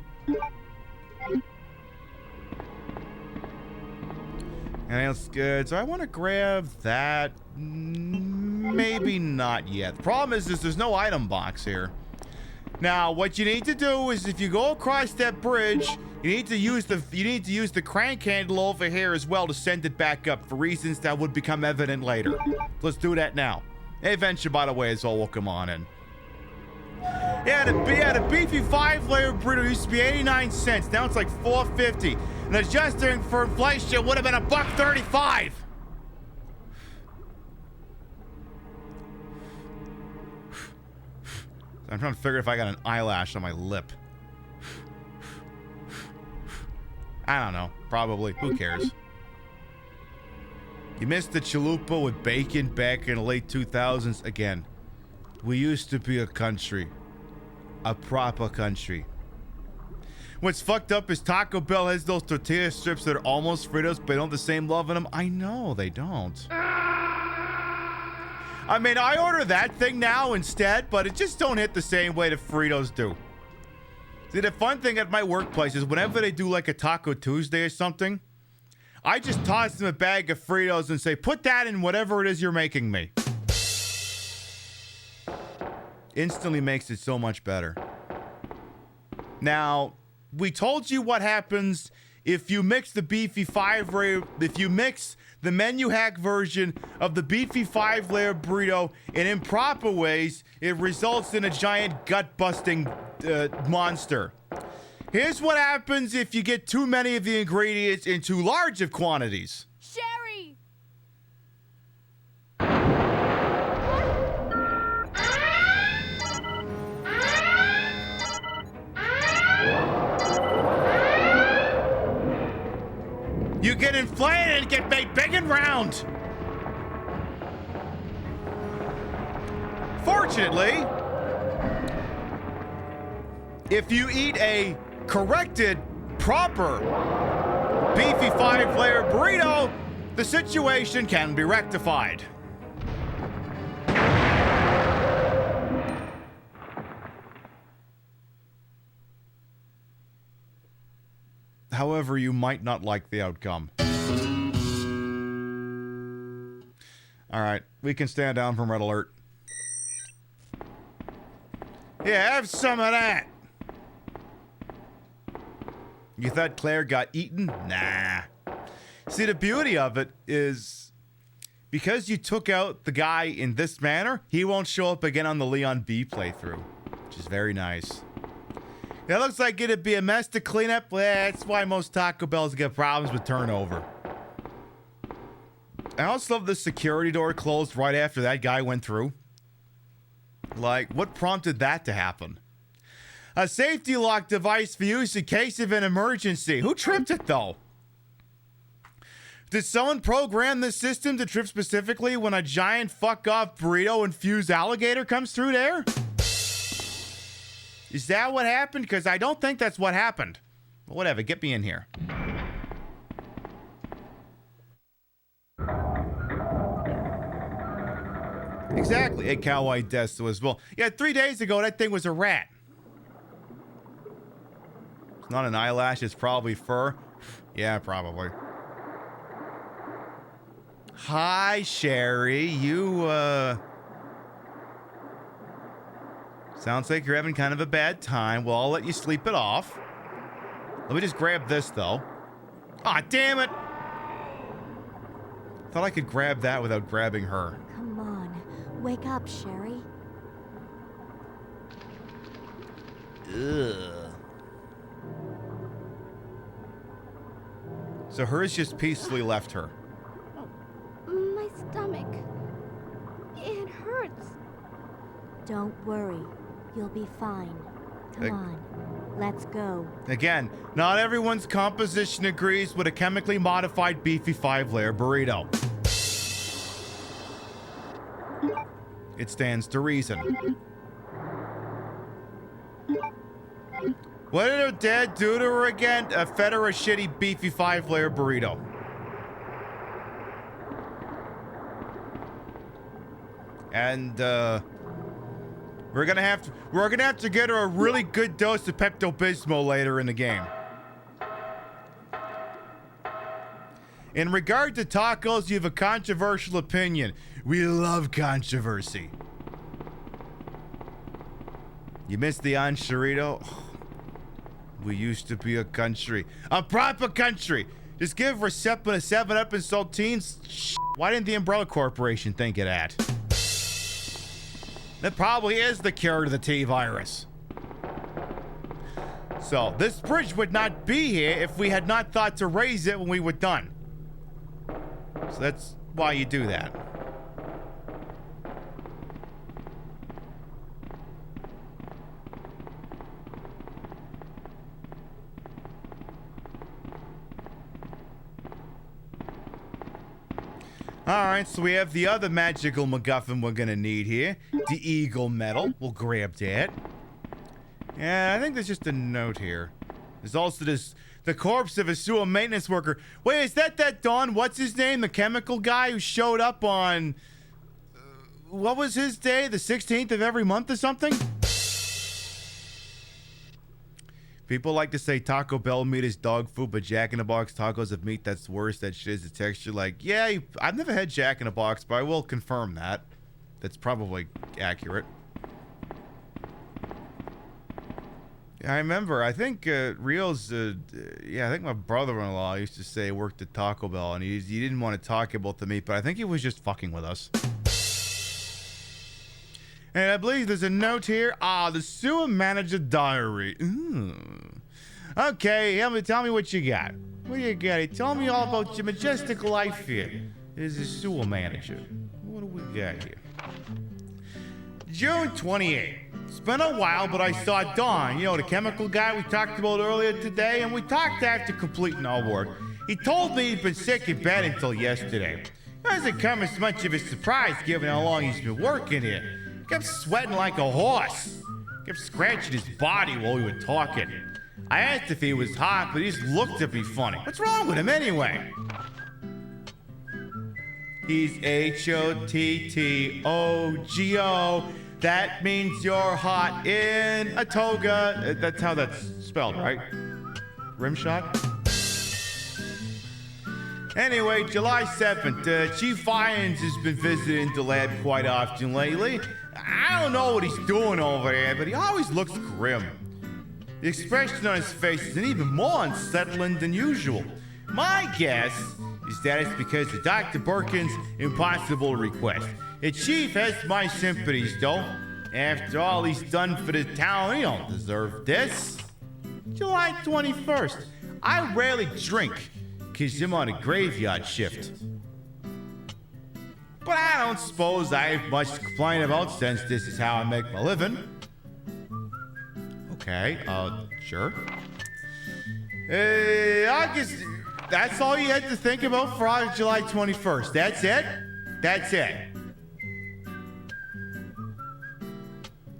And it's good. So I want to grab that. Maybe not yet. The problem is there's no item box here. Now, what you need to do is if you go across that bridge, you need to use the crank handle over here as well to send it back up for reasons that would become evident later. Let's do that now. Adventure, by the way, is all will come on in. Yeah, the beefy 5-layer burrito used to be 89 cents. Now it's like $4.50. And adjusting for inflation would have been $1.35. I'm trying to figure if I got an eyelash on my lip. I don't know. Probably. Who cares? You missed the chalupa with bacon back in the late 2000s. Again, we used to be a country. A proper country. What's fucked up is Taco Bell has those tortilla strips that are almost Fritos, but don't have the same love in them. I know, they don't. I mean, I order that thing now instead, but it just don't hit the same way the Fritos do. See, the fun thing at my workplace is whenever they do like a Taco Tuesday or something, I just toss them a bag of Fritos and say, put that in whatever it is you're making me. Instantly makes it so much better. Now, we told you what happens if you mix the beefy 5-layer, if you mix the menu hack version of the beefy 5-layer burrito in improper ways, it results in a giant gut-busting monster. Here's what happens if you get too many of the ingredients in too large of quantities. Sherry! You get inflated and get made big and round. Fortunately, if you eat a corrected, proper beefy 5-layer burrito, the situation can be rectified. However, you might not like the outcome. All right, we can stand down from red alert. Yeah, have some of that. You thought Claire got eaten? Nah. See, the beauty of it is because you took out the guy in this manner, he won't show up again on the Leon B playthrough, which is very nice. It looks like it'd be a mess to clean up. Well, that's why most Taco Bells get problems with turnover. I also love the security door closed right after that guy went through. Like, what prompted that to happen? A safety lock device for use in case of an emergency. Who tripped it, though? Did someone program this system to trip specifically when a giant fuck-off burrito-infused alligator comes through there? Is that what happened? Because I don't think that's what happened. But whatever, get me in here. Exactly, a kawaii desu as well. Yeah, 3 days ago, that thing was a rat. It's not an eyelash, it's probably fur. Yeah, probably. Hi, Sherry. You, sounds like you're having kind of a bad time. Well, I'll let you sleep it off. Let me just grab this, though. Aw, damn it! Thought I could grab that without grabbing her. Come on. Wake up, Sherry. Ugh. So hers just peacefully left her. My stomach. It hurts. Don't worry. You'll be fine. Come on. Let's go. Again, not everyone's composition agrees with a chemically modified beefy 5-layer burrito. It stands to reason. What did her dad do to her again? Fed her a shitty beefy 5-layer burrito. And we're gonna have to get her a really good dose of Pepto-Bismol later in the game. In regard to tacos, you have a controversial opinion. We love controversy. You missed the Anchorito? We used to be a country. A proper country! Just give Recep a 7-Up and saltines? Why didn't the Umbrella Corporation think of that? That probably is the cure to the T-virus. So, this bridge would not be here if we had not thought to raise it when we were done. So that's why you do that. Alright, so we have the other magical MacGuffin we're gonna need here. The Eagle Medal. We'll grab that. Yeah, I think there's just a note here. There's also the corpse of a sewer maintenance worker. Wait, is that Don? What's his name? The chemical guy who showed up on... what was his day? The 16th of every month or something? People like to say Taco Bell meat is dog food, but Jack in the Box tacos of meat that's worse. That shit is the texture. Like, yeah, I've never had Jack in the Box, but I will confirm that. That's probably accurate. I remember, I think Rio's, yeah, I think my brother-in-law used to say he worked at Taco Bell, and he didn't want to talk about the meat, but I think he was just fucking with us. And I believe there's a note here. The sewer manager diary. Ooh. Okay, tell me what you got. What do you got? Tell me all about your majestic life here. There's a sewer manager. What do we got here? June 28th. It's been a while, but I saw Don, the chemical guy we talked about earlier today, and we talked after completing our work. He told me he'd been sick in bed until yesterday. It hasn't come as much of a surprise given how long he's been working here. He kept sweating like a horse. Kept scratching his body while we were talking. I asked if he was hot, but he just looked at me funny. What's wrong with him anyway? He's H-O-T-T-O-G-O. That means you're hot in a toga. That's how that's spelled, right? Rimshot? Anyway, July 7th, Chief Irons has been visiting the lab quite often lately. I don't know what he's doing over there, but he always looks grim. The expression on his face is even more unsettling than usual. My guess is that it's because of Dr. Birkin's impossible request. The Chief has my sympathies, though. After all he's done for the town, he don't deserve this. July 21st. I rarely drink, because I'm on a graveyard shift. But I don't suppose I have much to complain about since this is how I make my living. Okay, sure. August, that's all you had to think about for July 21st. That's it? That's it.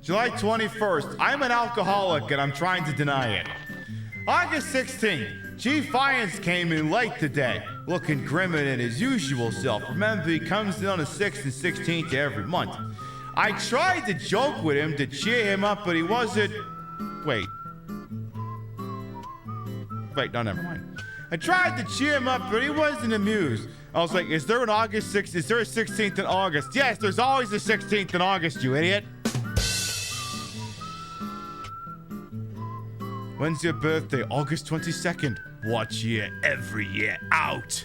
July 21st, I'm an alcoholic and I'm trying to deny it. August 16th, Chief Irons came in late today, looking grimmer than his usual self. Remember, he comes in on the 6th and 16th every month. I tried to joke with him to cheer him up, but he wasn't... Wait, no, never mind. I tried to cheer him up, but he wasn't amused. I was like, is there an August 6th? Is there a 16th in August? Yes, there's always a 16th in August, you idiot. When's your birthday? August 22nd. Watch year, every year, out.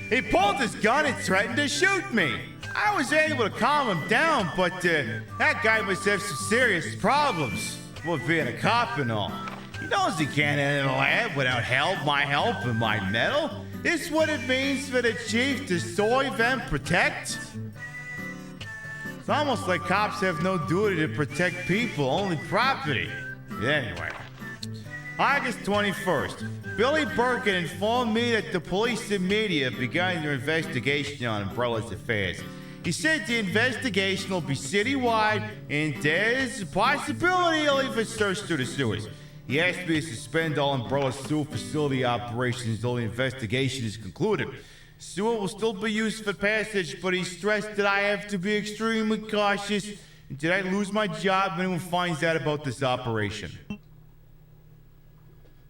He pulled his gun and threatened to shoot me. I was able to calm him down, but that guy must have some serious problems with being a cop and all. He knows he can't enter the lab without my help and my medal. This is what it means for the Chief to serve and protect. It's almost like cops have no duty to protect people, only property. Anyway, August 21st, Billy Birkin informed me that the police and media have begun their investigation on Umbrella's affairs. He said the investigation will be citywide, and there's a possibility he'll even search through the sewers. He asked me to suspend all Umbrella sewer facility operations until the investigation is concluded. Sewer will still be used for passage, but he stressed that I have to be extremely cautious. Did I lose my job if anyone finds out about this operation?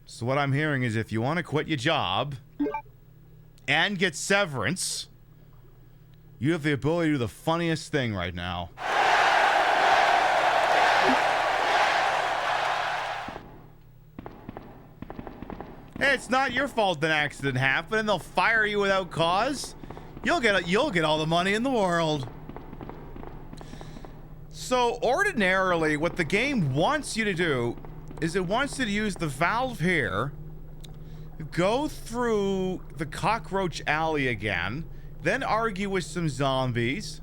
So what I'm hearing is if you want to quit your job and get severance, you have the ability to do the funniest thing right now. Hey, it's not your fault an accident happened and they'll fire you without cause. You'll get all the money in the world. So ordinarily, what the game wants you to do is it wants you to use the valve here, go through the cockroach alley again, then argue with some zombies,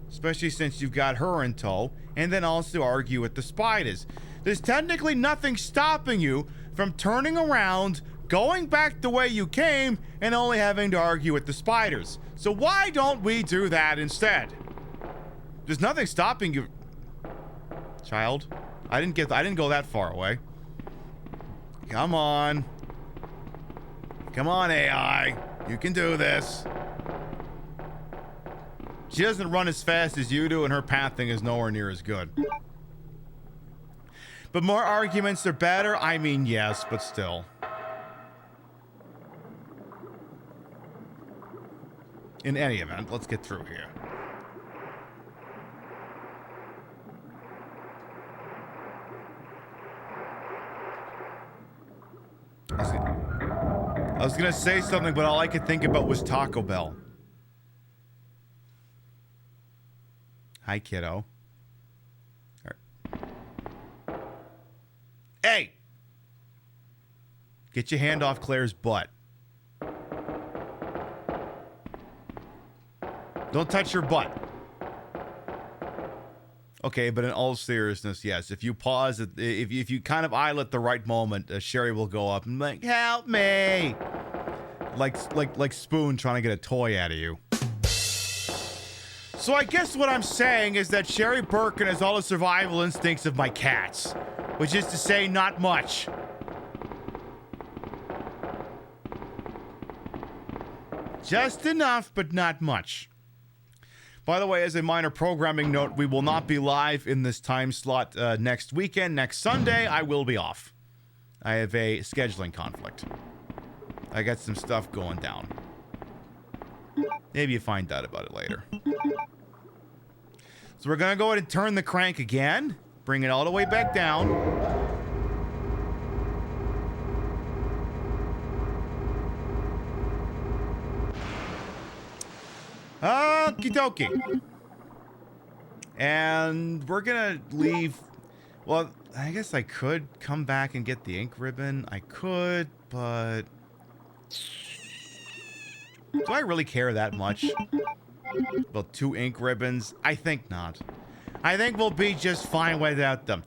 especially since you've got her in tow, and then also argue with the spiders. There's technically nothing stopping you from turning around, going back the way you came, and only having to argue with the spiders. So why don't we do that instead? There's nothing stopping you. Child, I didn't go that far away. Come on. Come on, AI. You can do this. She doesn't run as fast as you do, and her pathing is nowhere near as good. But more arguments are better? I mean, yes, but still. In any event, let's get through here. I was gonna say something, but all I could think about was Taco Bell. Hi, kiddo. Hey! Get your hand off Claire's butt. Don't touch her butt. Okay, but in all seriousness, yes. If you pause, if you kind of idle at the right moment, Sherry will go up and be like, help me! Like Spoon trying to get a toy out of you. So I guess what I'm saying is that Sherry Birkin has all the survival instincts of my cats. Which is to say, not much. Just enough, but not much. By the way, as a minor programming note, we will not be live in this time slot next weekend. Next Sunday, I will be off. I have a scheduling conflict. I got some stuff going down. Maybe you find out about it later. So we're going to go ahead and turn the crank again. Bring it all the way back down. Okie dokie. And we're gonna leave. Well, I guess I could come back and get the ink ribbon. I could, but do I really care that much about 2 ink ribbons? I think not. I think we'll be just fine without them.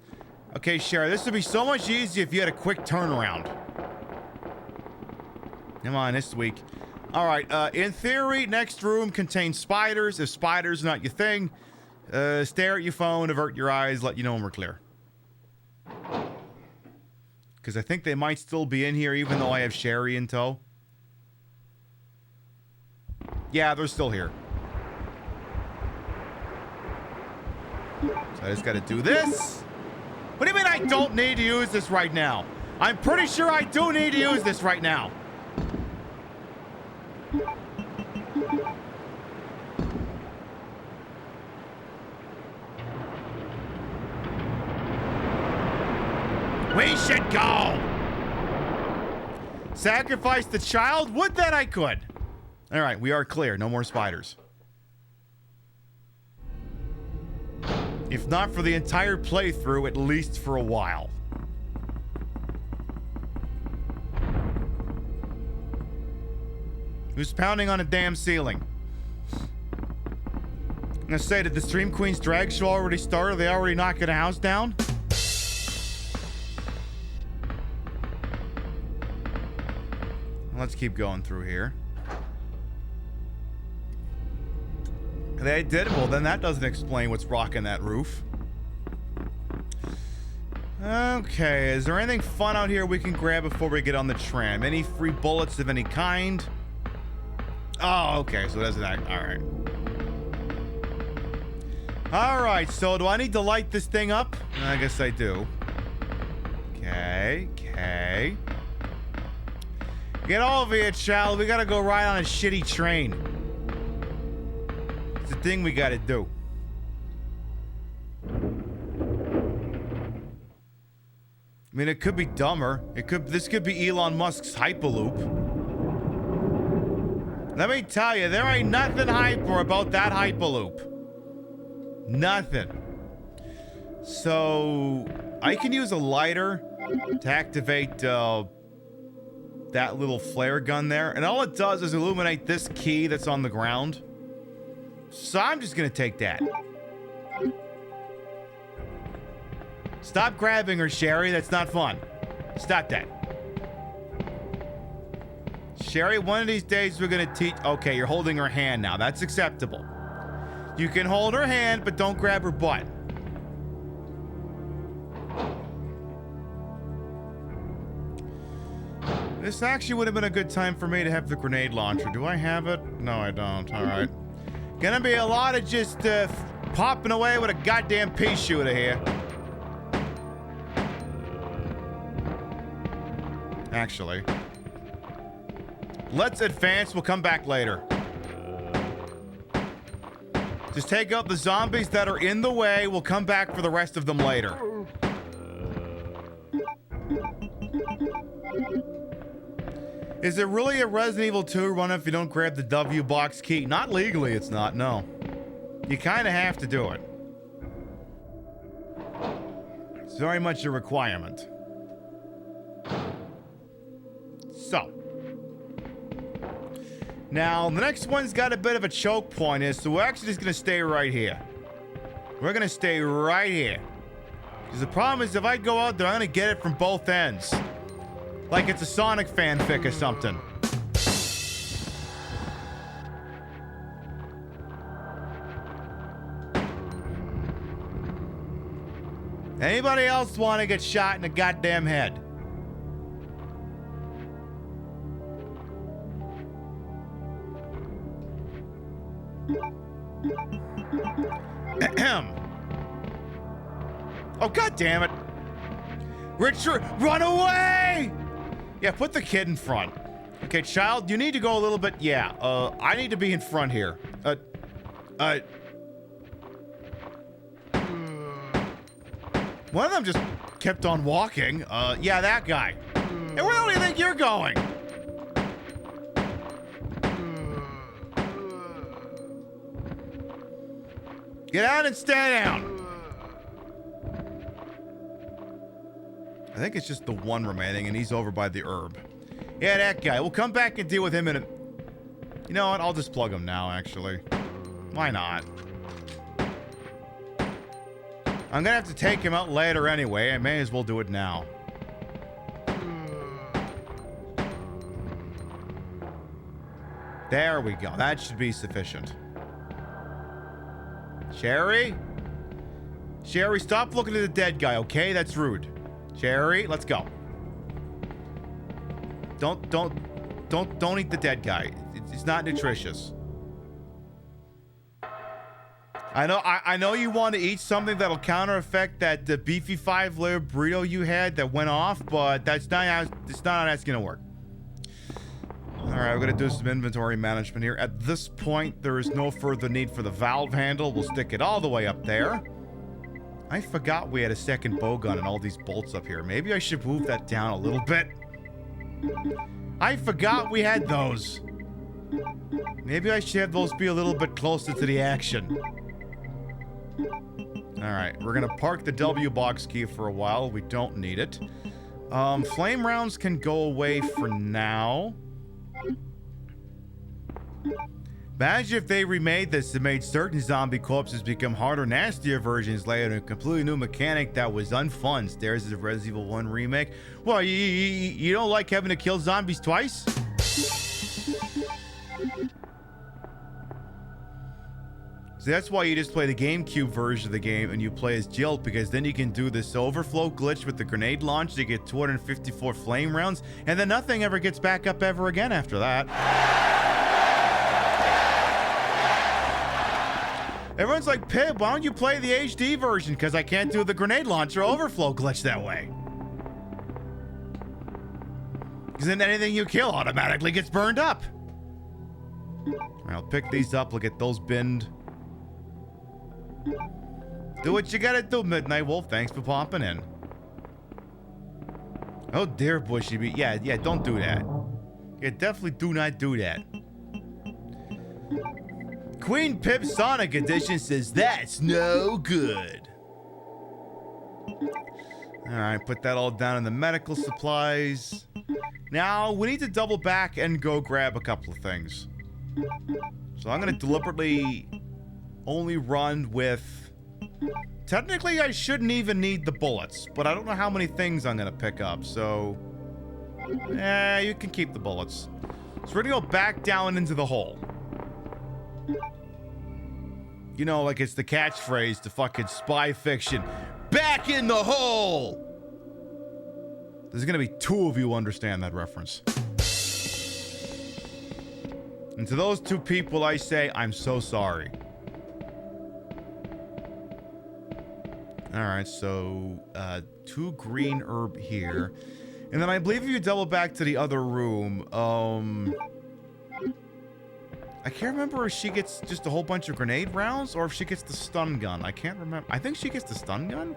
Okay, Sherry, this would be so much easier if you had a quick turnaround. Come on, this week. All right, in theory, next room contains spiders. If spiders are not your thing, stare at your phone, avert your eyes, let you know when we're clear. Because I think they might still be in here even though I have Sherry in tow. Yeah, they're still here. So I just gotta do this. What do you mean I don't need to use this right now? I'm pretty sure I do need to use this right now. We should go. Sacrifice the child? Would that I could. All right, we are clear. No more spiders. If not for the entire playthrough, at least for a while. Who's pounding on a damn ceiling? I'm gonna say, did the Stream Queen's drag show already start? Are they already knocking a house down? Let's keep going through here. They did? Well, then that doesn't explain what's rocking that roof. Okay, is there anything fun out here we can grab before we get on the tram? Any free bullets of any kind? Oh, okay, so that's that. Alright. Alright, so do I need to light this thing up? I guess I do. Okay, okay. Get over here, child. We gotta go ride on a shitty train. It's a thing we gotta do. I mean, it could be dumber. This could be Elon Musk's Hyperloop. Let me tell you, there ain't nothing hyper about that Hyperloop. Nothing. So, I can use a lighter to activate that little flare gun there. And all it does is illuminate this key that's on the ground. So I'm just gonna take that. Stop grabbing her, Sherry. That's not fun. Stop that. Sherry, one of these days we're gonna teach... Okay, you're holding her hand now. That's acceptable. You can hold her hand, but don't grab her butt. This actually would have been a good time for me to have the grenade launcher. Do I have it? No, I don't. All right. Gonna be a lot of just popping away with a goddamn pea shooter here. Actually. Let's advance. We'll come back later. Just take out the zombies that are in the way. We'll come back for the rest of them later. Is it really a Resident Evil 2 run if you don't grab the W box key? Not legally, it's not, no. You kind of have to do it. It's very much a requirement. So. Now, the next one's got a bit of a choke point is, so we're actually just gonna stay right here. We're gonna stay right here. Because the problem is if I go out there, I'm gonna get it from both ends. Like it's a Sonic fanfic or something. Anybody else want to get shot in the goddamn head? Ahem. Oh, god damn it. Richard, run away! Yeah, put the kid in front. Okay, child, you need to go a little bit... Yeah, I need to be in front here. One of them just kept on walking. Yeah, that guy. Hey, where do you think you're going? Get out and stand down. I think it's just the one remaining, and he's over by the herb. Yeah, that guy. We'll come back and deal with him in a... You know what? I'll just plug him now, actually. Why not? I'm gonna have to take him out later anyway. I may as well do it now. There we go. That should be sufficient. Sherry? Sherry, stop looking at the dead guy, okay? That's rude. Sherry, let's go. Don't eat the dead guy. It's not nutritious. I know you want to eat something that'll counter effect that the beefy 5-layer burrito you had that went off, but that's not how that's gonna work. All right, we're gonna do some inventory management here. At this point, there is no further need for the valve handle. We'll stick it all the way up there. I forgot we had a second bow gun and all these bolts up here. Maybe I should move that down a little bit. I forgot we had those. Maybe I should have those be a little bit closer to the action. Alright, we're gonna park the W box key for a while. We don't need it. Flame rounds can go away for now. Imagine if they remade this and made certain zombie corpses become harder, nastier versions later, a completely new mechanic that was unfun. Stairs is a Resident Evil 1 remake. Well, you don't like having to kill zombies twice? So that's why you just play the GameCube version of the game and you play as Jill, because then you can do this overflow glitch with the grenade launch. You get 254 flame rounds, and then nothing ever gets back up ever again after that. Everyone's like, Pib, why don't you play the HD version? Because I can't do the grenade launcher overflow glitch that way. Because then anything you kill automatically gets burned up. I'll pick these up. We'll get those binned. Do what you gotta do, Midnight Wolf. Thanks for popping in. Oh dear, Bushy Bee. Yeah, don't do that. Yeah, definitely do not do that. Queen Pip Sonic Edition says that's no good. Alright, put that all down in the medical supplies. Now, we need to double back and go grab a couple of things. So I'm gonna deliberately only run with... Technically, I shouldn't even need the bullets, but I don't know how many things I'm gonna pick up, so... you can keep the bullets. So we're gonna go back down into the hole. You know, like it's the catchphrase to fucking spy fiction. Back in the hole! There's gonna be two of you who understand that reference. And to those two people, I say, I'm so sorry. Alright, so, 2 green herb here. And then I believe if you double back to the other room, I can't remember if she gets just a whole bunch of grenade rounds or if she gets the stun gun. I can't remember. I think she gets the stun gun?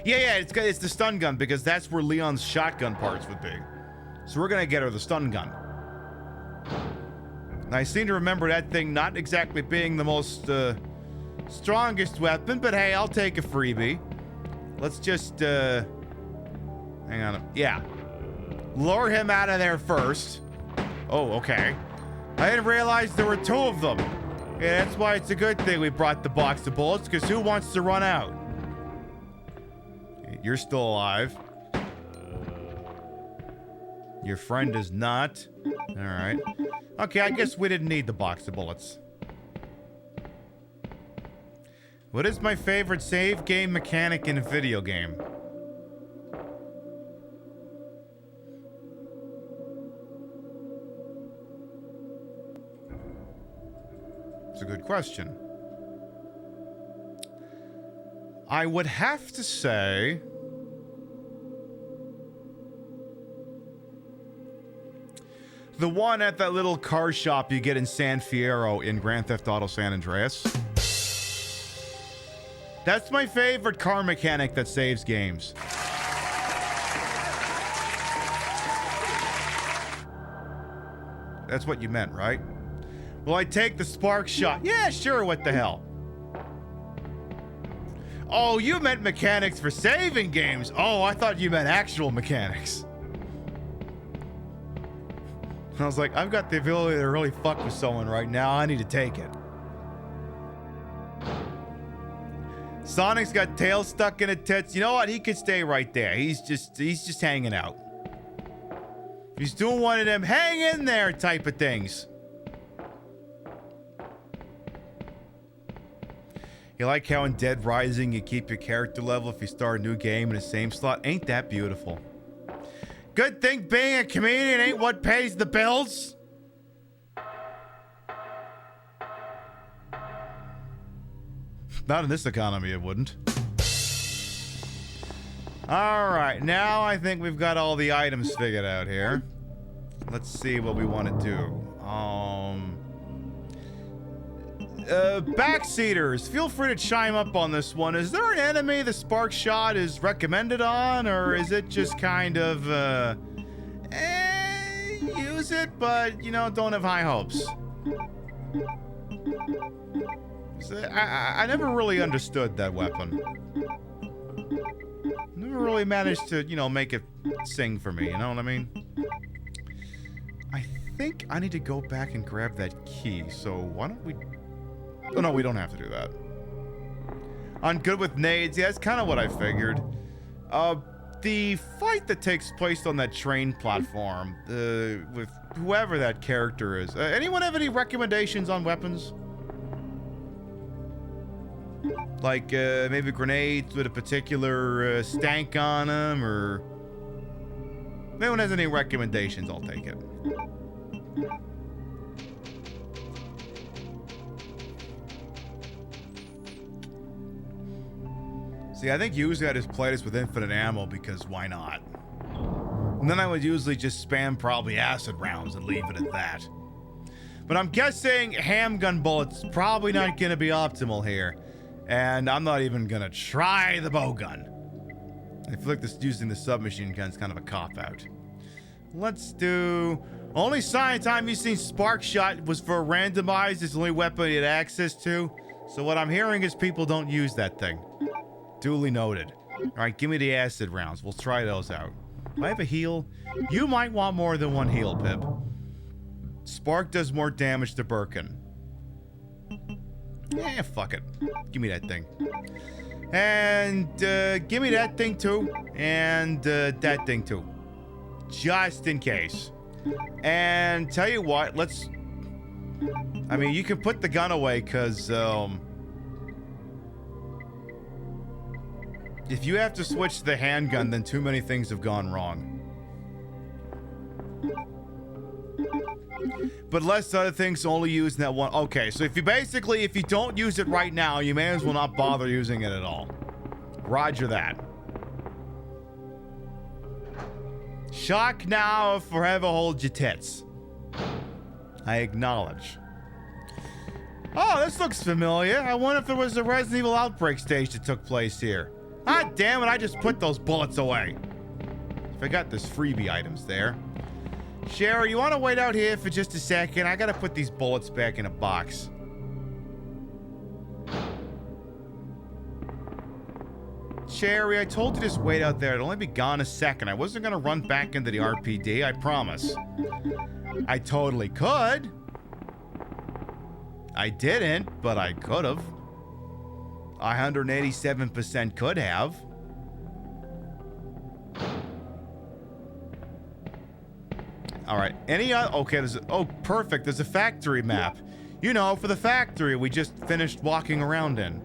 Yeah, it's the stun gun because that's where Leon's shotgun parts would be. So we're gonna get her the stun gun. And I seem to remember that thing not exactly being the most strongest weapon, but hey, I'll take a freebie. Let's just hang on. Yeah. Lure him out of there first. Oh, okay. I didn't realize there were 2 of them. Yeah, that's why it's a good thing we brought the box of bullets, because who wants to run out? You're still alive. Your friend is not. Alright. Okay, I guess we didn't need the box of bullets. What is my favorite save game mechanic in a video game? It's a good question. I would have to say... the one at that little car shop you get in San Fierro in Grand Theft Auto San Andreas. That's my favorite car mechanic that saves games. That's what you meant, right? Will I take the spark shot? Yeah, sure, what the hell? Oh, you meant mechanics for saving games. Oh, I thought you meant actual mechanics. I was like, I've got the ability to really fuck with someone right now. I need to take it. Sonic's got tail stuck in a tits. You know what? He could stay right there. He's just hanging out. He's doing one of them hang in there type of things. You like how in Dead Rising you keep your character level if you start a new game in the same slot? Ain't that beautiful? Good thing being a comedian ain't what pays the bills. Not in this economy, it wouldn't. Alright, now I think we've got all the items figured out here. Let's see what we want to do. Backseaters, feel free to chime up on this one. Is there an enemy the spark shot is recommended on, or is it just kind of, use it, but, you know, don't have high hopes? So, I never really understood that weapon. Never really managed to, you know, make it sing for me, you know what I mean? I think I need to go back and grab that key, so why don't we... Oh, no, we don't have to do that. I'm good with nades. Yeah, that's kind of what I figured. The fight that takes place on that train platform, with whoever that character is. Anyone have any recommendations on weapons? Like maybe grenades with a particular stank on them, or if anyone has any recommendations, I'll take it. See, I think usually I just play this with infinite ammo because why not? And then I would usually just spam probably acid rounds and leave it at that. But I'm guessing handgun bullets probably not going to be optimal here. And I'm not even going to try the bow gun. I feel like using the submachine gun is kind of a cop-out. Let's do... Only sign time you've seen Spark Shot was for randomized. It's the only weapon he had access to. So what I'm hearing is people don't use that thing. Duly noted. Alright, give me the acid rounds. We'll try those out. Do I have a heal? You might want more than one heal, Pip. Spark does more damage to Birkin. Eh, fuck it. Give me that thing. And give me that thing too. And that thing too. Just in case. And tell you what, let's... I mean, you can put the gun away because... if you have to switch to the handgun, then too many things have gone wrong. But less other things only used in that one. Okay, so if you don't use it right now, you may as well not bother using it at all. Roger that. Shock now, forever hold your tits. I acknowledge. Oh, this looks familiar. I wonder if there was a Resident Evil Outbreak stage that took place here. Ah, damn it, I just put those bullets away. Forgot there's freebie items there. Sherry, you want to wait out here for just a second? I gotta put these bullets back in a box. Sherry, I told you to just wait out there. It'll only be gone a second. I wasn't gonna run back into the RPD, I promise. I totally could. I didn't, but I could have. 187% could have. All right. Any other? Okay. Oh, perfect. There's a factory map. You know, for the factory we just finished walking around in,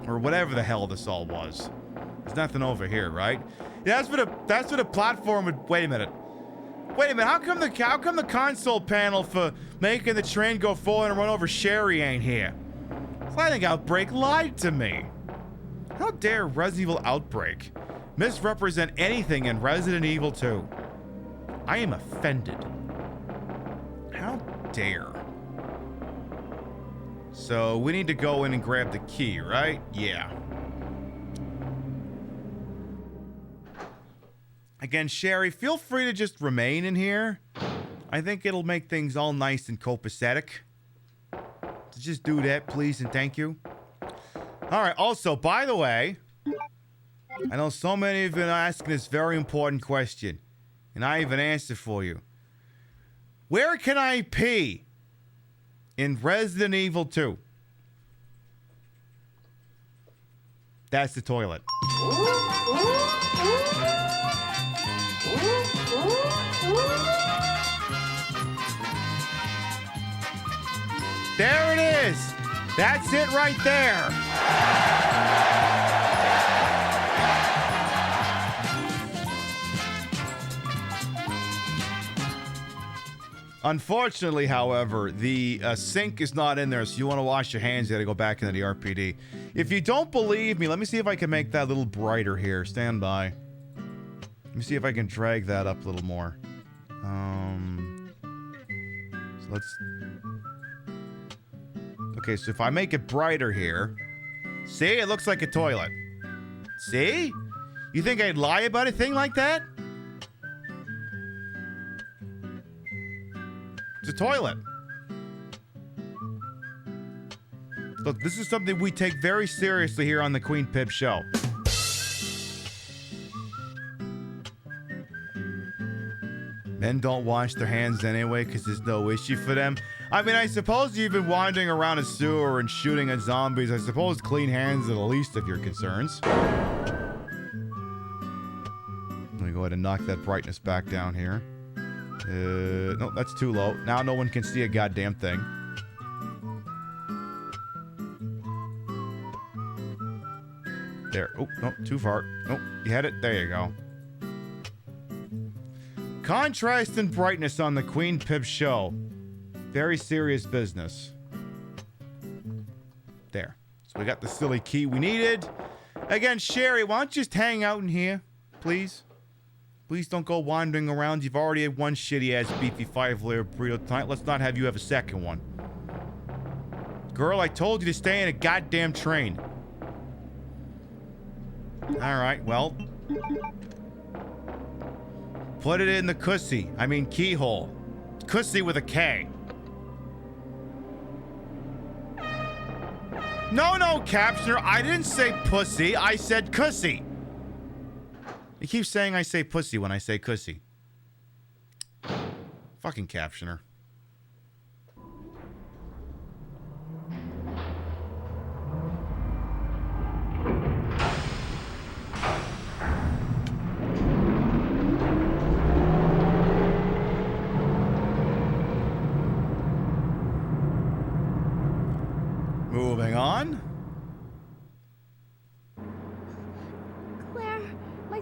or whatever the hell this all was. There's nothing over here, right? Yeah, that's what a platform would. Wait a minute. How come the console panel for making the train go forward and run over Sherry ain't here? I think Outbreak lied to me. How dare Resident Evil Outbreak misrepresent anything in Resident Evil 2? I am offended. How dare. So we need to go in and grab the key, right? Yeah. Again, Sherry, feel free to just remain in here. I think it'll make things all nice and copacetic. So just do that, please, and thank you. All right, also, by the way, I know so many of you are asking this very important question, and I have an answer for you. Where can I pee in Resident Evil 2? That's the toilet. There it is. That's it right there. Unfortunately, however, the sink is not in there, so you want to wash your hands, you gotta go back into the RPD. If you don't believe me, let me see if I can make that a little brighter here. Stand by. Let me see if I can drag that up a little more. So let's... Okay, so if I make it brighter here... See? It looks like a toilet. See? You think I'd lie about a thing like that? It's a toilet. Look, this is something we take very seriously here on the Queen Pib Show. Men don't wash their hands anyway because there's no issue for them. I mean, I suppose you've been wandering around a sewer and shooting at zombies. I suppose clean hands are the least of your concerns. Let me go ahead and knock that brightness back down here. No, that's too low. Now no one can see a goddamn thing. There. Oh, no, too far. Nope, you had it. There you go. Contrast and brightness on the Queen Pip show. Very serious business. There. So we got the silly key we needed. Again, Sherry, why don't you just hang out in here, please? Please don't go wandering around. You've already had one shitty-ass beefy 5-layer burrito tonight. Let's not have you have a second one. Girl, I told you to stay in a goddamn train. Alright, well. Put it in the cussy. I mean keyhole. Cussy with a K. No, captioner. I didn't say pussy. I said cussy. You keep saying I say pussy when I say cussy. Fucking captioner. Moving on. Claire, my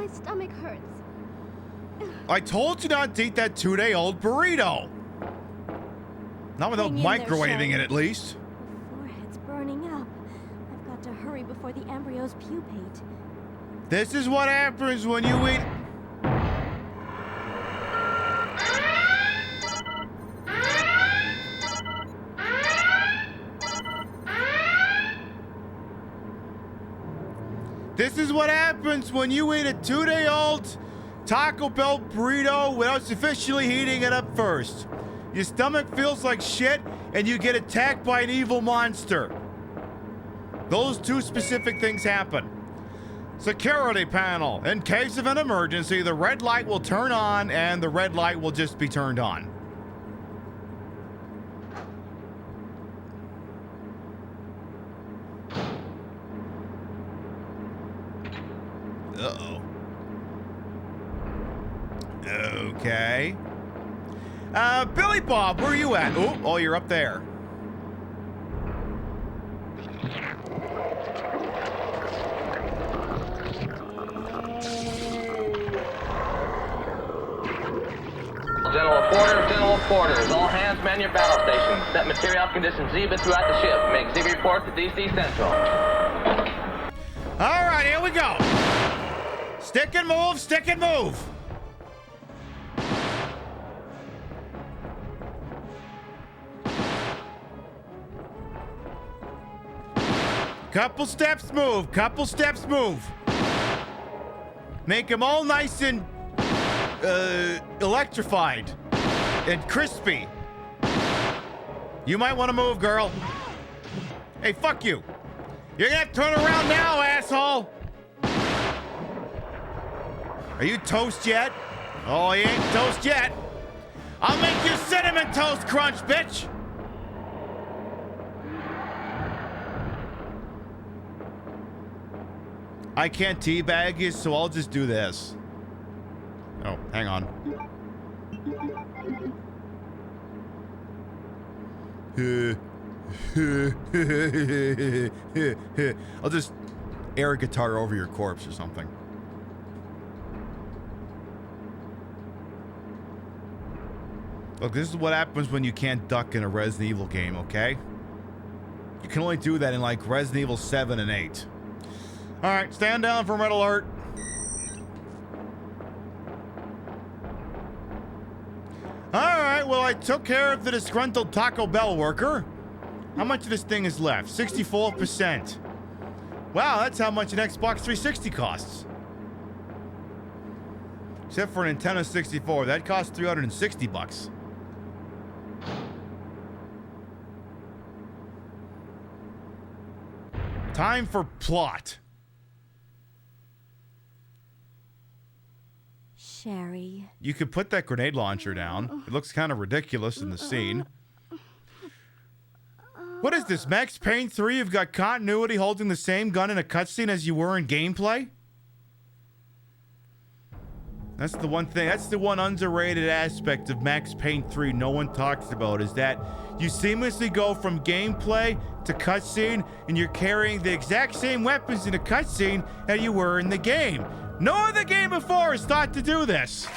stomach hurts. I told you not to eat that 2-day-old burrito. Not without microwaving it, at least. My forehead's burning up. I've got to hurry before the embryos pupate. This is what happens when you eat... This is what happens when you eat a 2-day-old Taco Bell burrito without sufficiently heating it up first. Your stomach feels like shit, and you get attacked by an evil monster. Those two specific things happen. Security panel. In case of an emergency, the red light will turn on, and the red light will just be turned on. Uh-oh. Okay. Billy Bob, where are you at? Oh, you're up there. General quarters. All hands man your battle stations. Set material conditions Zebra throughout the ship. Make Zebra report to DC Central. All right, here we go. Stick and move, stick and move. Couple steps move, couple steps move. Make them all nice and electrified and crispy. You might want to move, girl. Hey, fuck you. You're gonna have to turn around now, asshole. Are you toast yet? Oh, you ain't toast yet. I'll make you cinnamon toast crunch, bitch. I can't teabag you, so I'll just do this. Oh, hang on. I'll just air guitar over your corpse or something. Look, this is what happens when you can't duck in a Resident Evil game, okay? You can only do that in like Resident Evil 7 and 8. Alright, stand down for red alert. Alright, well, I took care of the disgruntled Taco Bell worker. How much of this thing is left? 64%. Wow, that's how much an Xbox 360 costs. Except for a Nintendo 64, that costs $360. Time for plot. Sherry. You could put that grenade launcher down. It looks kind of ridiculous in the scene. What is this, Max Payne 3? You've got continuity holding the same gun in a cutscene as you were in gameplay? That's the one thing. That's the one underrated aspect of Max Payne 3 no one talks about, is that you seamlessly go from gameplay to cutscene, and you're carrying the exact same weapons in a cutscene that you were in the game. No other game before has thought to do this.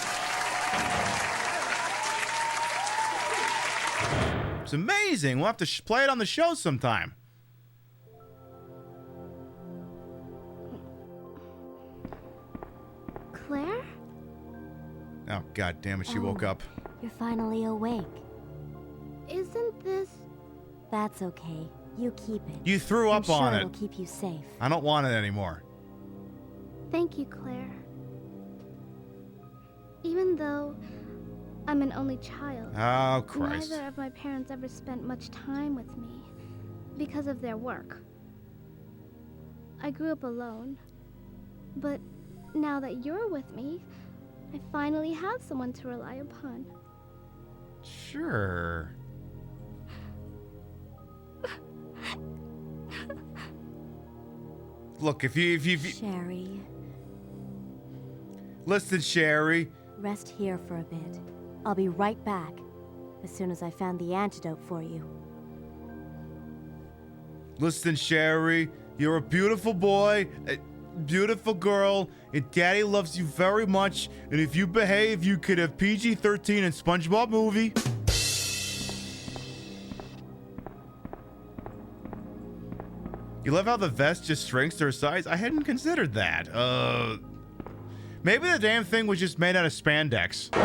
It's amazing. We'll have to play it on the show sometime. Claire? Oh, god damn it, she woke up. You're finally awake. Isn't this... That's okay. You keep it. You threw up on it. It'll keep you safe. I don't want it anymore. Thank you, Claire. Even though I'm an only child, Oh, Christ. neither of my parents ever spent much time with me because of their work. I grew up alone, but now that you're with me, I finally have someone to rely upon. Sure. Look, if you... Sherry. Listen, Sherry. Rest here for a bit. I'll be right back, as soon as I found the antidote for you. Listen, Sherry. You're a beautiful boy, a beautiful girl, and Daddy loves you very much. And if you behave, you could have PG-13 in SpongeBob movie. You love how the vest just shrinks to her size? I hadn't considered that. Maybe the damn thing was just made out of spandex.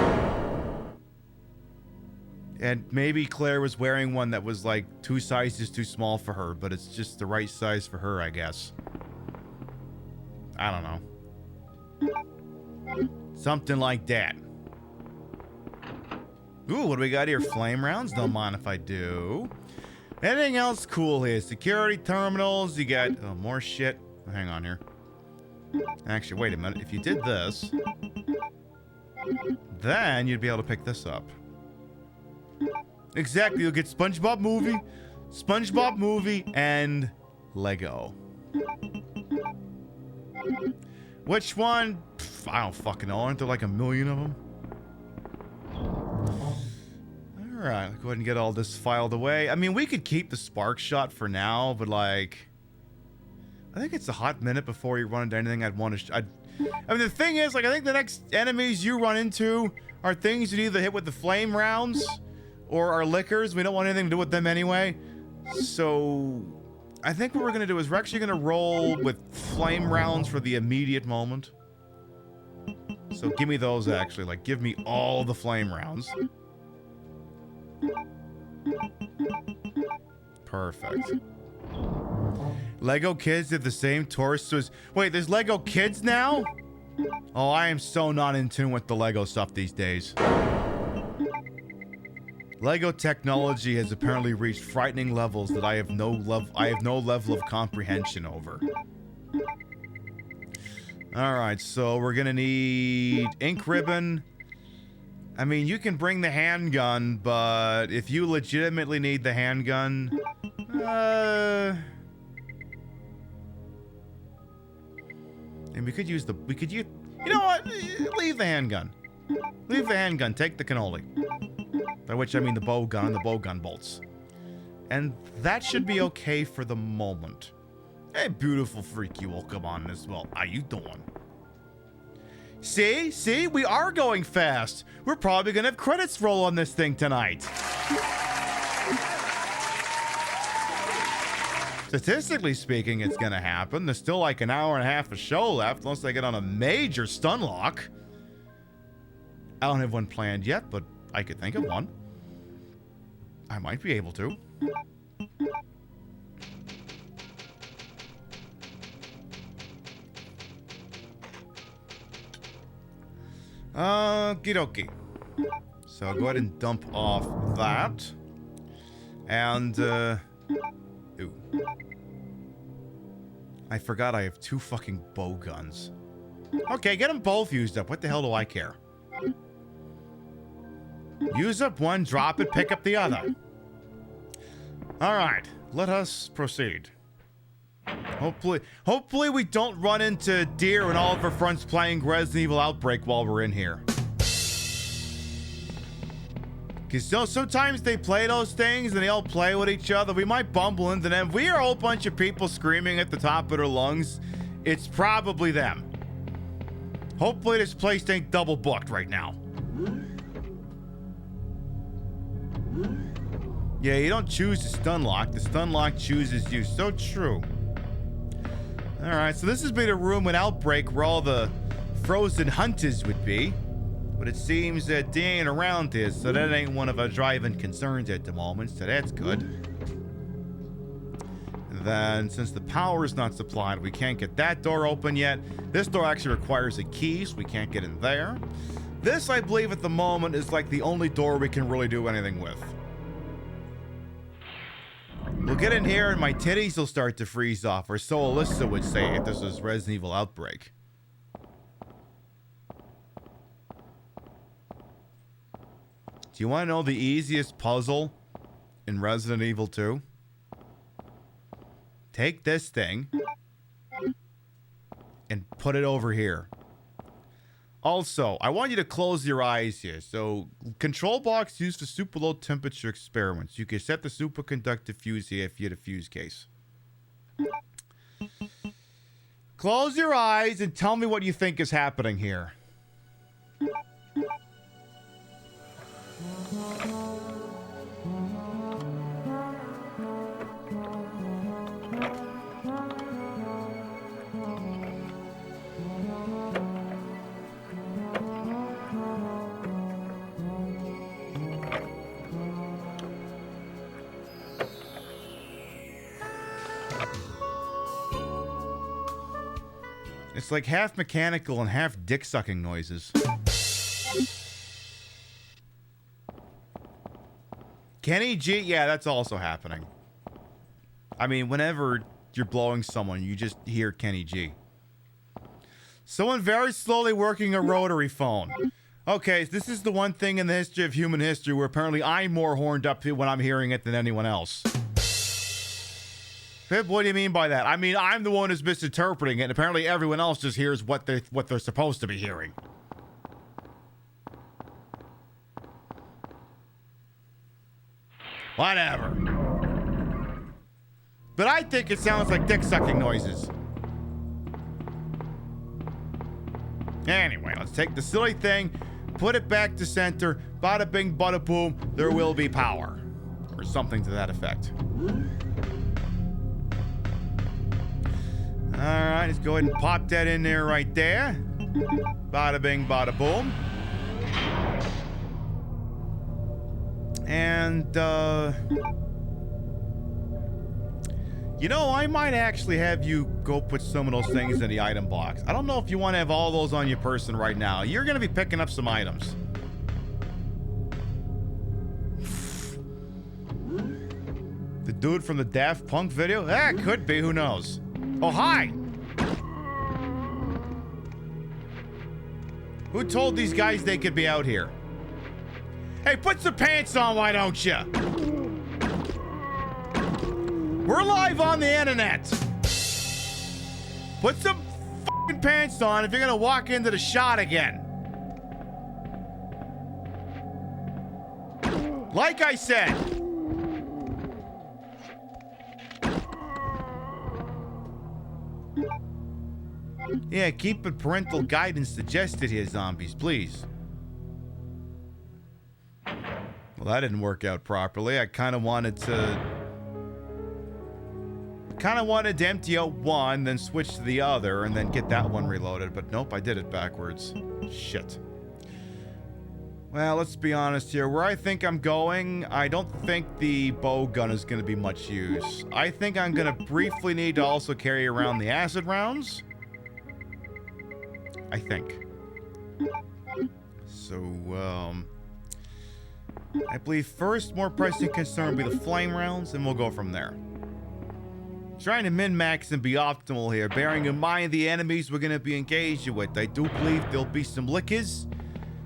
And maybe Claire was wearing one that was like 2 sizes too small for her, but it's just the right size for her, I guess. I don't know. Something like that. Ooh, what do we got here? Flame rounds? Don't mind if I do. Anything else cool here? Security terminals. You got... Oh, more shit. Hang on here. Actually, wait a minute. If you did this, then you'd be able to pick this up. Exactly. You'll get SpongeBob movie, and Lego. Which one? Pff, I don't fucking know. Aren't there like a million of them? Alright, go ahead and get all this filed away. I mean, we could keep the spark shot for now, but like... I think it's a hot minute before you run into anything I'd want to... I mean, the thing is, like, I think the next enemies you run into are things you either hit with the flame rounds or are lickers. We don't want anything to do with them anyway. So... I think what we're going to do is we're actually going to roll with flame rounds for the immediate moment. So give me those, actually. Like, give me all the flame rounds. Perfect. Lego Kids did the same torso as... Wait, there's Lego Kids now? Oh, I am so not in tune with the Lego stuff these days. Lego technology has apparently reached frightening levels that I have no level of comprehension over. Alright, so we're gonna need ink ribbon. I mean, you can bring the handgun, but if you legitimately need the handgun... And we could use the... You know what? Leave the handgun. Leave the handgun. Take the cannoli. By which I mean the bow gun and the bow gun bolts. And that should be okay for the moment. Hey, beautiful freak, you will come on as well. How you doing? See? See? We are going fast. We're probably going to have credits roll on this thing tonight. Statistically speaking, it's going to happen. There's still like an hour and a half of show left, unless I get on a major stun lock. I don't have one planned yet, but I could think of one. I might be able to. Okie dokie. So go ahead and dump off that. And, ooh. I forgot I have 2 fucking bow guns. Okay, get them both used up. What the hell do I care? Use up one, drop it, pick up the other. Alright, let us proceed. Hopefully we don't run into Deer and Oliver Fronts playing Resident Evil Outbreak while we're in here. Because sometimes they play those things and they all play with each other. We might bumble into them. If we are a whole bunch of people screaming at the top of their lungs, it's probably them. Hopefully this place ain't double booked right now. Yeah, you don't choose the stun lock. The stun lock chooses you. So true. Alright, so this has been a room with Outbreak where all the frozen hunters would be. But it seems that they ain't around here, so that ain't one of our driving concerns at the moment, so that's good. And then, since the power is not supplied, we can't get that door open yet. This door actually requires a key, so we can't get in there. This, I believe, at the moment, is like the only door we can really do anything with. We'll get in here and my titties will start to freeze off, or so Alyssa would say if this was Resident Evil Outbreak. Do you want to know the easiest puzzle in Resident Evil 2? Take this thing and put it over here. Also, I want you to close your eyes here. So, control box used for super low temperature experiments. You can set the superconductor fuse here if you had a fuse case. Close your eyes and tell me what you think is happening here. It's like half mechanical and half dick-sucking noises. Kenny G? Yeah, that's also happening. I mean, whenever you're blowing someone, you just hear Kenny G. Someone very slowly working a rotary phone. Okay, so this is the one thing in the history of human history where apparently I'm more horned up when I'm hearing it than anyone else. Pip, what do you mean by that? I mean, I'm the one who's misinterpreting it, and apparently everyone else just hears what they're supposed to be hearing. Whatever. But I think it sounds like dick-sucking noises. Anyway, let's take the silly thing, put it back to center, bada bing, bada boom, there will be power. Or something to that effect. Alright, let's go ahead and pop that in there right there. Bada bing, bada boom. And, you know, I might actually have you go put some of those things in the item box. I don't know if you want to have all those on your person right now. You're going to be picking up some items. The dude from the Daft Punk video? That could be, who knows? Oh, hi! Who told these guys they could be out here? Hey, put some pants on, why don't you? We're live on the internet. Put some fucking pants on if you're gonna walk into the shot again. Like I said. Yeah, keep it parental guidance suggested here, zombies, please. Well, that didn't work out properly. I kind of wanted to empty out one, then switch to the other, and then get that one reloaded. But nope, I did it backwards. Shit. Well, let's be honest here. Where I think I'm going, I don't think the bow gun is going to be much use. I think I'm going to briefly need to also carry around the acid rounds. I think. So, I believe first, more pressing concern will be the flame rounds, and we'll go from there. Trying to min-max and be optimal here, bearing in mind the enemies we're going to be engaging with. I do believe there'll be some lickers,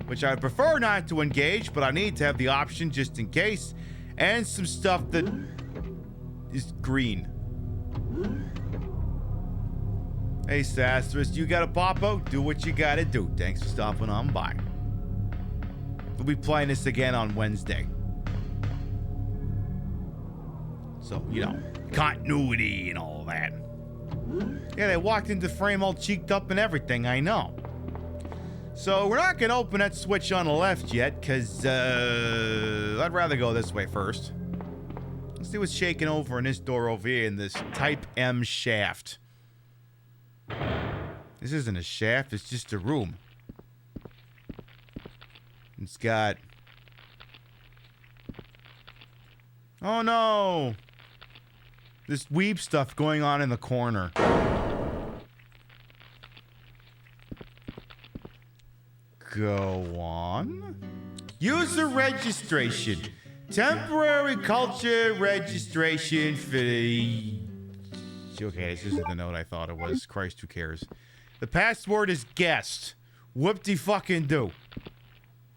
which I prefer not to engage, but I need to have the option just in case, and some stuff that is green. Hey, Sastress, you got a pop-out? Do what you gotta do. Thanks for stopping on by. We'll be playing this again on Wednesday. So, you know, continuity and all that. Yeah, they walked into frame all cheeked up and everything, I know. So we're not gonna open that switch on the left yet, because I'd rather go this way first. Let's see what's shaking over in this door over here in this Type M shaft. This isn't a shaft, it's just a room. It's got... Oh no! This weeb stuff going on in the corner. Go on. User registration. Temporary culture registration for the... Okay, this isn't the note I thought it was. Christ, who cares? The password is guest. Whoop-de-fucking-do.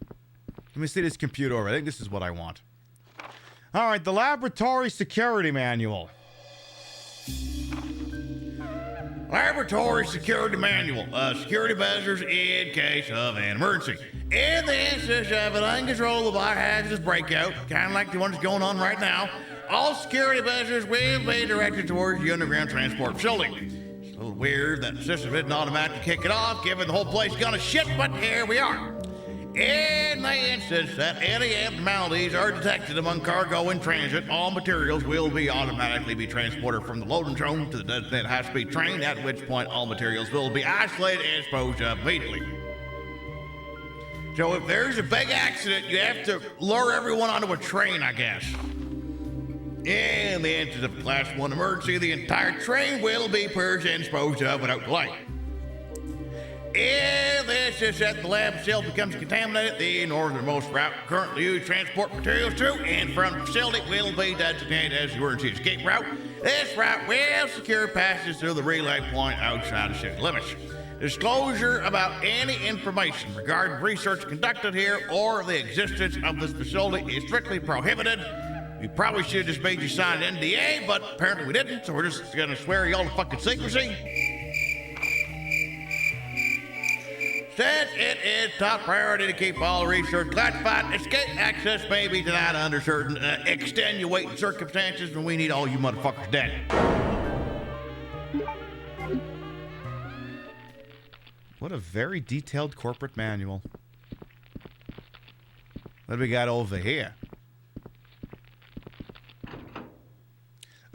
Let me see this computer over. I think this is what I want. All right, the laboratory security manual. Laboratory security manual. Security measures in case of an emergency. In the instance of an uncontrollable biohazardous breakout, kind of like the one that's going on right now, all security measures will be directed towards the underground transport facility. It's a little weird that the system didn't automatically kick it off, given the whole place is gonna shit, but here we are. In the instance that any abnormalities are detected among cargo in transit, all materials will be automatically be transported from the loading zone to the designated high-speed train, at which point all materials will be isolated and disposed of immediately. So if there's a big accident, you have to lure everyone onto a train, I guess. In the instance of a Class 1 emergency, the entire train will be purged and disposed of without delay. If this is that the lab itself becomes contaminated, the northernmost route currently used to transport materials to and from the facility will be designated as the emergency escape route. This route will secure passages through the relay point outside the city limits. Disclosure about any information regarding research conducted here or the existence of this facility is strictly prohibited. We probably should have just made you sign an NDA, but apparently we didn't, so we're just gonna swear y'all to fucking secrecy. Since it is top priority to keep all research classified, escape access may be denied under certain extenuating circumstances, and we need all you motherfuckers dead. What a very detailed corporate manual. What do we got over here?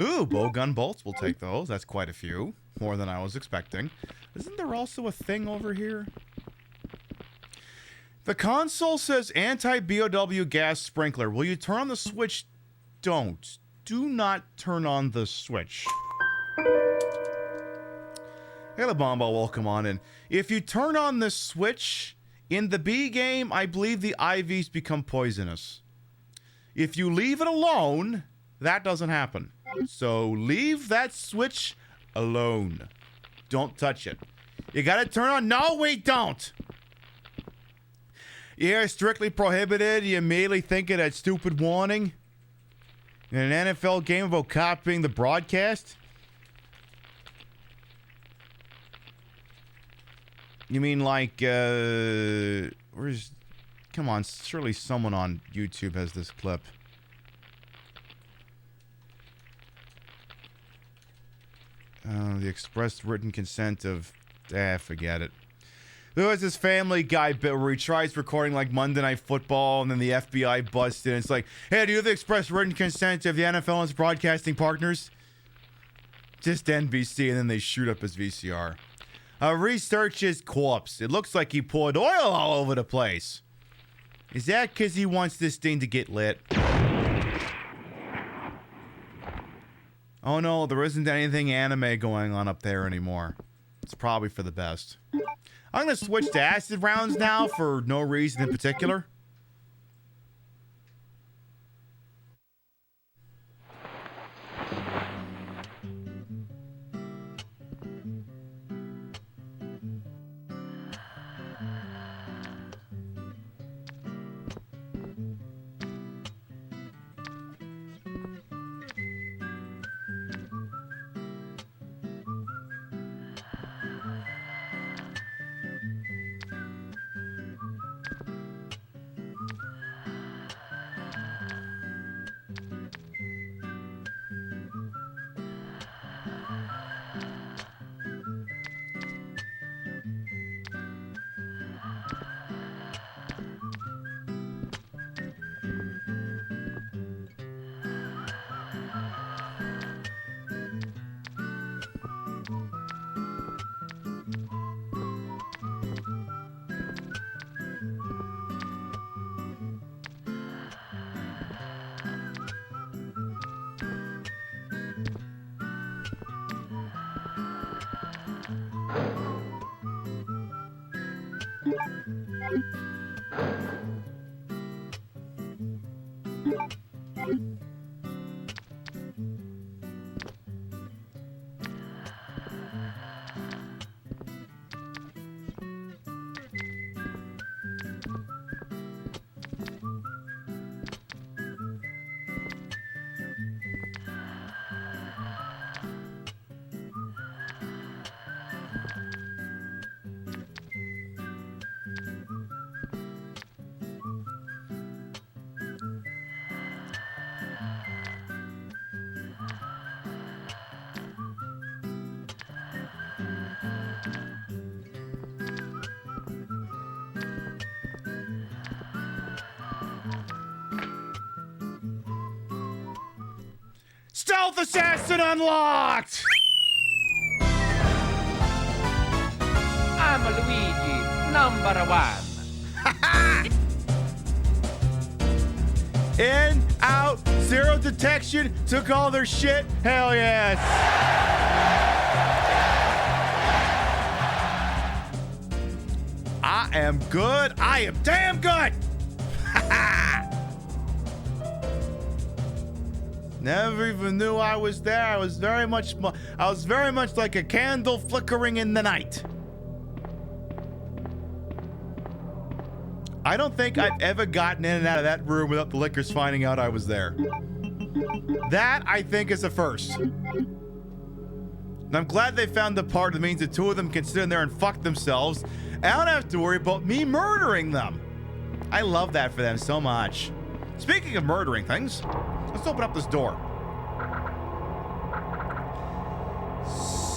Ooh, bowgun bolts. We'll take those. That's quite a few. More than I was expecting. Isn't there also a thing over here? The console says anti-BOW gas sprinkler. Will you turn on the switch? Don't. Do not turn on the switch. Hey, LaBombo, welcome on in. If you turn on the switch in the B game, I believe the IVs become poisonous. If you leave it alone, that doesn't happen. So leave that switch alone. Don't touch it. You gotta turn on. No, we don't. Yeah, strictly prohibited. You immediately think of that stupid warning in an NFL game about copying the broadcast. You mean like, where's... Come on, surely someone on YouTube has this clip. The express written consent of... forget it. There was this Family Guy bit where he tries recording like Monday Night Football and then the FBI busts in. It's like, hey, do you have the express written consent of the NFL and its broadcasting partners? Just NBC, and then they shoot up his VCR. Research his corpse. It looks like he poured oil all over the place. Is that because he wants this thing to get lit? Oh no, there isn't anything anime going on up there anymore. It's probably for the best. I'm going to switch to acid rounds now for no reason in particular. Stealth assassin unlocked! I'm Luigi, #1. In, out, zero detection, took all their shit. Hell yes. I am good. I am damn good. Never even knew I was there. I was very much like a candle flickering in the night. I don't think I've ever gotten in and out of that room without the lickers finding out I was there. That, I think, is a first. And I'm glad they found the part that means the two of them can sit in there and fuck themselves. I don't have to worry about me murdering them. I love that for them so much. Speaking of murdering things, let's open up this door.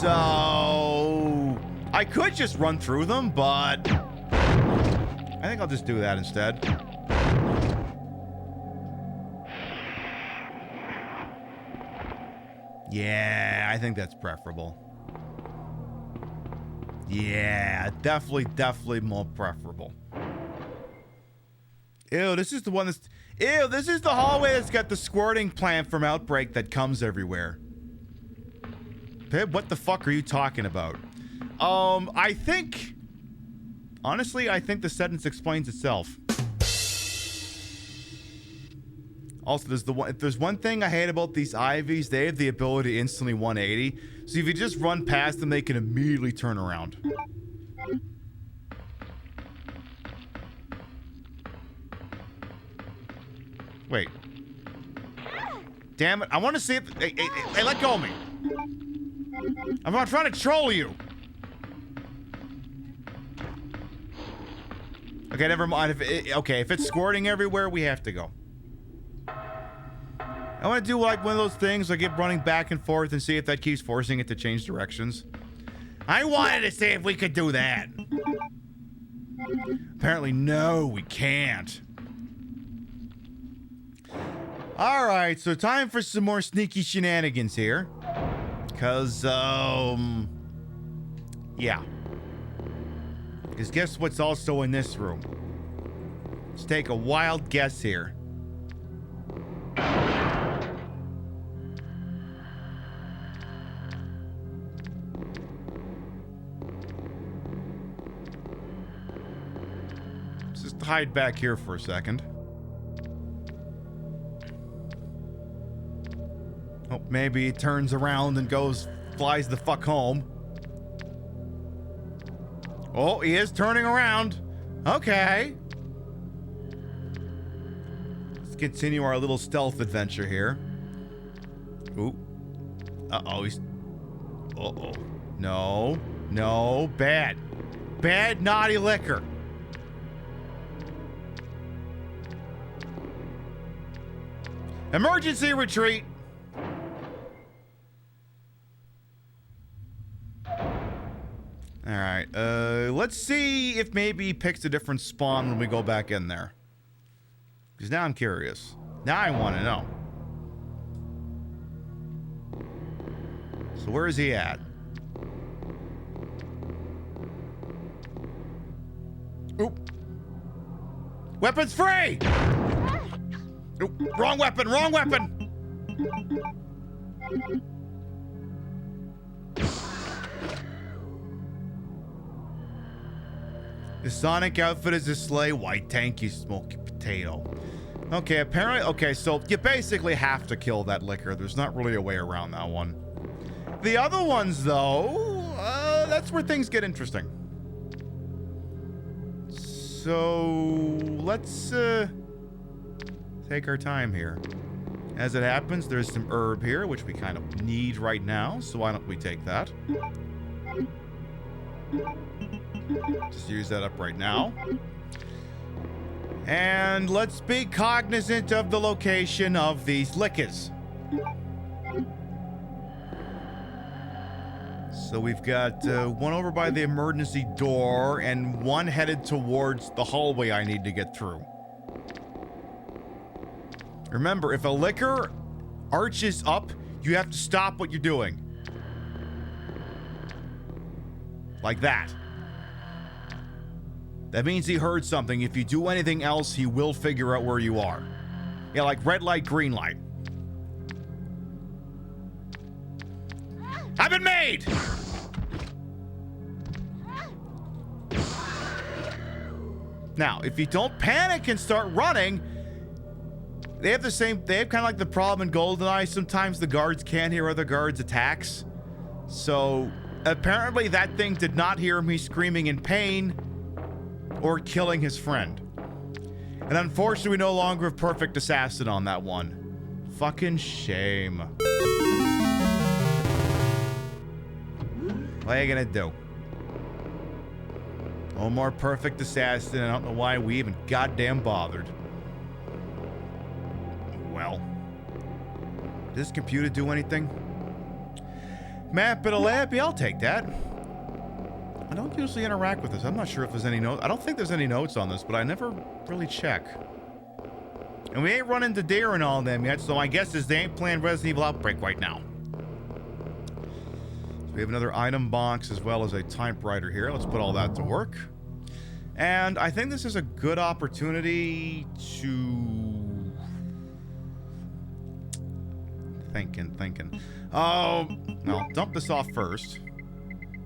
So, I could just run through them, but I think I'll just do that instead. Yeah, I think that's preferable. Yeah, definitely more preferable. Ew, this is the one that's... Ew, this is the hallway that's got the squirting plant from Outbreak that comes everywhere. Pib, what the fuck are you talking about? I think... Honestly, I think the sentence explains itself. Also, if there's one thing I hate about these Ivies, they have the ability to instantly 180. So if you just run past them, they can immediately turn around. Wait. Damn it. I want to see if... Hey, let go of me. I'm not trying to troll you. Okay, never mind. If it's squirting everywhere, we have to go. I want to do like one of those things, like get running back and forth and see if that keeps forcing it to change directions. I wanted to see if we could do that. Apparently, no, we can't. All right, so time for some more sneaky shenanigans here. Because, yeah. Because guess what's also in this room? Let's take a wild guess here. Let's just hide back here for a second. Oh, maybe he turns around and flies the fuck home. Oh, he is turning around. Okay. Let's continue our little stealth adventure here. Ooh. Uh-oh, he's... Uh-oh. No. No. Bad. Bad, naughty liquor. Emergency retreat. All right, let's see if maybe he picks a different spawn when we go back in there. Because now I'm curious. Now I want to know. So where is he at? Oop. Weapons free! Oop. Wrong weapon, wrong weapon! The Sonic outfit is a sleigh. Why, thank you, smoky potato. Okay, apparently, okay, so you basically have to kill that liquor. There's not really a way around that one. The other ones, though, that's where things get interesting. So, let's, take our time here. As it happens, there's some herb here, which we kind of need right now, so why don't we take that? Just use that up right now. And let's be cognizant of the location of these lickers. So we've got one over by the emergency door and one headed towards the hallway I need to get through. Remember, if a licker arches up, you have to stop what you're doing. Like that. That means he heard something. If you do anything else, he will figure out where you are. Yeah, like red light, green light. I've been made! Now, if you don't panic and start running, they have kind of like the problem in GoldenEye. Sometimes the guards can't hear other guards' attacks. So, apparently that thing did not hear me screaming in pain or killing his friend. And unfortunately, we no longer have perfect assassin on that one. Fucking shame. What are you gonna do? No more perfect assassin. I don't know why we even goddamn bothered. Well. Does this computer do anything? Map at a lab? Yeah, I'll take that. I don't usually interact with this. I'm not sure if there's any notes. I don't think there's any notes on this, but I never really check. And we ain't run into deer and all them yet, so my guess is they ain't playing Resident Evil Outbreak right now. So we have another item box as well as a typewriter here. Let's put all that to work. And I think this is a good opportunity to... Thinking. Oh, no, dump this off first.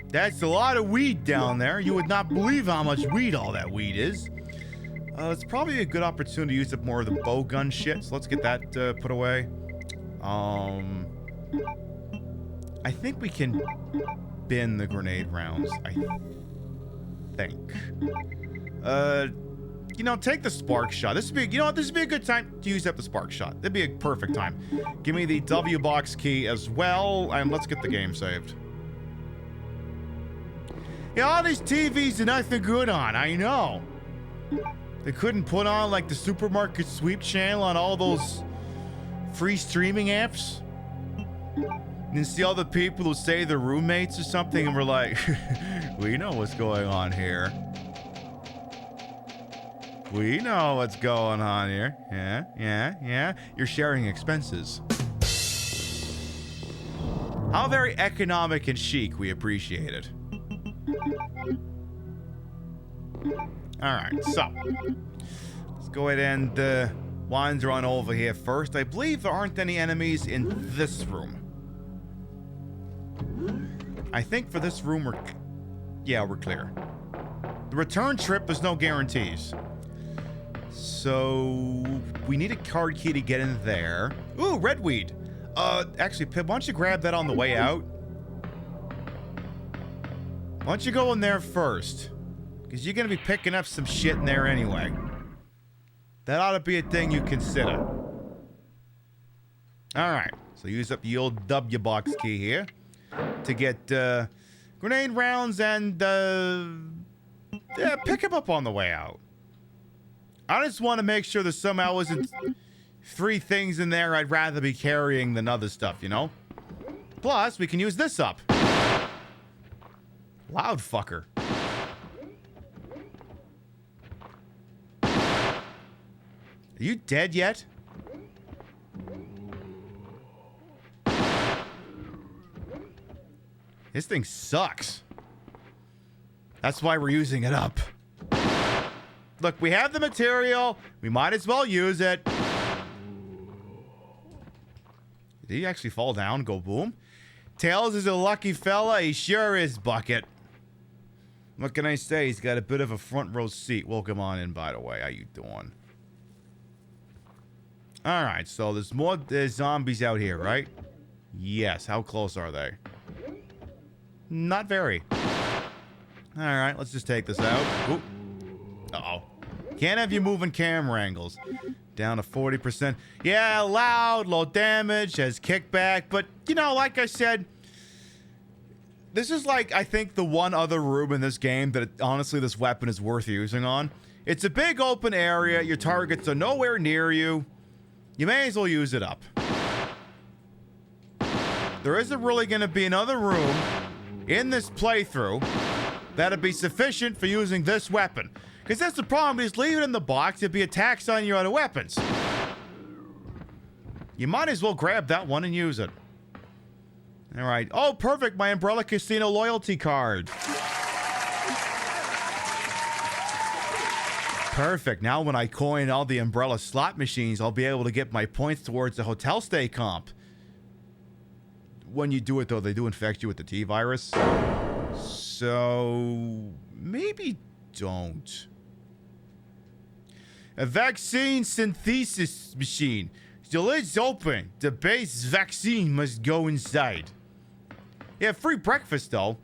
That's a lot of weed down there. You would not believe how much weed all that weed is. It's probably a good opportunity to use up more of the bow gun shit. So let's get that put away. I think we can bin the grenade rounds. I think. You know, take the spark shot. This would be, you know what? This would be a good time to use up the spark shot. That'd be a perfect time. Give me the W box key as well, and let's get the game saved. Yeah, all these TVs are nothing good on. I know. They couldn't put on like the supermarket sweep channel on all those free streaming apps. And then see all the people who say they're roommates or something, and we're like, we know what's going on here. We know what's going on here. Yeah. You're sharing expenses. How very economic and chic. We appreciate it. Alright, so. Let's go ahead and wander on over here first. I believe there aren't any enemies in this room. I think for this room we're clear. The return trip, there's no guarantees. So, we need a card key to get in there. Ooh, redweed. Actually, Pip, why don't you grab that on the way out? Why don't you go in there first? Because you're going to be picking up some shit in there anyway. That ought to be a thing you consider. Alright, so use up the old W box key here to get grenade rounds and pick them up on the way out. I just want to make sure there somehow isn't 3 things in there I'd rather be carrying than other stuff, you know? Plus, we can use this up. Loud fucker. Are you dead yet? This thing sucks. That's why we're using it up. Look, we have the material. We might as well use it. Did he actually fall down and go boom? Tails is a lucky fella. He sure is, Bucket. What can I say? He's got a bit of a front row seat. Welcome on in, by the way. How you doing? Alright, so there's more zombies out here, right? Yes. How close are they? Not very. Alright, let's just take this out. Oop. Uh-oh. Can't have you moving camera angles. Down to 40%. Yeah, loud, low damage, has kickback. But, you know, like I said, this is like, I think, the one other room in this game that, honestly, this weapon is worth using on. It's a big open area. Your targets are nowhere near you. You may as well use it up. There isn't really going to be another room in this playthrough that'd be sufficient for using this weapon. Because that's the problem. Just leave it in the box. It'd be attacks on your other weapons. You might as well grab that one and use it. All right. Oh, perfect. My Umbrella Casino loyalty card. Perfect. Now when I coin all the Umbrella slot machines, I'll be able to get my points towards the hotel stay comp. When you do it, though, they do infect you with the T-virus. So maybe don't. A vaccine synthesis machine. The lid's open. The base vaccine must go inside. Yeah, free breakfast, though.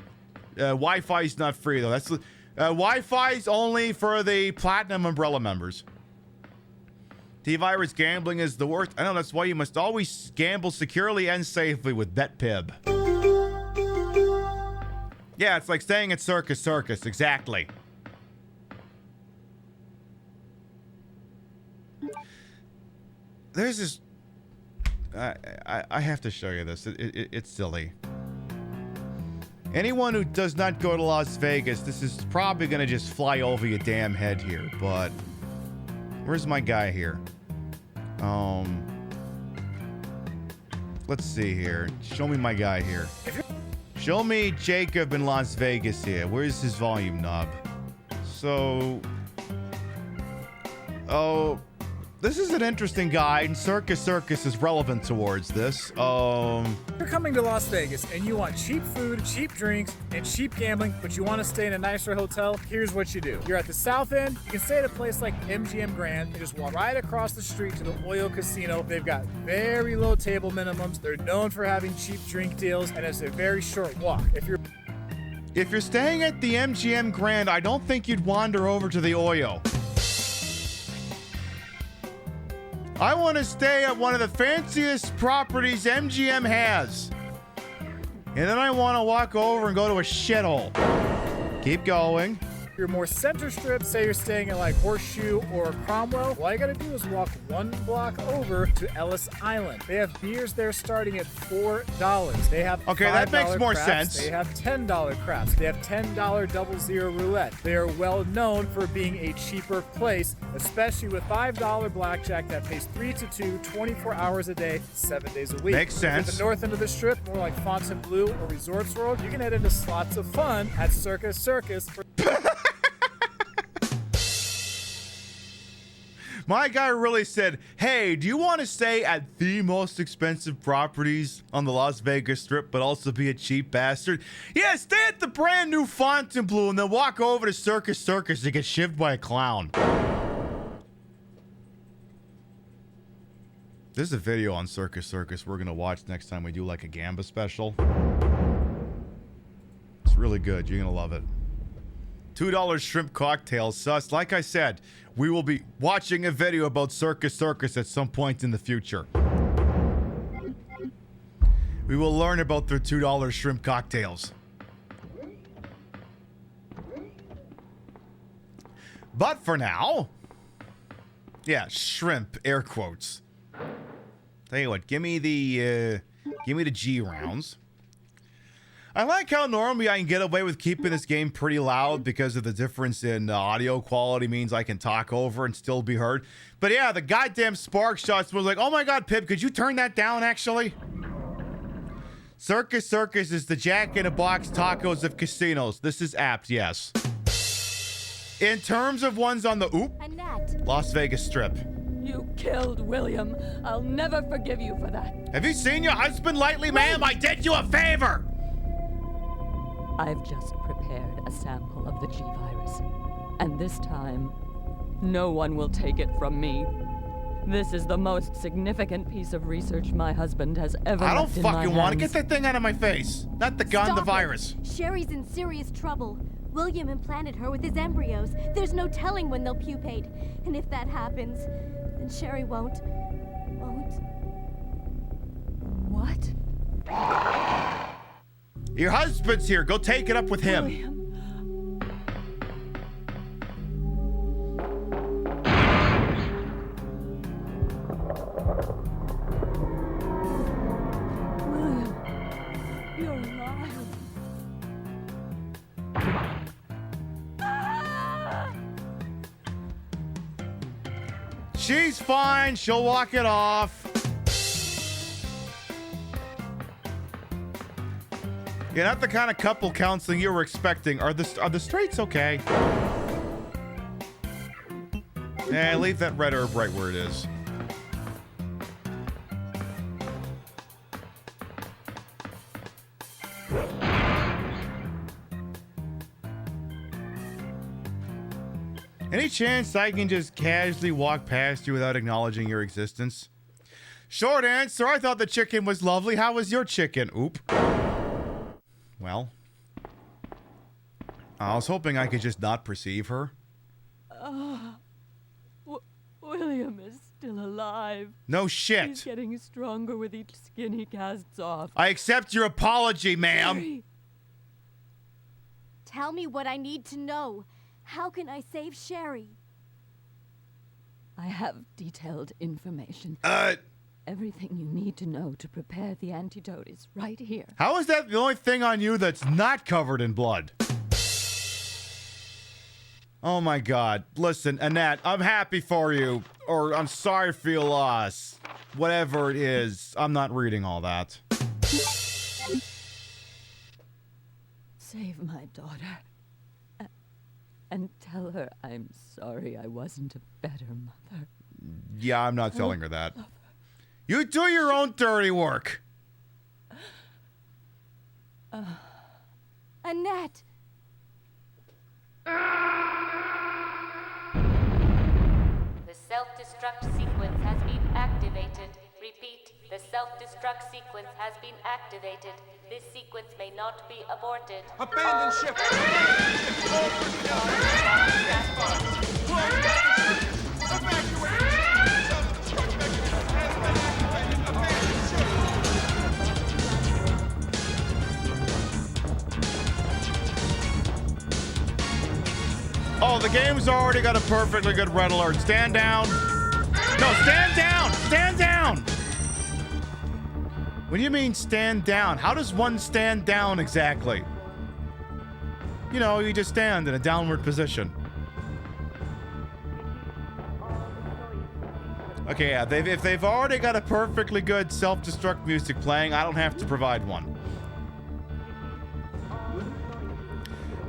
Wi-Fi's not free, though. That's Wi-Fi's only for the Platinum Umbrella members. T-virus gambling is the worst. I know, that's why you must always gamble securely and safely with BetPib. Yeah, it's like staying at Circus. Exactly. There's this... I have to show you this. It's silly. Anyone who does not go to Las Vegas, this is probably going to just fly over your damn head here, but... Where's my guy here? Let's see here. Show me my guy here. Show me Jacob in Las Vegas here. Where's his volume knob? So... Oh... This is an interesting guide, and Circus is relevant towards this. You're coming to Las Vegas, and you want cheap food, cheap drinks, and cheap gambling, but you want to stay in a nicer hotel? Here's what you do. You're at the South End. You can stay at a place like MGM Grand. You just walk right across the street to the Oil Casino. They've got very low table minimums. They're known for having cheap drink deals, and it's a very short walk. If you're staying at the MGM Grand, I don't think you'd wander over to the Oyo. I want to stay at one of the fanciest properties MGM has. And then I want to walk over and go to a shithole. Keep going. If you're more center strip, say you're staying at like Horseshoe or Cromwell, all you gotta do is walk one block over to Ellis Island. They have beers there starting at $4. They have okay, that makes more crafts. sense. They have $10 crafts. They have $10 double zero roulette. They are well known for being a cheaper place, especially with $5 blackjack that pays 3 to 2, 24 hours a day, 7 days a week. Makes sense. At the north end of the strip, more like Fontainebleau or Resorts World, you can head into slots of fun at Circus for My guy really said, hey, do you want to stay at the most expensive properties on the Las Vegas Strip, but also be a cheap bastard? Yeah, stay at the brand new Fontainebleau and then walk over to Circus to get shivved by a clown. There's a video on Circus we're going to watch next time we do like a Gamba special. It's really good. You're going to love it. $2 shrimp cocktails, sus. Like I said, we will be watching a video about Circus at some point in the future. We will learn about their $2 shrimp cocktails. But for now, yeah, shrimp, air quotes. Tell you what, give me the G rounds. I like how normally I can get away with keeping this game pretty loud because of the difference in audio quality means I can talk over and still be heard. But yeah, the goddamn spark shots was like, oh my god, Pip, could you turn that down actually? Circus is the Jack-in-a-Box tacos of casinos. This is apt, yes. In terms of ones on the Las Vegas Strip. You killed William. I'll never forgive you for that. Have you seen your husband lately, ma'am? I did you a favor. I've just prepared a sample of the G virus. And this time, no one will take it from me. This is the most significant piece of research my husband has ever I don't left in my fucking want to hands. get that thing out of my face. Not the gun, Stop the it. virus. Sherry's in serious trouble. William implanted her with his embryos. There's no telling when they'll pupate. And if that happens, then Sherry won't. What? Your husband's here. Go take it up with him. William. You're alive. She's fine. She'll walk it off. You're not the kind of couple counseling you were expecting. Are the straights okay? Yeah, leave that red herb right where it is. Any chance I can just casually walk past you without acknowledging your existence? Short answer, I thought the chicken was lovely. How was your chicken? Oop. Well, I was hoping I could just not perceive her. William is still alive. No shit. He's getting stronger with each skin he casts off. I accept your apology, ma'am. Sherry. Tell me what I need to know. How can I save Sherry? I have detailed information. Everything you need to know to prepare the antidote is right here. How is that the only thing on you that's not covered in blood? Oh my god. Listen, Annette, I'm happy for you. Or I'm sorry for your loss. Whatever it is, I'm not reading all that. Save my daughter. And tell her I'm sorry I wasn't a better mother. Yeah, I'm not telling her that. You do your own dirty work. Annette! The self-destruct sequence has been activated. Repeat, the self-destruct sequence has been activated. This sequence may not be aborted. Abandon ship! Oh, the game's already got a perfectly good red alert. Stand down. No, stand down! Stand down! What do you mean stand down? How does one stand down exactly? You know, you just stand in a downward position. Okay, yeah, if they've already got a perfectly good self-destruct music playing, I don't have to provide one.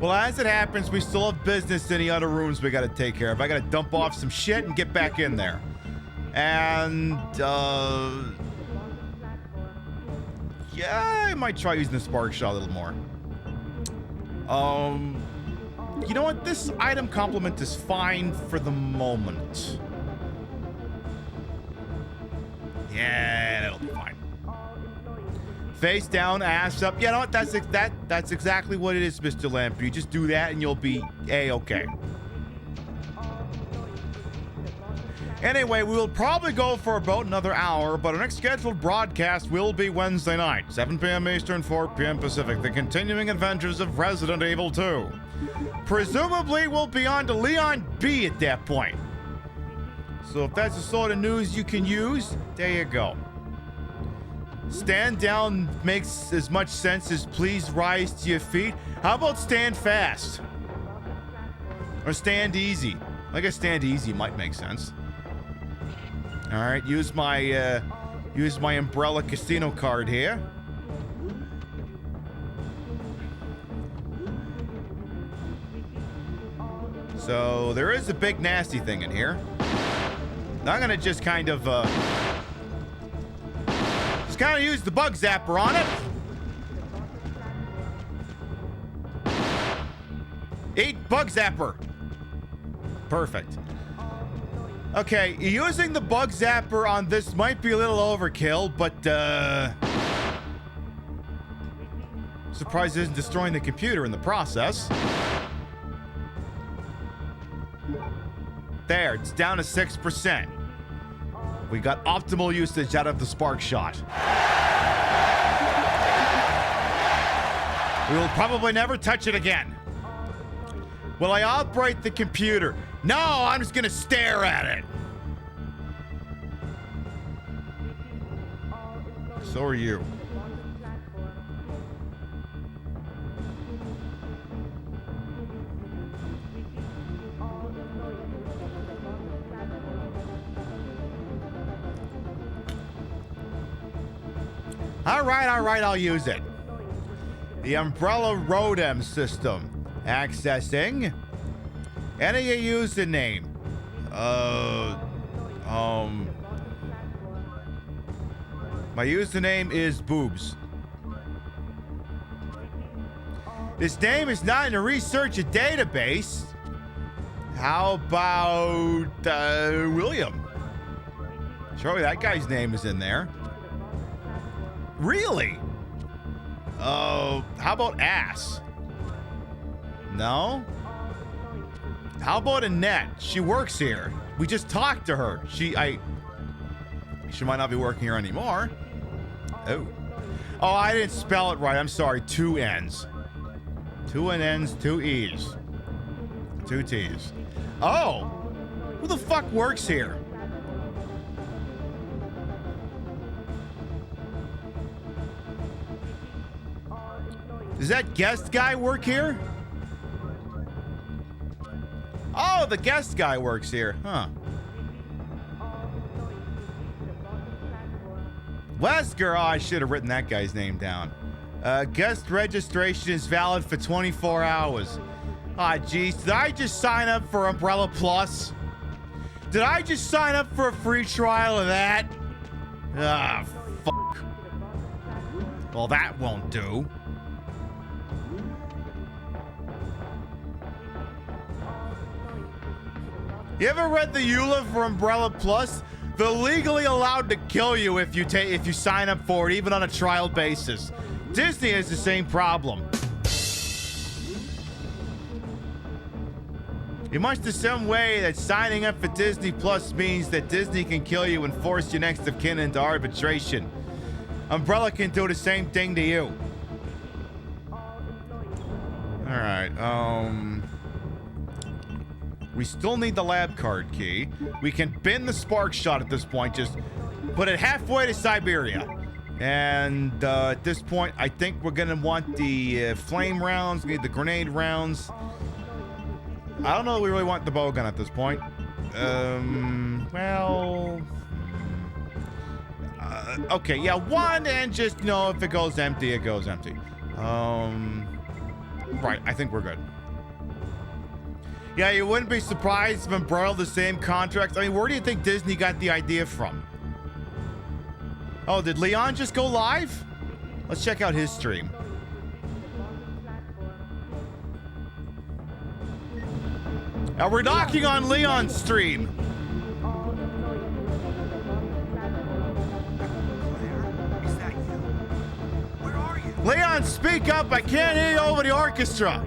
Well, as it happens, we still have business in the other rooms we gotta take care of. I gotta dump off some shit and get back in there. And, yeah, I might try using the spark shot a little more. You know what? This item complement is fine for the moment. Yeah, that'll be fine. Face down, ass up. You know what? That's exactly what it is, Mr. Lamp. You just do that and you'll be A-okay. Anyway, we will probably go for about another hour, but our next scheduled broadcast will be Wednesday night, 7 p.m. Eastern, 4 p.m. Pacific, the continuing adventures of Resident Evil 2. Presumably, we'll be on to Leon B at that point. So if that's the sort of news you can use, there you go. Stand down makes as much sense as please rise to your feet. How about stand fast? Or stand easy. I guess stand easy might make sense. All right, use my Umbrella Casino card here. So there is a big nasty thing in here. I'm gonna just kind of use the bug zapper on it. Eat bug zapper. Perfect. Okay, using the bug zapper on this might be a little overkill, but surprised it isn't destroying the computer in the process. There, it's down to 6%. We got optimal usage out of the spark shot. We will probably never touch it again. Will I operate the computer? No, I'm just gonna stare at it. So are you. All right, I'll use it. The Umbrella Rodem system. Accessing. Enter your username. My username is Boobs. This name is not in a research database. How about William? Surely that guy's name is in there. Really? How about Ass? No? How about Annette? She works here. We just talked to her. She might not be working here anymore. Oh, I didn't spell it right. I'm sorry. 2 N's. 2 N's, 2 E's. 2 T's. Oh! Who the fuck works here? Does that guest guy work here? Oh, the guest guy works here. Huh. Wesker. Oh, I should have written that guy's name down. Guest registration is valid for 24 hours. Ah, geez. Did I just sign up for Umbrella Plus? Did I just sign up for a free trial of that? Ah, fuck. Well, that won't do. You ever read the EULA for Umbrella Plus? They're legally allowed to kill you if you sign up for it, even on a trial basis. Disney has the same problem. You must in some way that signing up for Disney Plus means that Disney can kill you and force your next of kin into arbitration. Umbrella can do the same thing to you. Alright, we still need the lab card key. We can bin the spark shot at this point. Just put it halfway to Siberia. And at this point, I think we're gonna want the flame rounds. We need the grenade rounds. I don't know if we really want the bow gun at this point. Okay, yeah, 1 and just, you know, if it goes empty, it goes empty. Right, I think we're good. Yeah, you wouldn't be surprised if Umbrella the same contracts. I mean, where do you think Disney got the idea from? Oh, did Leon just go live? Let's check out his stream. Now we're knocking on Leon's stream. Claire, is that you? Where are you? Leon, speak up. I can't hear you over the orchestra.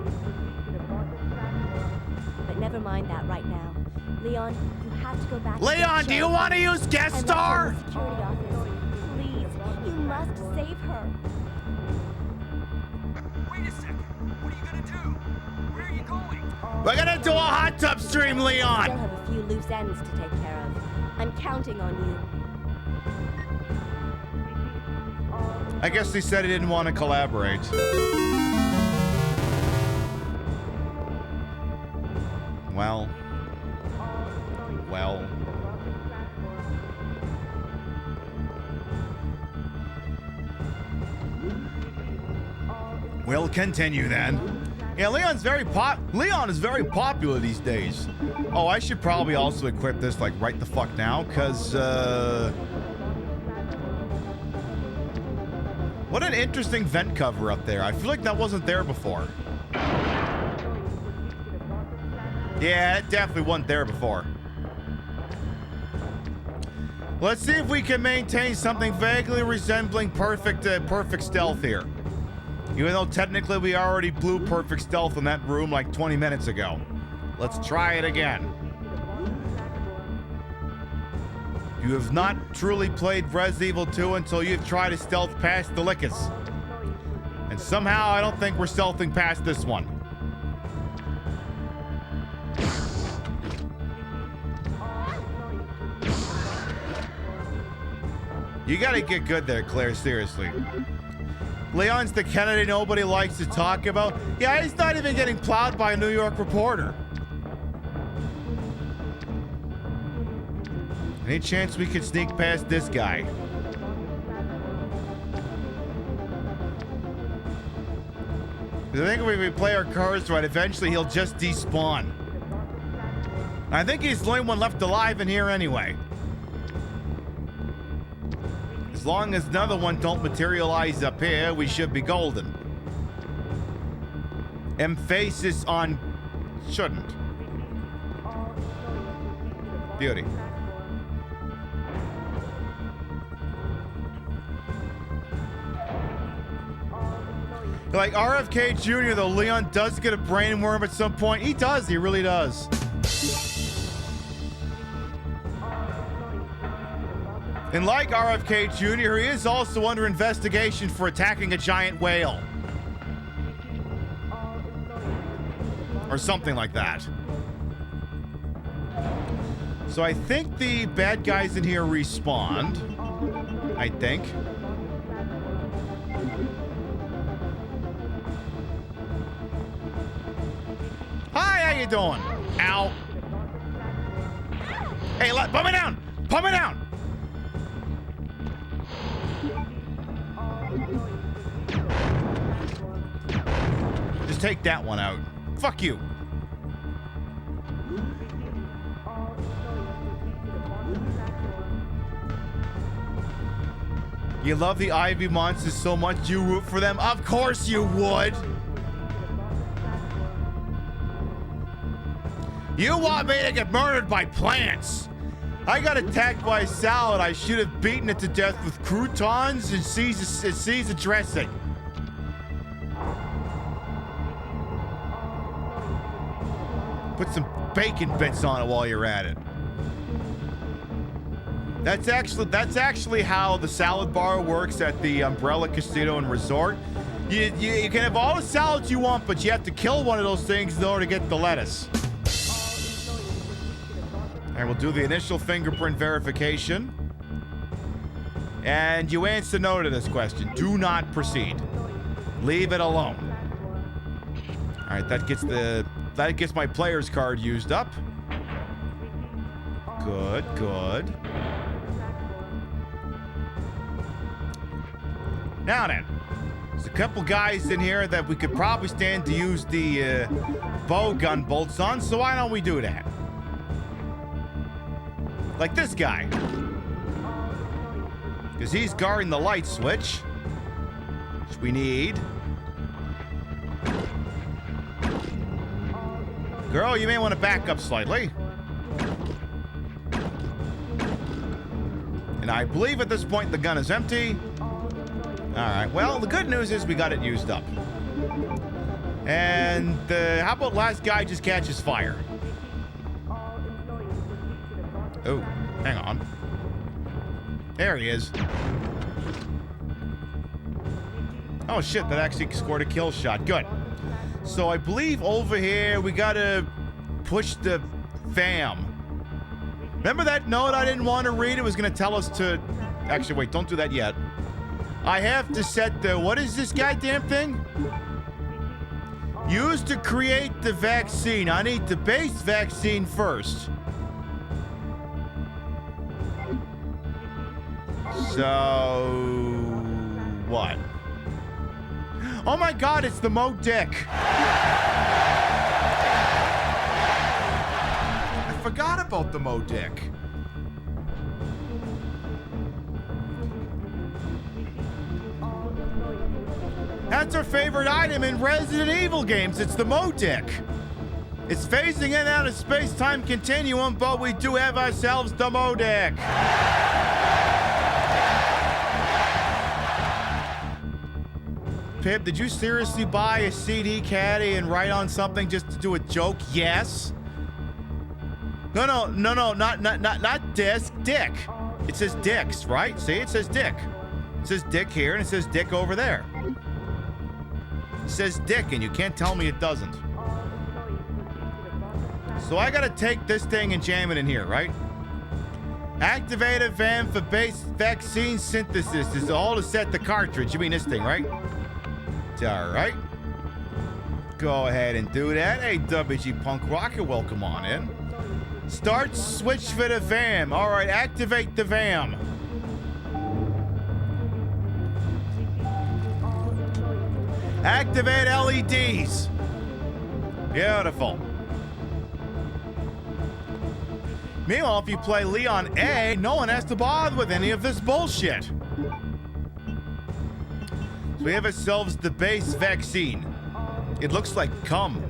But never mind that right now. Leon, you have to go back. Leon, do you want to use guest star? Security office. Please, you must save her. Wait a second. What are you gonna do? Where are you going? We're gonna do a hot tub stream, I Leon. still have a few loose ends to take care of. I'm counting on you. I guess he said he didn't want to collaborate. Well. We'll continue then. Yeah, Leon is very popular these days. Oh, I should probably also equip this like right the fuck now, cause what an interesting vent cover up there. I feel like that wasn't there before. Yeah, it definitely wasn't there before. Let's see if we can maintain something vaguely resembling perfect stealth here. Even though technically we already blew perfect stealth in that room like 20 minutes ago. Let's try it again. You have not truly played Resident Evil 2 until you've tried to stealth past the Lickus. And somehow I don't think we're stealthing past this one. You gotta get good there, Claire, seriously. Leon's the Kennedy nobody likes to talk about. Yeah, he's not even getting plowed by a New York reporter. Any chance we could sneak past this guy? I think if we play our cards right, eventually he'll just despawn. I think he's the only one left alive in here anyway. As long as another one don't materialize up here, we should be golden. Emphasis on shouldn't. Beauty. Like RFK Jr., though, Leon does get a brain worm at some point. He does. He really does. And like RFK Jr., he is also under investigation for attacking a giant whale. Or something like that. So I think the bad guys in here respawned. I think. Hi, how you doing? Ow. Hey, put me down! Put me down! Just take that one out. Fuck you. You love the Ivy monsters so much you root for them? Of course you would! You want me to get murdered by plants? I got attacked by a salad. I should have beaten it to death with croutons and Caesar dressing. Put some bacon bits on it while you're at it. That's actually how the salad bar works at the Umbrella Casino and Resort. You can have all the salads you want, but you have to kill one of those things in order to get the lettuce. And we'll do the initial fingerprint verification. And you answer no to this question. Do not proceed. Leave it alone. All right, that gets my player's card used up. Good, good. Now then, there's a couple guys in here that we could probably stand to use the bow gun bolts on, so why don't we do that? Like this guy. Because he's guarding the light switch, which we need. Girl, you may want to back up slightly. And I believe at this point the gun is empty. Alright, well, the good news is we got it used up. And how about last guy just catches fire? Oh, hang on. There he is. Oh shit, that actually scored a kill shot. Good. So I believe over here we gotta push the fam. Remember that note I didn't want to read? It was gonna tell us to... Actually, wait, don't do that yet. I have to set the... What is this goddamn thing? Used to create the vaccine. I need the base vaccine first. So... What? Oh my god, it's the Mo Dick. I forgot about the Mo Dick. That's our favorite item in Resident Evil games. It's the Mo Dick. It's phasing in and out of space-time continuum, but we do have ourselves the Modek. Pip, did you seriously buy a CD caddy and write on something just to do a joke? Yes. No, not disc, dick. It says dicks, right? See, it says dick. It says dick here and it says dick over there. It says dick and you can't tell me it doesn't. So I gotta take this thing and jam it in here, right? Activate a van for base vaccine synthesis. This is all to set the cartridge. You mean this thing, right? All right. Go ahead and do that. Hey, WG Punk Rocker, welcome on in. Start switch for the VAM. All right, activate the VAM. Activate LEDs. Beautiful. Meanwhile, if you play Leon A, no one has to bother with any of this bullshit. So we have ourselves the base vaccine. It looks like cum.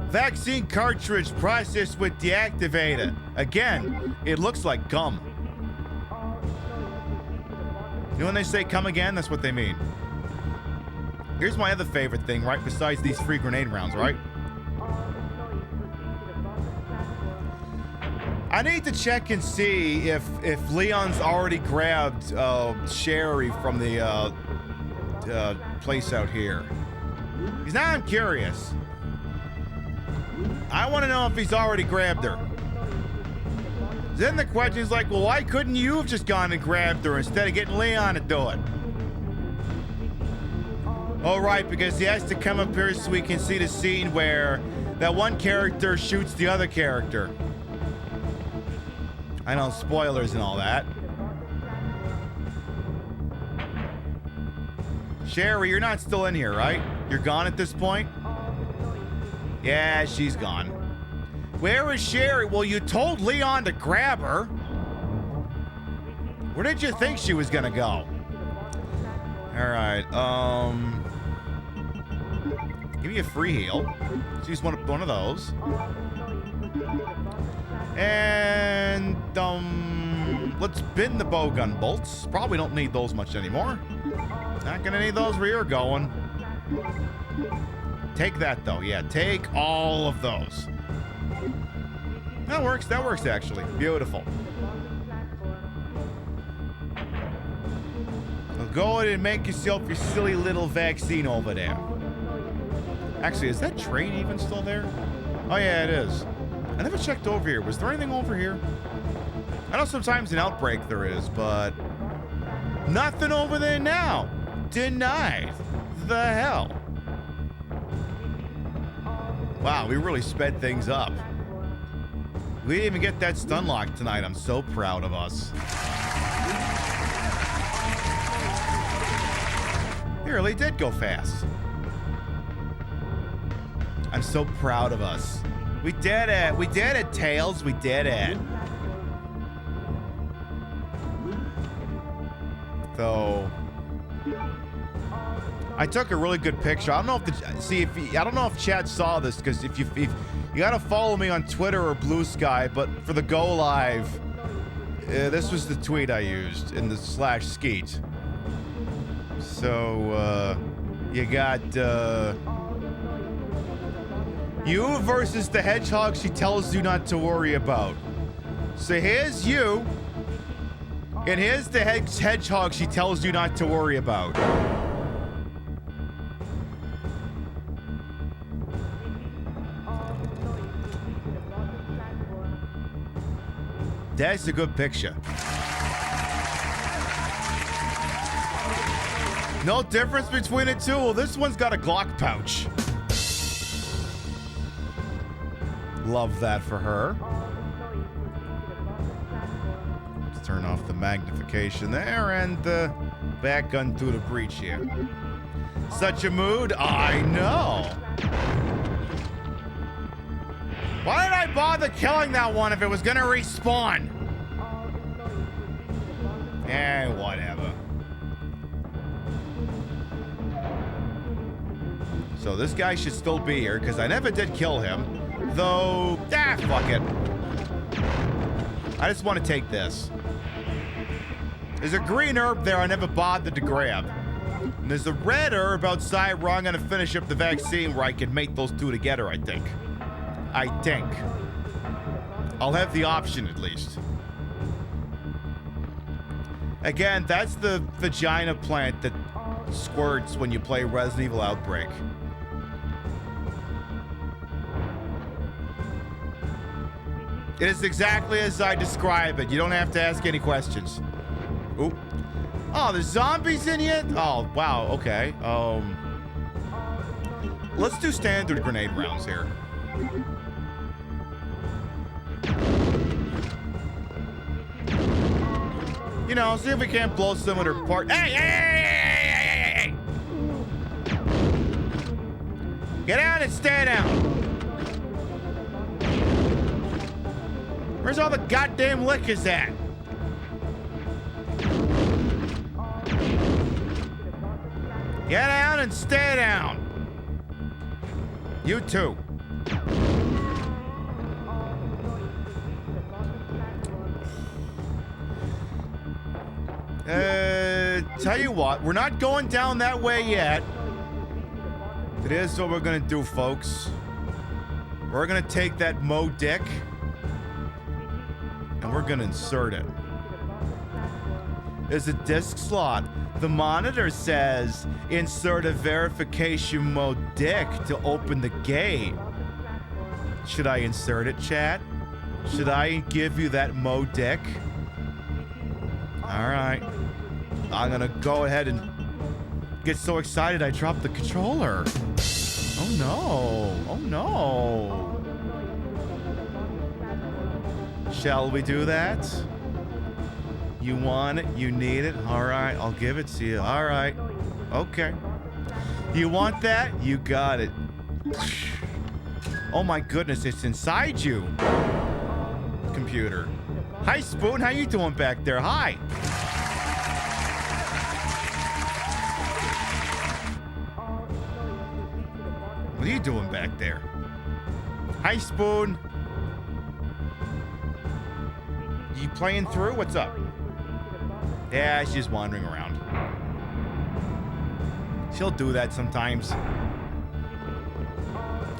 Vaccine cartridge processed with deactivator. Again, it looks like cum. You know when they say come again, that's what they mean. Here's my other favorite thing, right? Besides these free grenade rounds, right? I need to check and see if Leon's already grabbed Sherry from the place out here. Because now I'm curious. I want to know if he's already grabbed her. Then the question is like, well, why couldn't you have just gone and grabbed her instead of getting Leon to do it? Oh, right, because he has to come up here so we can see the scene where that one character shoots the other character. I know, spoilers and all that. Sherry, you're not still in here, right? You're gone at this point? Yeah, she's gone. Where is Sherry? Well, you told Leon to grab her. Where did you think she was gonna go? All right, give me a free heal. She's one of those. And, let's bin the bowgun bolts. Probably don't need those much anymore. Not gonna need those where you're going. Take that, though. Yeah, take all of those. That works actually. Beautiful. Well, go ahead and make yourself your silly little vaccine over there. Actually, is that train even still there? Oh, yeah, it is. I never checked over here. Was there anything over here? I know sometimes in Outbreak there is, but nothing over there now. Denied. The hell? Wow, we really sped things up. We didn't even get that stun lock tonight. I'm so proud of us. It really did go fast. I'm so proud of us. We did it. We did it, Tails. We did it. So, I took a really good picture. I don't know if I don't know if chat saw this, because if you gotta follow me on Twitter or Blue Sky, but for the go live, this was the tweet I used in the /skeet. So, you got you versus the hedgehog she tells you not to worry about. So here's you, and here's the hedgehog she tells you not to worry about. That's a good picture. No difference between the two. Well, this one's got a Glock pouch. Love that for her. Let's turn off the magnification there and back onto the breach here. Such a mood? I know. Why did I bother killing that one if it was gonna respawn? Eh, whatever. So this guy should still be here because I never did kill him. Though, fuck it. I just want to take this. There's a green herb there I never bothered to grab. And there's a red herb outside where I'm going to finish up the vaccine where I can mate those two together, I think. I'll have the option at least. Again, that's the vagina plant that squirts when you play Resident Evil Outbreak. It is exactly as I describe it. You don't have to ask any questions. Oop. Oh, there's zombies in here? Oh, wow, okay. Let's do standard grenade rounds here. You know, see if we can't blow someone apart. Hey! Get down and stay down. Where's all the goddamn liquors at? Get down and stay down. You too. Tell you what, we're not going down that way yet. It is what we're gonna do, folks. We're gonna take that Mo dick and we're gonna insert it. There's a disc slot. The monitor says insert a verification mode dick to open the gate. Should I insert it, chat? Should I give you that Mo dick? All right. I'm gonna go ahead and get so excited I dropped the controller. Oh no. Oh no. Shall we do that? You want it? You need it? All right, I'll give it to you. All right. Okay. You want that? You got it. Oh my goodness, it's inside you. Computer. Hi, Spoon. How you doing back there? Hi. What are you doing back there? Hi, Spoon. You playing through? What's up? Yeah, she's just wandering around. She'll do that sometimes. All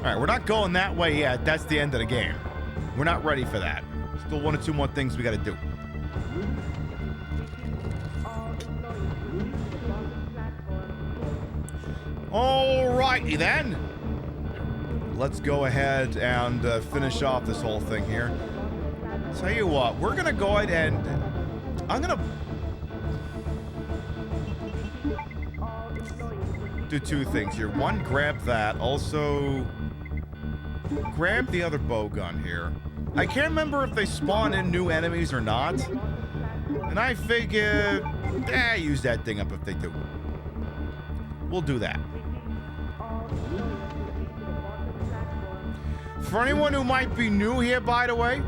right, we're not going that way yet. That's the end of the game. We're not ready for that. Still one or two more things we got to do. Alrighty then. Let's go ahead and finish off this whole thing here. Tell you what, we're gonna go ahead and I'm gonna do two things here. One, grab that. Also, grab the other bow gun here. I can't remember if they spawn in new enemies or not. And I figure, use that thing up if they do. We'll do that. For anyone who might be new here, by the way,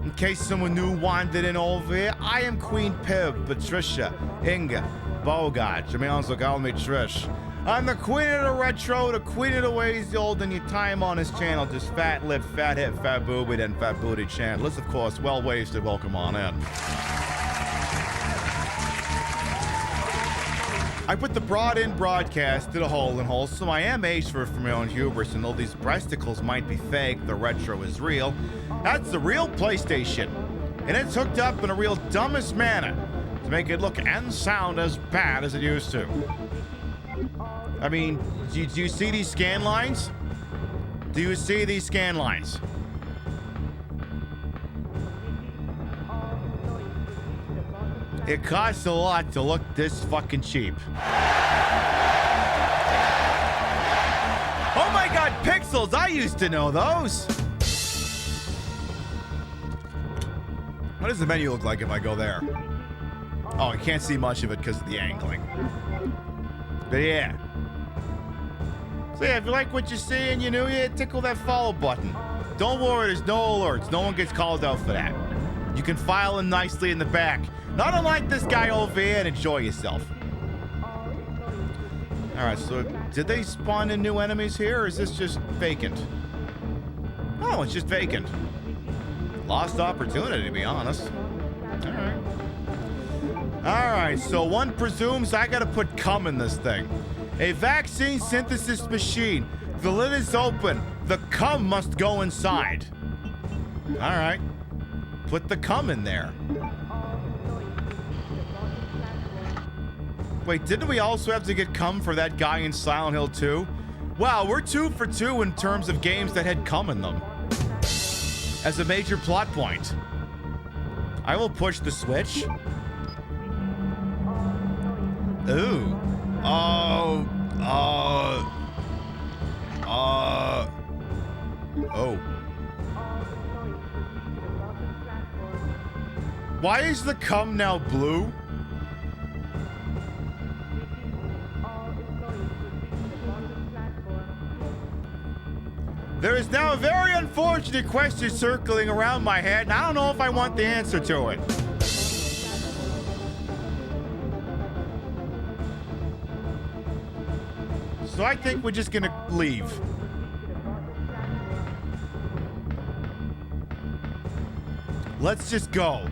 in case someone new wandered in over here, I am Queen Pib, Patricia, Inga, Bogart. You may also call me Trish. I'm the queen of the retro, the queen of the ways old, and your time on this channel, just fat lip, fat hip, fat booby, then fat booty channel. Of course, well wasted, welcome on in. I put the broad-in broadcast to the hole in hole, so I am aged for my own hubris, and though these breasticles might be fake, the retro is real. That's the real PlayStation, and it's hooked up in a real dumbest manner to make it look and sound as bad as it used to. I mean, do you see these scan lines? Do you see these scan lines? It costs a lot to look this fucking cheap. Oh my god, pixels! I used to know those! What does the menu look like if I go there? Oh, I can't see much of it because of the angling. But yeah. So yeah, if you like what you're seeing, you know, tickle that follow button. Don't worry, there's no alerts. No one gets called out for that. You can file in nicely in the back. Not unlike this guy over here, and enjoy yourself. Alright, so did they spawn in new enemies here, or is this just vacant? Oh, Oh, it's just vacant. Lost opportunity, to be honest. All right. All right, so one presumes I gotta put cum in this thing. A vaccine synthesis machine. The lid is open. The cum must go inside. All right. Put the cum in there. Wait, didn't we also have to get cum for that guy in Silent Hill 2? Wow, we're 2 for 2 in terms of games that had cum in them. As a major plot point. I will push the switch. Ooh. Oh. Why is the cum now blue? There is now a very unfortunate question circling around my head, and I don't know if I want the answer to it. So I think we're just gonna leave. Let's just go.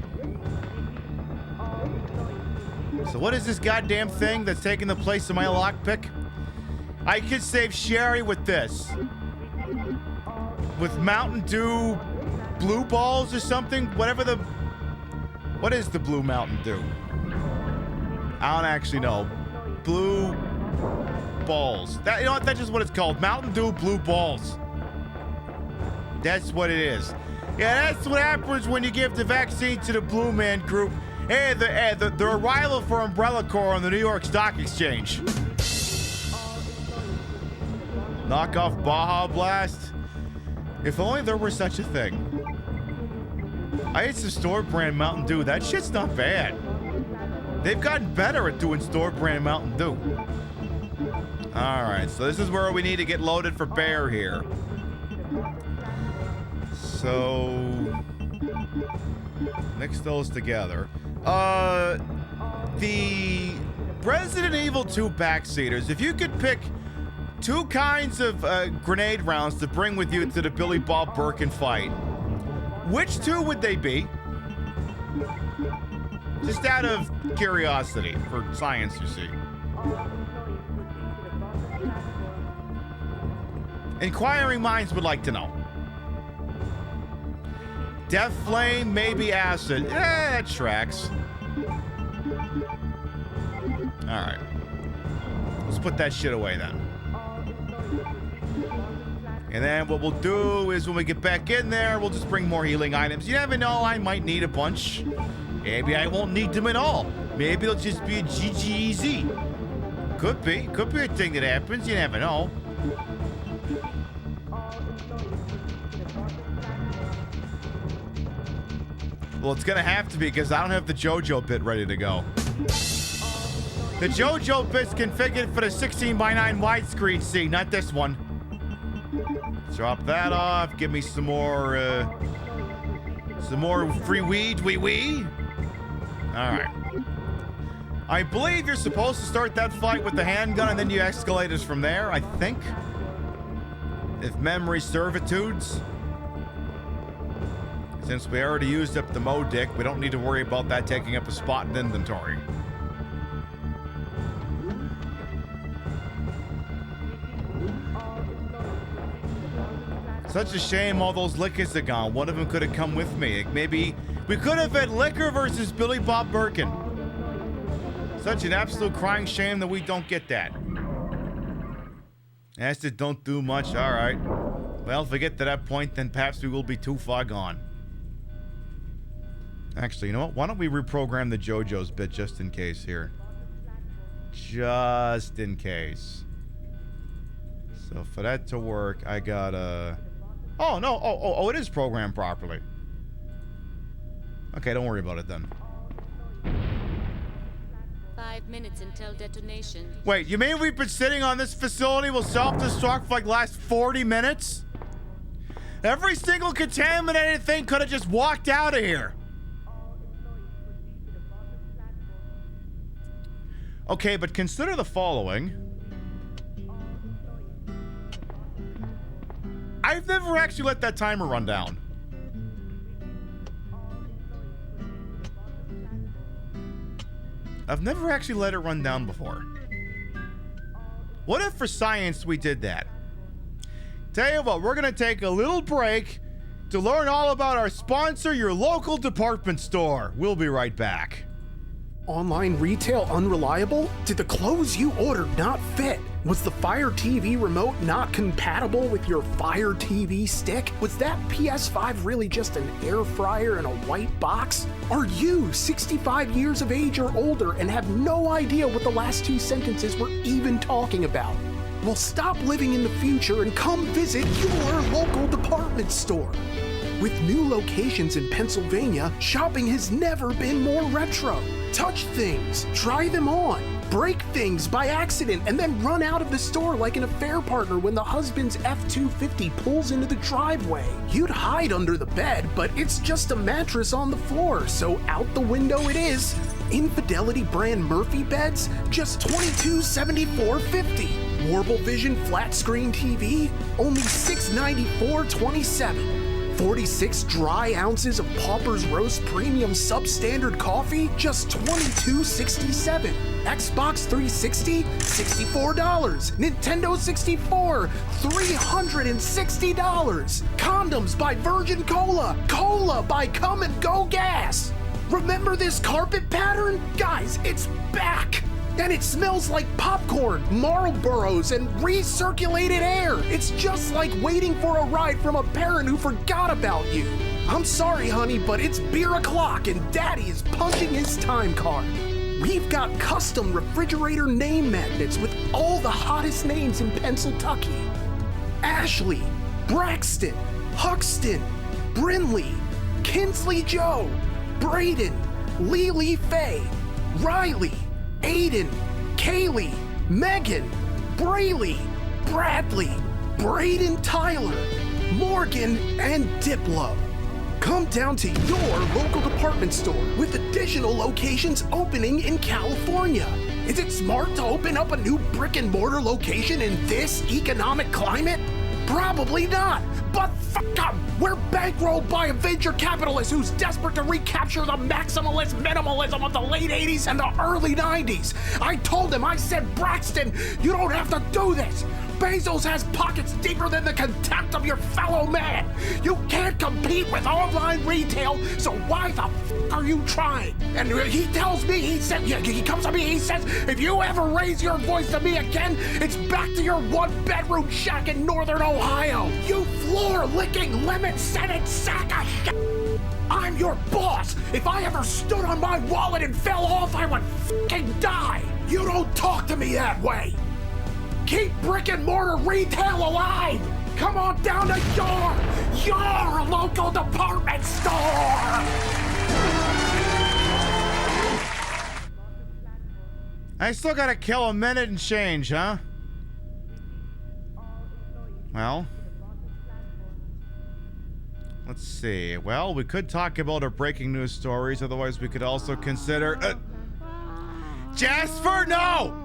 So what is this goddamn thing that's taking the place of my lockpick? I could save Sherry with this. With Mountain Dew blue balls or something? Whatever the... What is the blue Mountain Dew? I don't actually know. Blue balls. That, you know what? That's just what it's called. Mountain Dew blue balls. That's what it is. Yeah, that's what happens when you give the vaccine to the Blue Man Group. Hey, the arrival for Umbrella Corps on the New York Stock Exchange. Knockoff Baja Blast. If only there were such a thing. I ate some store brand Mountain Dew. That shit's not bad. They've gotten better at doing store brand Mountain Dew. All right, so this is where we need to get loaded for bear here. So mix those together. The Resident Evil 2 backseaters, if you could pick 2 kinds of grenade rounds to bring with you to the Billy Bob Birkin fight, which 2 would they be? Just out of curiosity, for science, you see. Inquiring minds would like to know. Death Flame, maybe acid. That tracks. Alright. Let's put that shit away then. And then what we'll do is when we get back in there, we'll just bring more healing items. You never know, I might need a bunch. Maybe I won't need them at all. Maybe it'll just be a GGEZ. Could be. Could be a thing that happens. You never know. Well, it's gonna have to be because I don't have the JoJo bit ready to go. The JoJo bit's configured for the 16:9 widescreen scene, not this one. Drop that off. Give me some more free weed, wee. All right. I believe you're supposed to start that fight with the handgun and then you escalate us from there, I think. If memory servitudes. Since we already used up the Modic, we don't need to worry about that taking up a spot in inventory. Such a shame all those liquors are gone. One of them could have come with me. Maybe we could have had liquor versus Billy Bob Birkin. Such an absolute crying shame that we don't get that. Acid don't do much. All right. Well, if we get to that point, then perhaps we will be too far gone. Actually, you know what? Why don't we reprogram the JoJo's bit just in case here? Just in case. So for that to work, I gotta... Oh, no. Oh, it is programmed properly. Okay, don't worry about it then. 5 minutes until detonation. Wait, you mean we've been sitting on this facility will self-destruct for like the last 40 minutes? Every single contaminated thing could have just walked out of here. Okay, but consider the following. I've never actually let that timer run down. I've never actually let it run down before. What if for science we did that? Tell you what, we're going to take a little break to learn all about our sponsor, your local department store. We'll be right back. Online retail unreliable? Did the clothes you ordered not fit? Was the Fire TV remote not compatible with your Fire TV stick? Was that PS5 really just an air fryer in a white box? Are you 65 years of age or older and have no idea what the last two sentences were even talking about? Well, stop living in the future and come visit your local department store. With new locations in Pennsylvania, shopping has never been more retro. Touch things, try them on, break things by accident, and then run out of the store like an affair partner when the husband's F-250 pulls into the driveway. You'd hide under the bed, but it's just a mattress on the floor, so out the window it is. Infidelity brand Murphy beds, just $2274.50. Warble Vision flat screen TV, only $694.27. 46 dry ounces of Pauper's Roast Premium Substandard Coffee, just $22.67. Xbox 360, $64. Nintendo 64, $360. Condoms by Virgin Cola. Cola by Come and Go Gas. Remember this carpet pattern? Guys, it's back! And it smells like popcorn, Marlboros, and recirculated air. It's just like waiting for a ride from a parent who forgot about you. I'm sorry, honey, but it's beer o'clock and Daddy is punching his time card. We've got custom refrigerator name magnets with all the hottest names in Pennsylvania. Ashley, Braxton, Huxton, Brinley, Kinsley Joe, Braden, Lily Faye, Riley, Aiden, Kaylee, Megan, Brayley, Bradley, Braden Tyler, Morgan, and Diplo. Come down to your local department store with additional locations opening in California. Is it smart to open up a new brick and mortar location in this economic climate? Probably not, but fuck up. We're bankrolled by a venture capitalist who's desperate to recapture the maximalist minimalism of the late 80s and the early 90s. I told him, I said, Braxton, you don't have to do this. Bezos has pockets deeper than the contempt of your fellow man. You can't compete with online retail, so why the fuck are you trying? And he tells me, he comes to me, he says, if you ever raise your voice to me again, it's back to your one-bedroom shack in northern Ohio. You floor-licking, lemon-scented sack of shit. I'm your boss. If I ever stood on my wallet and fell off, I would fucking die. You don't talk to me that way. Keep brick and mortar retail alive! Come on down to your local department store! I still gotta kill a minute and change, huh? Well, let's see. Well, we could talk about our breaking news stories. Otherwise, we could also consider... Jasper, no!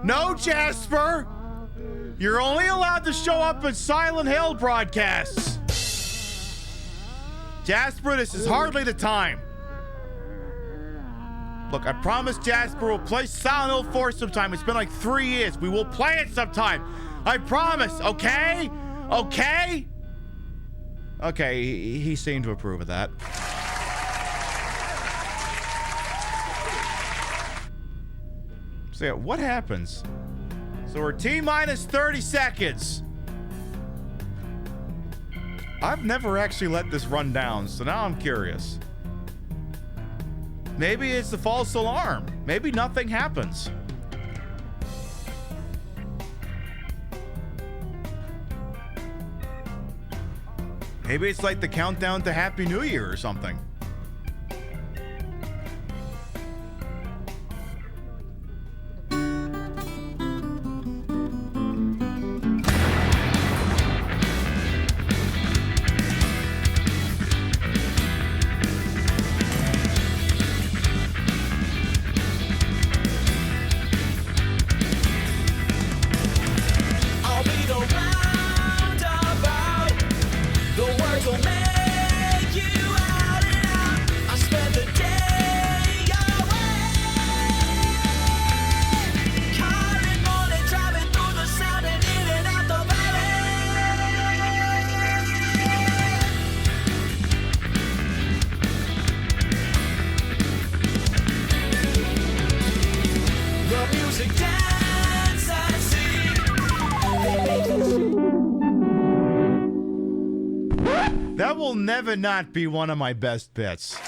No, Jasper! You're only allowed to show up in Silent Hill broadcasts. Jasper, this is hardly the time. Look, I promise Jasper will play Silent Hill 4 sometime. It's been like 3 years. We will play it sometime. I promise, okay? Okay? Okay, he seemed to approve of that. So yeah, what happens? So we're T-minus 30 seconds. I've never actually let this run down, so now I'm curious. Maybe it's a false alarm. Maybe nothing happens. Maybe it's like the countdown to Happy New Year or something. I'll be the roundabout. That will never not be one of my best bits.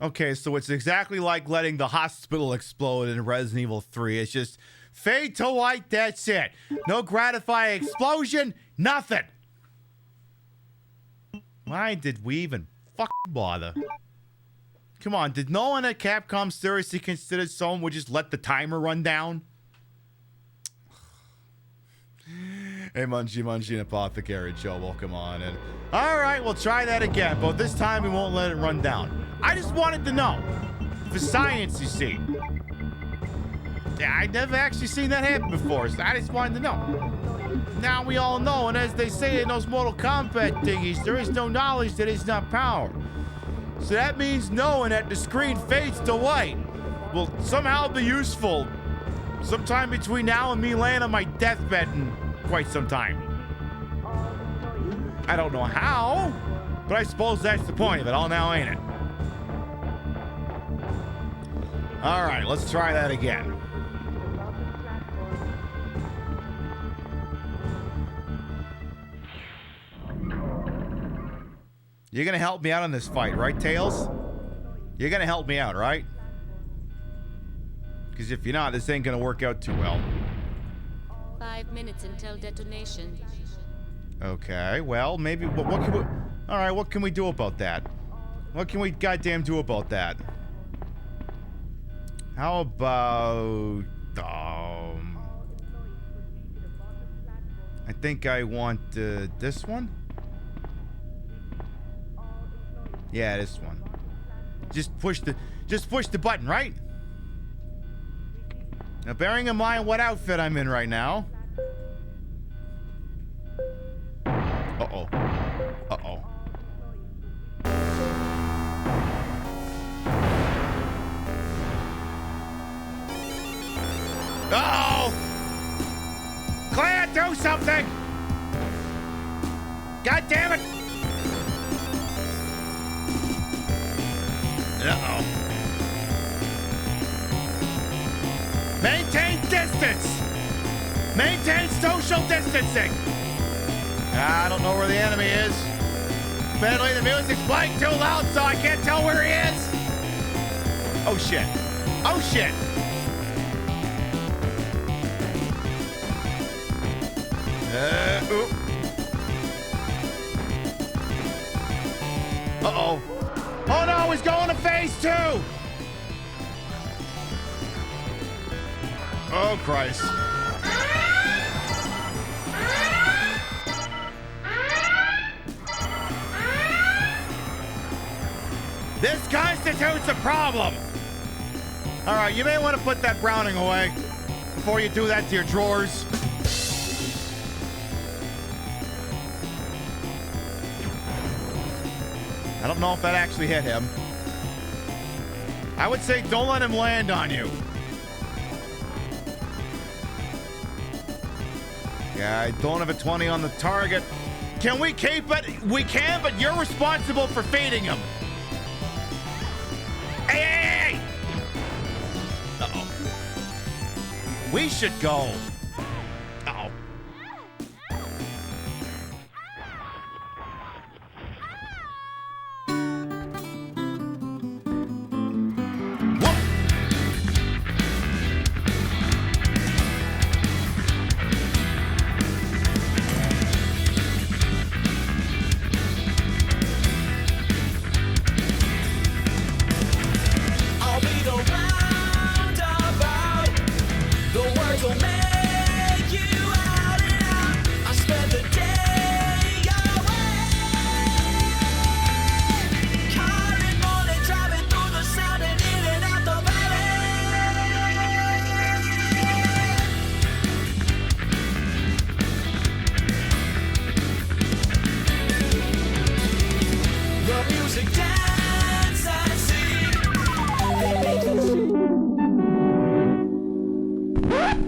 Okay, so it's exactly like letting the hospital explode in Resident Evil 3. It's just fade to white, that's it. No gratifying explosion, nothing. Why did we even fucking bother? Come on, did no one at Capcom seriously consider someone would just let the timer run down? Hey, Munchie and Apothecary Joe, welcome on in. Alright, we'll try that again, but this time we won't let it run down. I just wanted to know. For science, you see. Yeah, I'd never actually seen that happen before, so I just wanted to know. Now we all know, and as they say in those Mortal Kombat thingies, there is no knowledge that is not power. So that means knowing that the screen fades to white will somehow be useful sometime between now and me laying on my deathbed in quite some time. I don't know how, but I suppose that's the point of it all now, ain't it? All right, let's try that again. You're gonna help me out on this fight, right, Tails? You're gonna help me out, right? Because if you're not, this ain't gonna work out too well. 5 minutes until detonation. Okay, well, maybe, what can we... Alright, what can we do about that? What can we goddamn do about that? How about... I think I want, this one? Yeah, this one. Just push the button, right? Now, bearing in mind what outfit I'm in right now. Uh-oh. Uh-oh. Uh-oh! Claire, do something! God damn it! Uh-oh. Maintain distance! Maintain social distancing! I don't know where the enemy is. Apparently the music's playing too loud, so I can't tell where he is. Oh shit. Oh shit. Uh-oh. Oh no, he's going to phase 2! Oh, Christ. This constitutes a problem! Alright, you may want to put that Browning away before you do that to your drawers. I don't know if that actually hit him. I would say don't let him land on you. Yeah, I don't have a 20 on the target. Can we keep it? We can, but you're responsible for feeding him. Hey, hey, hey! Uh-oh. We should go. Uh-oh.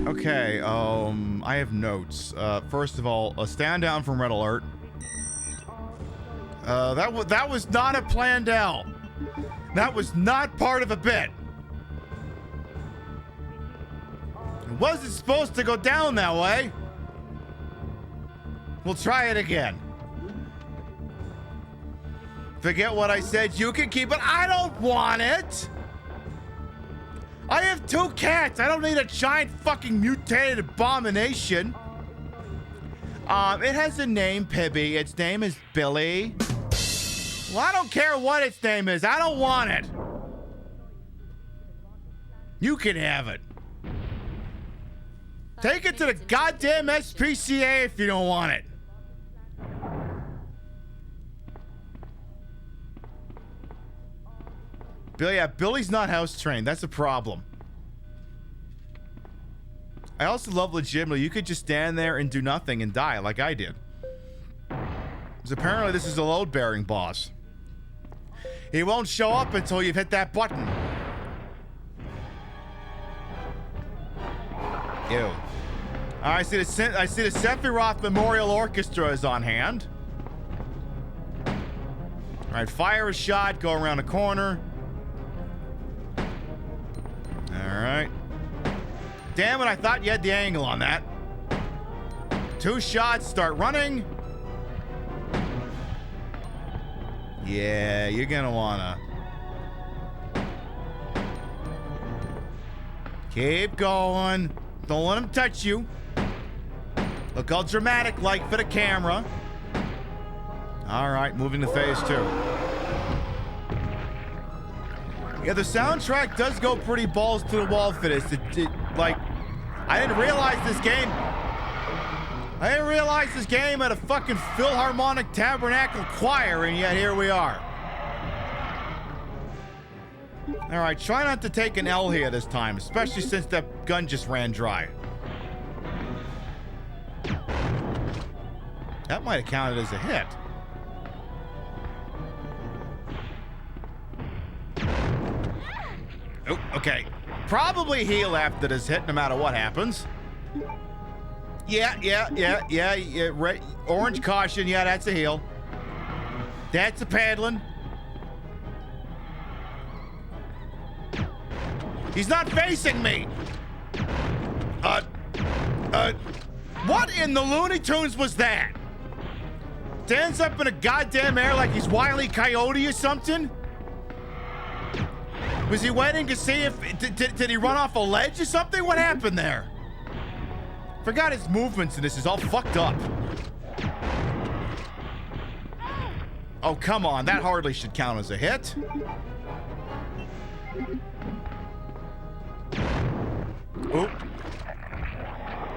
Okay, I have notes. First of all, stand down from Red Alert. That was not a planned L. That was not part of a bit. It wasn't supposed to go down that way. We'll try it again. Forget what I said. You can keep it. I don't want it. I have 2 cats. I don't need a giant fucking mutated abomination. It has a name, Pibby. Its name is Billy. Well, I don't care what its name is. I don't want it. You can have it. Take it to the goddamn SPCA if you don't want it. Billy, yeah, Billy's not house trained. That's a problem. I also love legitimately, you could just stand there and do nothing and die like I did. Because apparently this is a load-bearing boss. He won't show up until you've hit that button. Ew. I see the Sephiroth Memorial Orchestra is on hand. All right, fire a shot, go around the corner. All right. Damn it, I thought you had the angle on that. 2 shots, start running. Yeah, you're gonna wanna. Keep going. Don't let him touch you. Look all dramatic like for the camera. All right, moving to phase 2. Yeah, the soundtrack does go pretty balls to the wall for this. Like, I didn't realize this game. I didn't realize this game had a fucking Philharmonic Tabernacle Choir, and yet here we are. All right, try not to take an L here this time, especially since that gun just ran dry. That might have counted as a hit. Oh, okay. Probably heal after this hit, no matter what happens. Yeah. Red, orange caution. Yeah, that's a heal. That's a paddling. He's not facing me. What in the Looney Tunes was that? Stands up in a goddamn air like he's Wile E. Coyote or something? Was he waiting to see if... Did he run off a ledge or something? What happened there? Forgot his movements in this is all fucked up. Oh, come on. That hardly should count as a hit. Oop.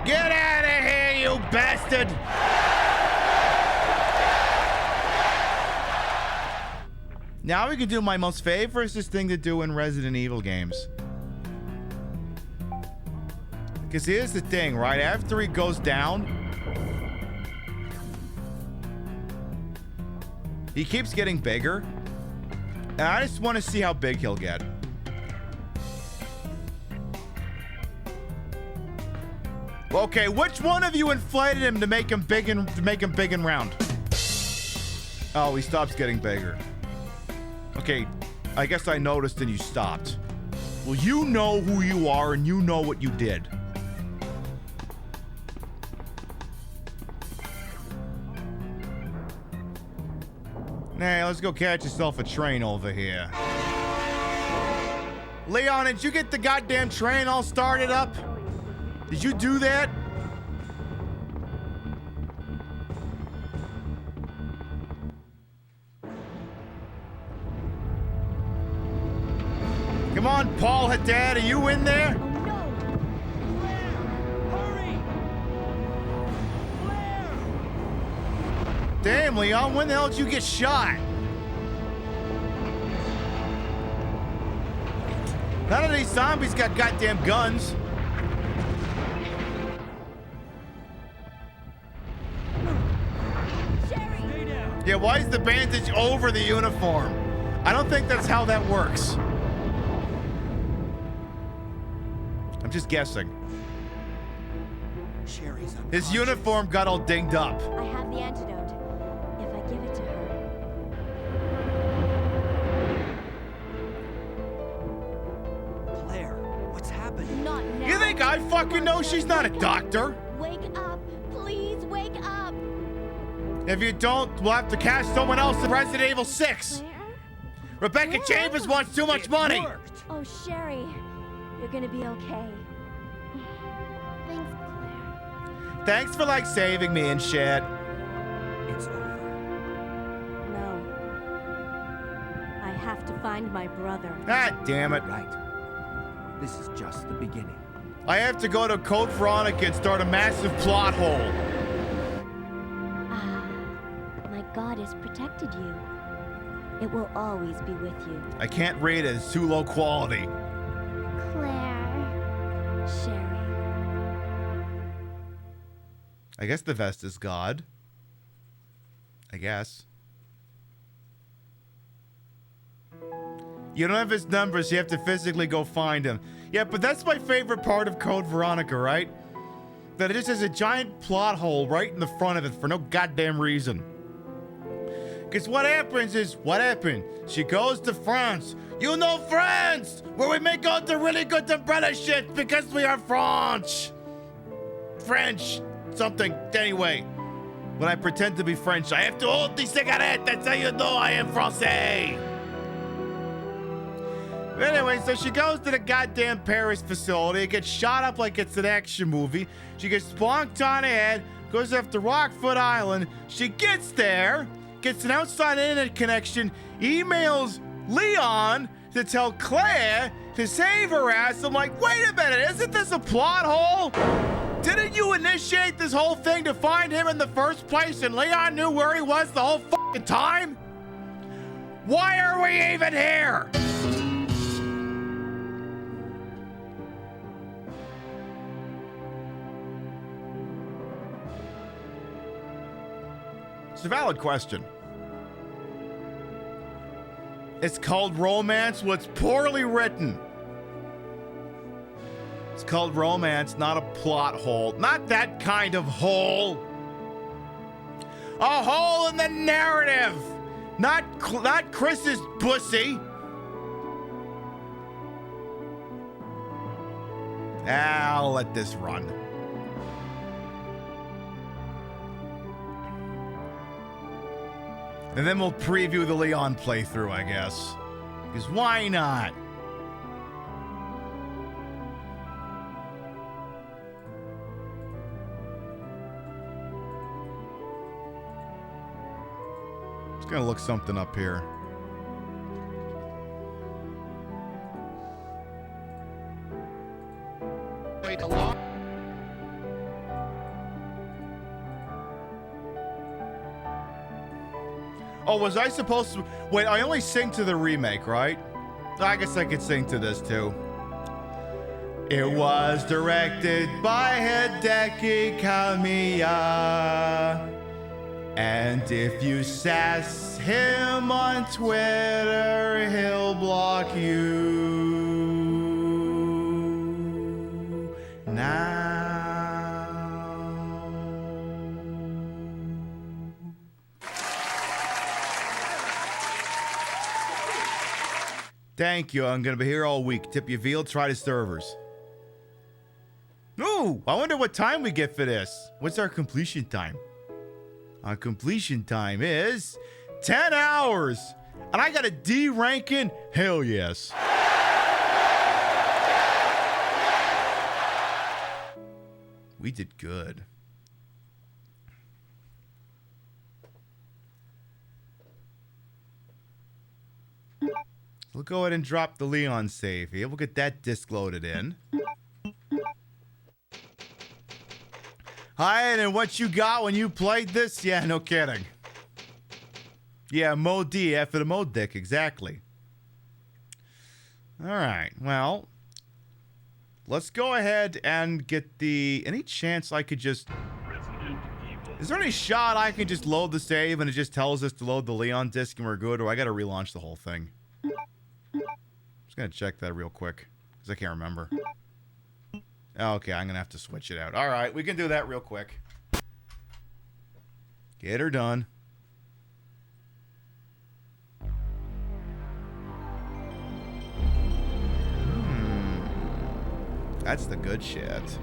Get out of here, you bastard! Now we can do my most favoriteest thing to do in Resident Evil games. Because here's the thing, right? After he goes down, he keeps getting bigger. And I just want to see how big he'll get. Okay, which one of you inflated him to make him big and round? Oh, he stops getting bigger. Okay, I guess I noticed and you stopped. Well, you know who you are and you know what you did. Hey, let's go catch yourself a train over here. Leon, did you get the goddamn train all started up? Did you do that? Come on, Paul Haddad, are you in there? Damn, Leon, when the hell did you get shot? None of these zombies got goddamn guns. Yeah, why is the bandage over the uniform? I don't think that's how that works. I'm just guessing. His uniform got all dinged up. I have the antidote. If I give it to her. Claire, what's happening? Not now. You think think I fucking know? She's not a doctor. Wake up. Please wake up. If you don't, we'll have to cast someone else in Resident Evil 6. Rebecca Chambers wants too much money. Oh, Sherry. You're gonna be okay. Thanks, Claire. Thanks for, like, saving me and shit. It's over. No. I have to find my brother. God damn it. Right. This is just the beginning. I have to go to Code Veronica and start a massive plot hole. Ah, my goddess protected you. It will always be with you. I can't read it. It's too low quality. Claire. Sherry. I guess the vest is God. I guess. You don't have his numbers. You have to physically go find him. Yeah, but that's my favorite part of Code Veronica, right? That it just has a giant plot hole right in the front of it for no goddamn reason. Because what happens is, what happened? She goes to France. You know France! Where we make all the really good umbrella shit because we are French. French. Something. Anyway. When I pretend to be French, I have to hold the cigarette. That's how you know I am Francais. Anyway, so she goes to the goddamn Paris facility. It gets shot up like it's an action movie. She gets plonked on the head, goes after Rockfoot Island. She gets there, gets an outside internet connection, emails Leon to tell Claire to save her ass. I'm like, wait a minute, isn't this a plot hole? Didn't you initiate this whole thing to find him in the first place and Leon knew where he was the whole fucking time? Why are we even here? It's a valid question. It's called romance. What's poorly written. It's called romance, not a plot hole. Not that kind of hole. A hole in the narrative. Not Chris's pussy. I'll let this run. And then we'll preview the Leon playthrough, I guess. Because why not? Just gonna look something up here. Wait a lot. Oh, was I supposed to... Wait, I only sing to the remake, right? I guess I could sing to this, too. It was directed by Hideki Kamiya. And if you sass him on Twitter, he'll block you now. Thank you. I'm going to be here all week. Tip your veal, try the servers. Ooh, I wonder what time we get for this. What's our completion time? Our completion time is 10 hours. And I got a D ranking? Hell yes. We did good. We'll go ahead and drop the Leon save here. We'll get that disc loaded in. Hi, and what you got when you played this? Yeah, no kidding. Yeah, Mode D after the Mode Dick, exactly. All right, well, let's go ahead and get the... Any chance I could just... Is there any shot I can just load the save and it just tells us to load the Leon disc and we're good, or I gotta relaunch the whole thing? Just gonna check that real quick, because I can't remember. Okay, I'm gonna have to switch it out. All right, we can do that real quick. Get her done. That's the good shit.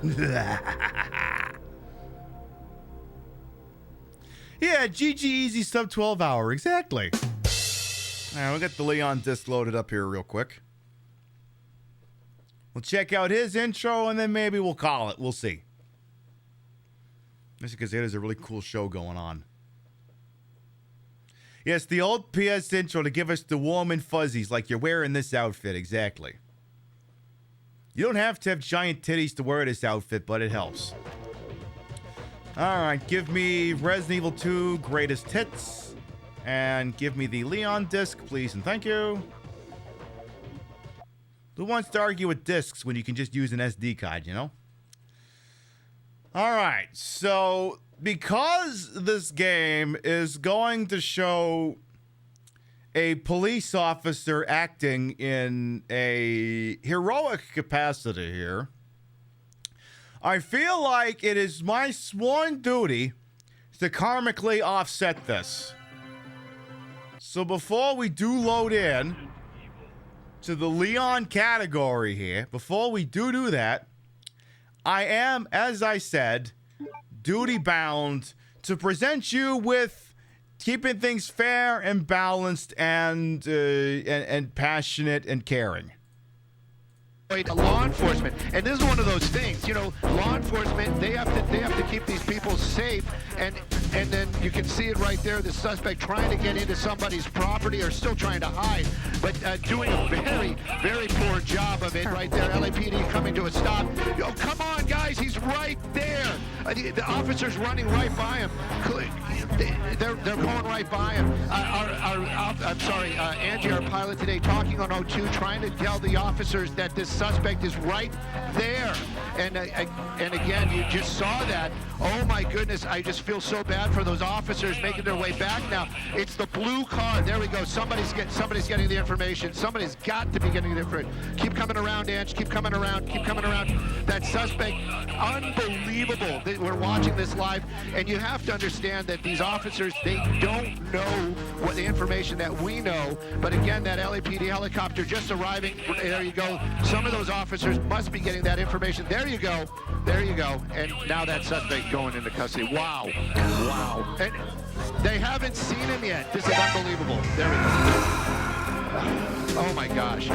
Yeah, GG Easy sub 12 hour. Exactly. All right, we'll get the Leon disc loaded up here real quick. We'll check out his intro, and then maybe we'll call it. We'll see. Just because it is a really cool show going on. Yes, the old PS intro to give us the warm and fuzzies like you're wearing this outfit. Exactly. You don't have to have giant titties to wear this outfit, but it helps. All right, give me Resident Evil 2 Greatest Hits. And give me the Leon disc, please, and thank you. Who wants to argue with discs when you can just use an SD card, you know? All right, so because this game is going to show a police officer acting in a heroic capacity here, I feel like it is my sworn duty to karmically offset this. So before we do load in to the Leon category here, before we do that, I am, as I said, duty bound to present you with keeping things fair and balanced and passionate and caring. Law enforcement, and this is one of those things, you know, law enforcement, they have to keep these people safe, and then you can see it right there, the suspect trying to get into somebody's property or still trying to hide, but doing a very, very poor job of it right there. LAPD coming to a stop. Oh, come on, guys, he's right there. The officer's running right by him. They're going right by him. Angie, our pilot today, talking on 02, trying to tell the officers that this suspect is right there. And again, you just saw that. Oh my goodness, I just feel so bad for those officers making their way back now. It's the blue car. There we go. Somebody's getting the information. Somebody's got to be getting the information. Keep coming around, Ange. Keep coming around. Keep coming around. That suspect, unbelievable. We're watching this live, and you have to understand that these officers, they don't know what the information that we know. But again, that LAPD helicopter just arriving. There you go. Some of those officers must be getting that information. There you go. There you go. And now that suspect going into custody. Wow. Wow. And they haven't seen him yet. This is unbelievable. There we go. Oh my gosh.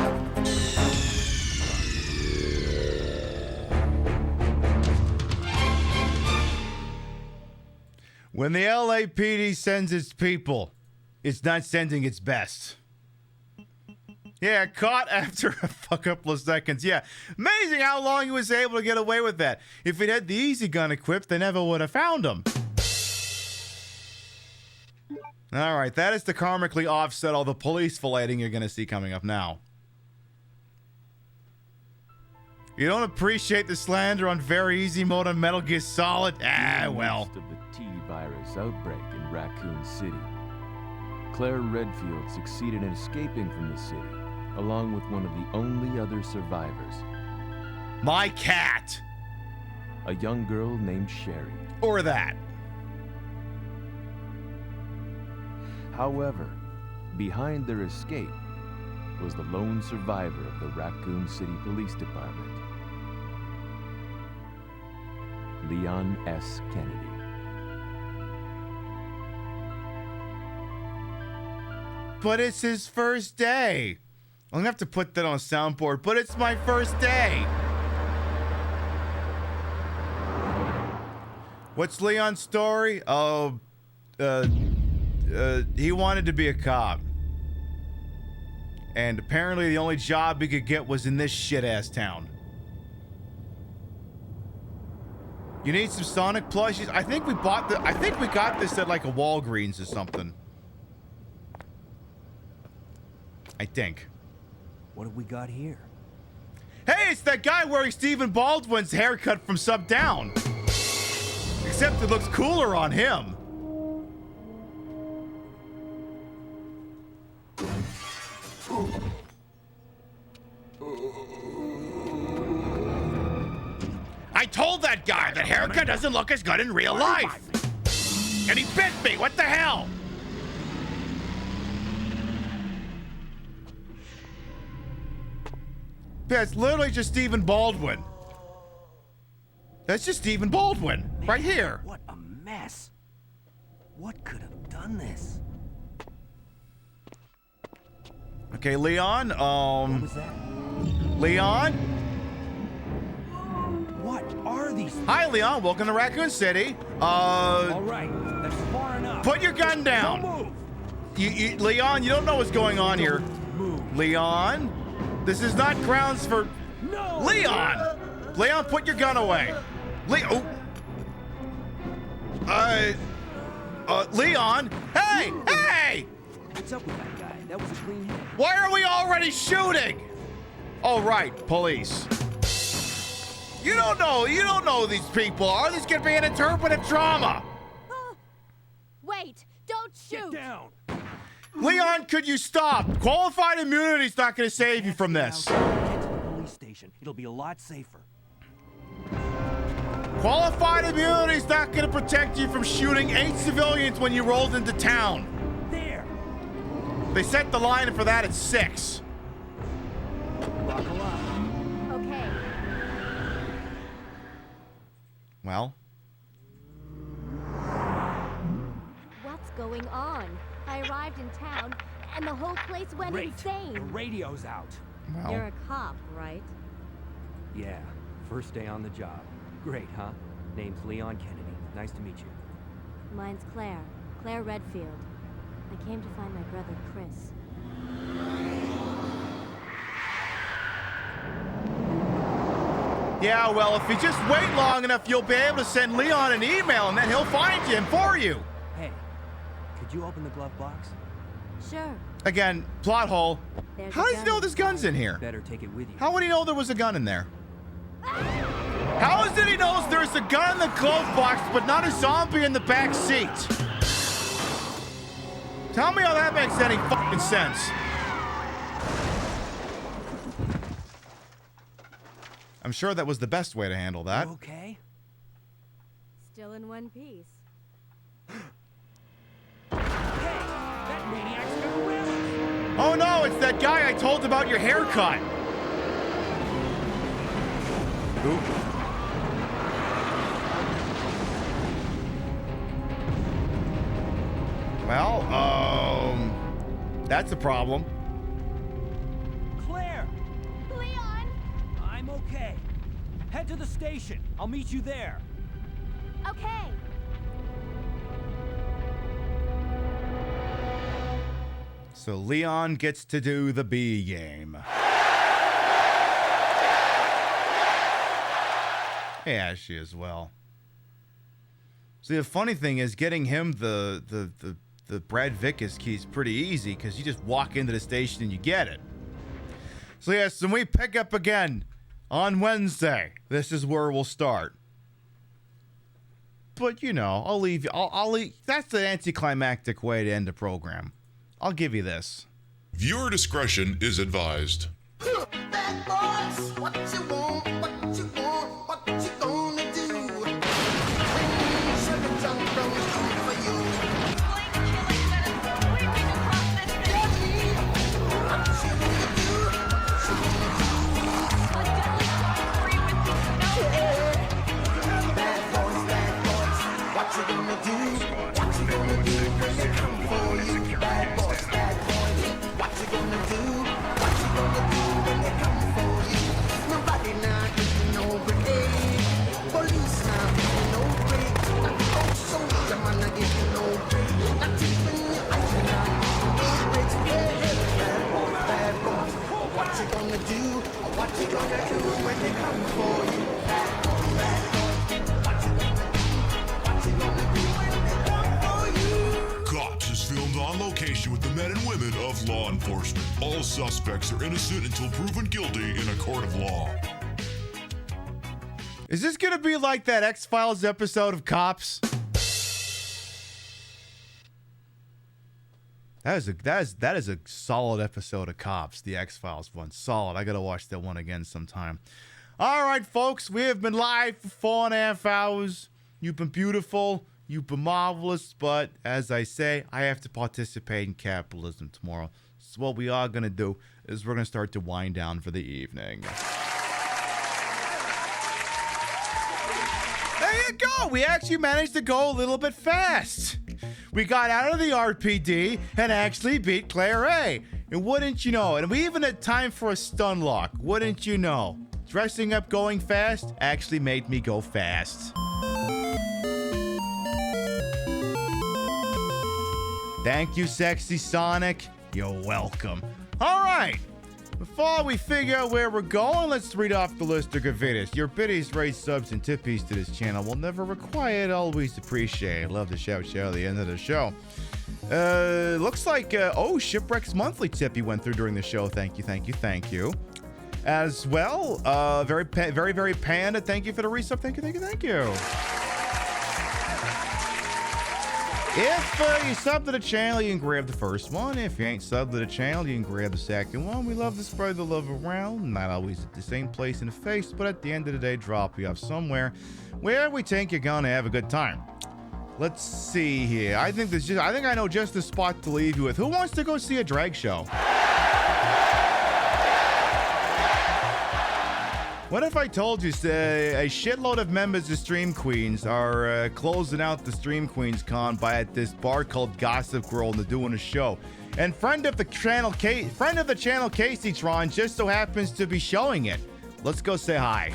When the LAPD sends its people, it's not sending its best. Yeah, caught after a couple of seconds. Yeah, amazing how long he was able to get away with that. If it had the easy gun equipped, they never would have found him. All right, that is to karmically offset all the police filleting you're going to see coming up now. You don't appreciate the slander on very easy mode on Metal Gear Solid? Ah, well. Of the T-virus outbreak in Raccoon City, Claire Redfield succeeded in escaping from the city, along with one of the only other survivors. My cat! A young girl named Sherry. Or that. However, behind their escape was the lone survivor of the Raccoon City Police Department, Leon S. Kennedy. But it's his first day. I'm gonna have to put that on a soundboard, but it's my first day. What's Leon's story? Oh, he wanted to be a cop. And apparently the only job he could get was in this shit-ass town. You need some Sonic plushies? I think we got this at like a Walgreens or something. I think. What have we got here? Hey, it's that guy wearing Stephen Baldwin's haircut from Sub Down. Except it looks cooler on him. I told that guy that haircut doesn't look as good in real life. And he bit me. What the hell? That's literally just Stephen Baldwin. That's just Stephen Baldwin. Right here. What a mess. What could have done this? Okay, Leon. What was that? Leon? What are these things? Hi, Leon. Welcome to Raccoon City. All right, that's far enough. Put your gun down. Don't move. Leon, you don't know what's going on here. Move. Leon, this is not grounds for... No. Leon! Leon, put your gun away. Leon! Hey! Hey! What's up with that guy? That was a clean hit. Why are we already shooting? Oh, right, police. You don't know who these people are. This could be an interpretive drama. Wait, don't shoot. Get down. Leon, could you stop? Qualified immunity's not going to save you from this. Get to the police station. It'll be a lot safer. Qualified immunity's not going to protect you from shooting 8 civilians when you rolled into town. There. They set the line for that at 6. Buckle up. Okay. Well, What's going on? I arrived in town, and the whole place went The insane. radio's out. well. You're a cop, right? Yeah, first day on the job. Great, huh? Name's Leon Kennedy. Nice to meet you. Mine's Claire. Claire Redfield. I came to find my brother, Chris. Yeah, well, if you just wait long enough, you'll be able to send Leon an email, and then he'll find you and for you. Hey, could you open the glove box? Sure. Again, plot hole. There's How a does he know gun there's guns in here? Better take it with you. How would he know there was a gun in there? How is it he knows there's a gun in the glove box, but not a zombie in the back seat? Tell me how that makes any fucking sense. I'm sure that was the best way to handle that. Okay. Still in one piece. That maniac's gonna arrest us. Oh no, it's that guy I told about your haircut. Oop. Well, that's a problem. Claire! Leon! I'm okay. Head to the station. I'll meet you there. Okay. So Leon gets to do the B game. Hey, Ashley as well. See, the funny thing is getting him the Brad Vickers key is pretty easy because you just walk into the station and you get it. So yes, when we pick up again on Wednesday, this is where we'll start. But you know, I'll leave you. I'll leave. That's the anticlimactic way to end the program. I'll give you this. Viewer discretion is advised. Bad boys, what you want, what you want, what you gonna do? When sugar junk bros come for you. What you gonna do? What you gonna do? Bad boys, what you gonna do? What you gonna do when they come for you? Bad boys, what you gonna do? What you gonna do when they come for you? Nobody now giving no brigade. Police now giving no break. Not old soldier man not giving no break. Not even your eyes now no breaks. Bad boys, what you gonna do? What you gonna do when they come for you? Bad boys, what you gonna do? What you gonna do when they come for you? Cops is filmed on location with the men and women of law enforcement. All suspects are innocent until proven guilty in a court of law. Is this gonna be like that X-Files episode of Cops? That is a solid episode of Cops, the X-Files one. Solid. I gotta watch that one again sometime. All right, folks, we have been live for 4.5 hours. You've been beautiful. You've been marvelous. But as I say, I have to participate in capitalism tomorrow. So what we are going to do is we're going to start to wind down for the evening. There you go. We actually managed to go a little bit fast. We got out of the RPD and actually beat Claire A. And wouldn't you know, and we even had time for a stun lock. Wouldn't you know? Dressing up going fast actually made me go fast. Thank you, Sexy Sonic. You're welcome. All right. Before we figure out where we're going, let's read off the list of gravitas. Your biddies, rates, subs, and tippies to this channel will never require it, always appreciate. Love to shout at the end of the show. Looks like, Shipwreck's monthly tip you went through during the show. Thank you. As well, very panda. Thank you for the resub. Thank you. If you sub to the channel, you can grab the first one. If you ain't subbed to the channel, you can grab the second one. We love to spread the love around. Not always at the same place in the face, but at the end of the day, drop you off somewhere where we think you're gonna have a good time. Let's see here. I think I know just the spot to leave you with. Who wants to go see a drag show? What if I told you, say, a shitload of members of Stream Queens are closing out the Stream Queens Con at this bar called Gossip Girl, and they're doing a show. And friend of the channel, Casey Tron, just so happens to be showing it. Let's go say hi.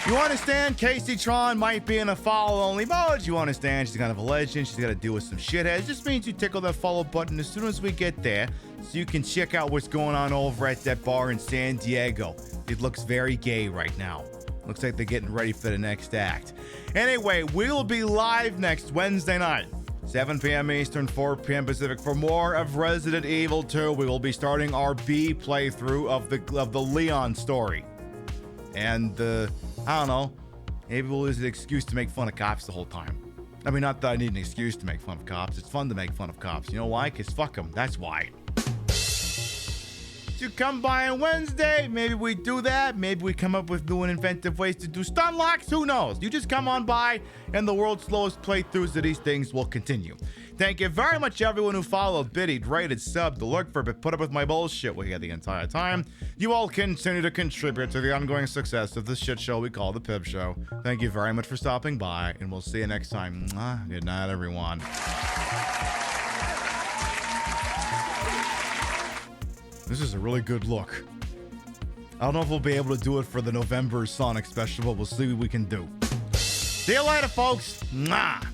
You understand Casey Tron might be in a follow-only mode. You understand she's kind of a legend. She's got to deal with some shitheads. It just means you tickle that follow button as soon as we get there, so you can check out what's going on over at that bar in San Diego. It looks very gay right now. Looks like they're getting ready for the next act. Anyway, we'll be live next Wednesday night, 7 p.m. Eastern, 4 p.m. Pacific, for more of Resident Evil 2. We will be starting our B playthrough of the Leon story. And, I don't know, maybe we'll use an excuse to make fun of cops the whole time. I mean, not that I need an excuse to make fun of cops. It's fun to make fun of cops. You know why? Because fuck them. That's why. So come by on Wednesday. Maybe we do that. Maybe we come up with new and inventive ways to do stun locks. Who knows? You just come on by, and the world's slowest playthroughs of these things will continue. Thank you very much, everyone who followed, biddied, rated, subbed, looked for, but put up with my bullshit we had the entire time. You all continue to contribute to the ongoing success of this shit show we call the Pib Show. Thank you very much for stopping by, and we'll see you next time. Good night, everyone. This is a really good look. I don't know if we'll be able to do it for the November Sonic special, but we'll see what we can do. See you later, folks. Mwah.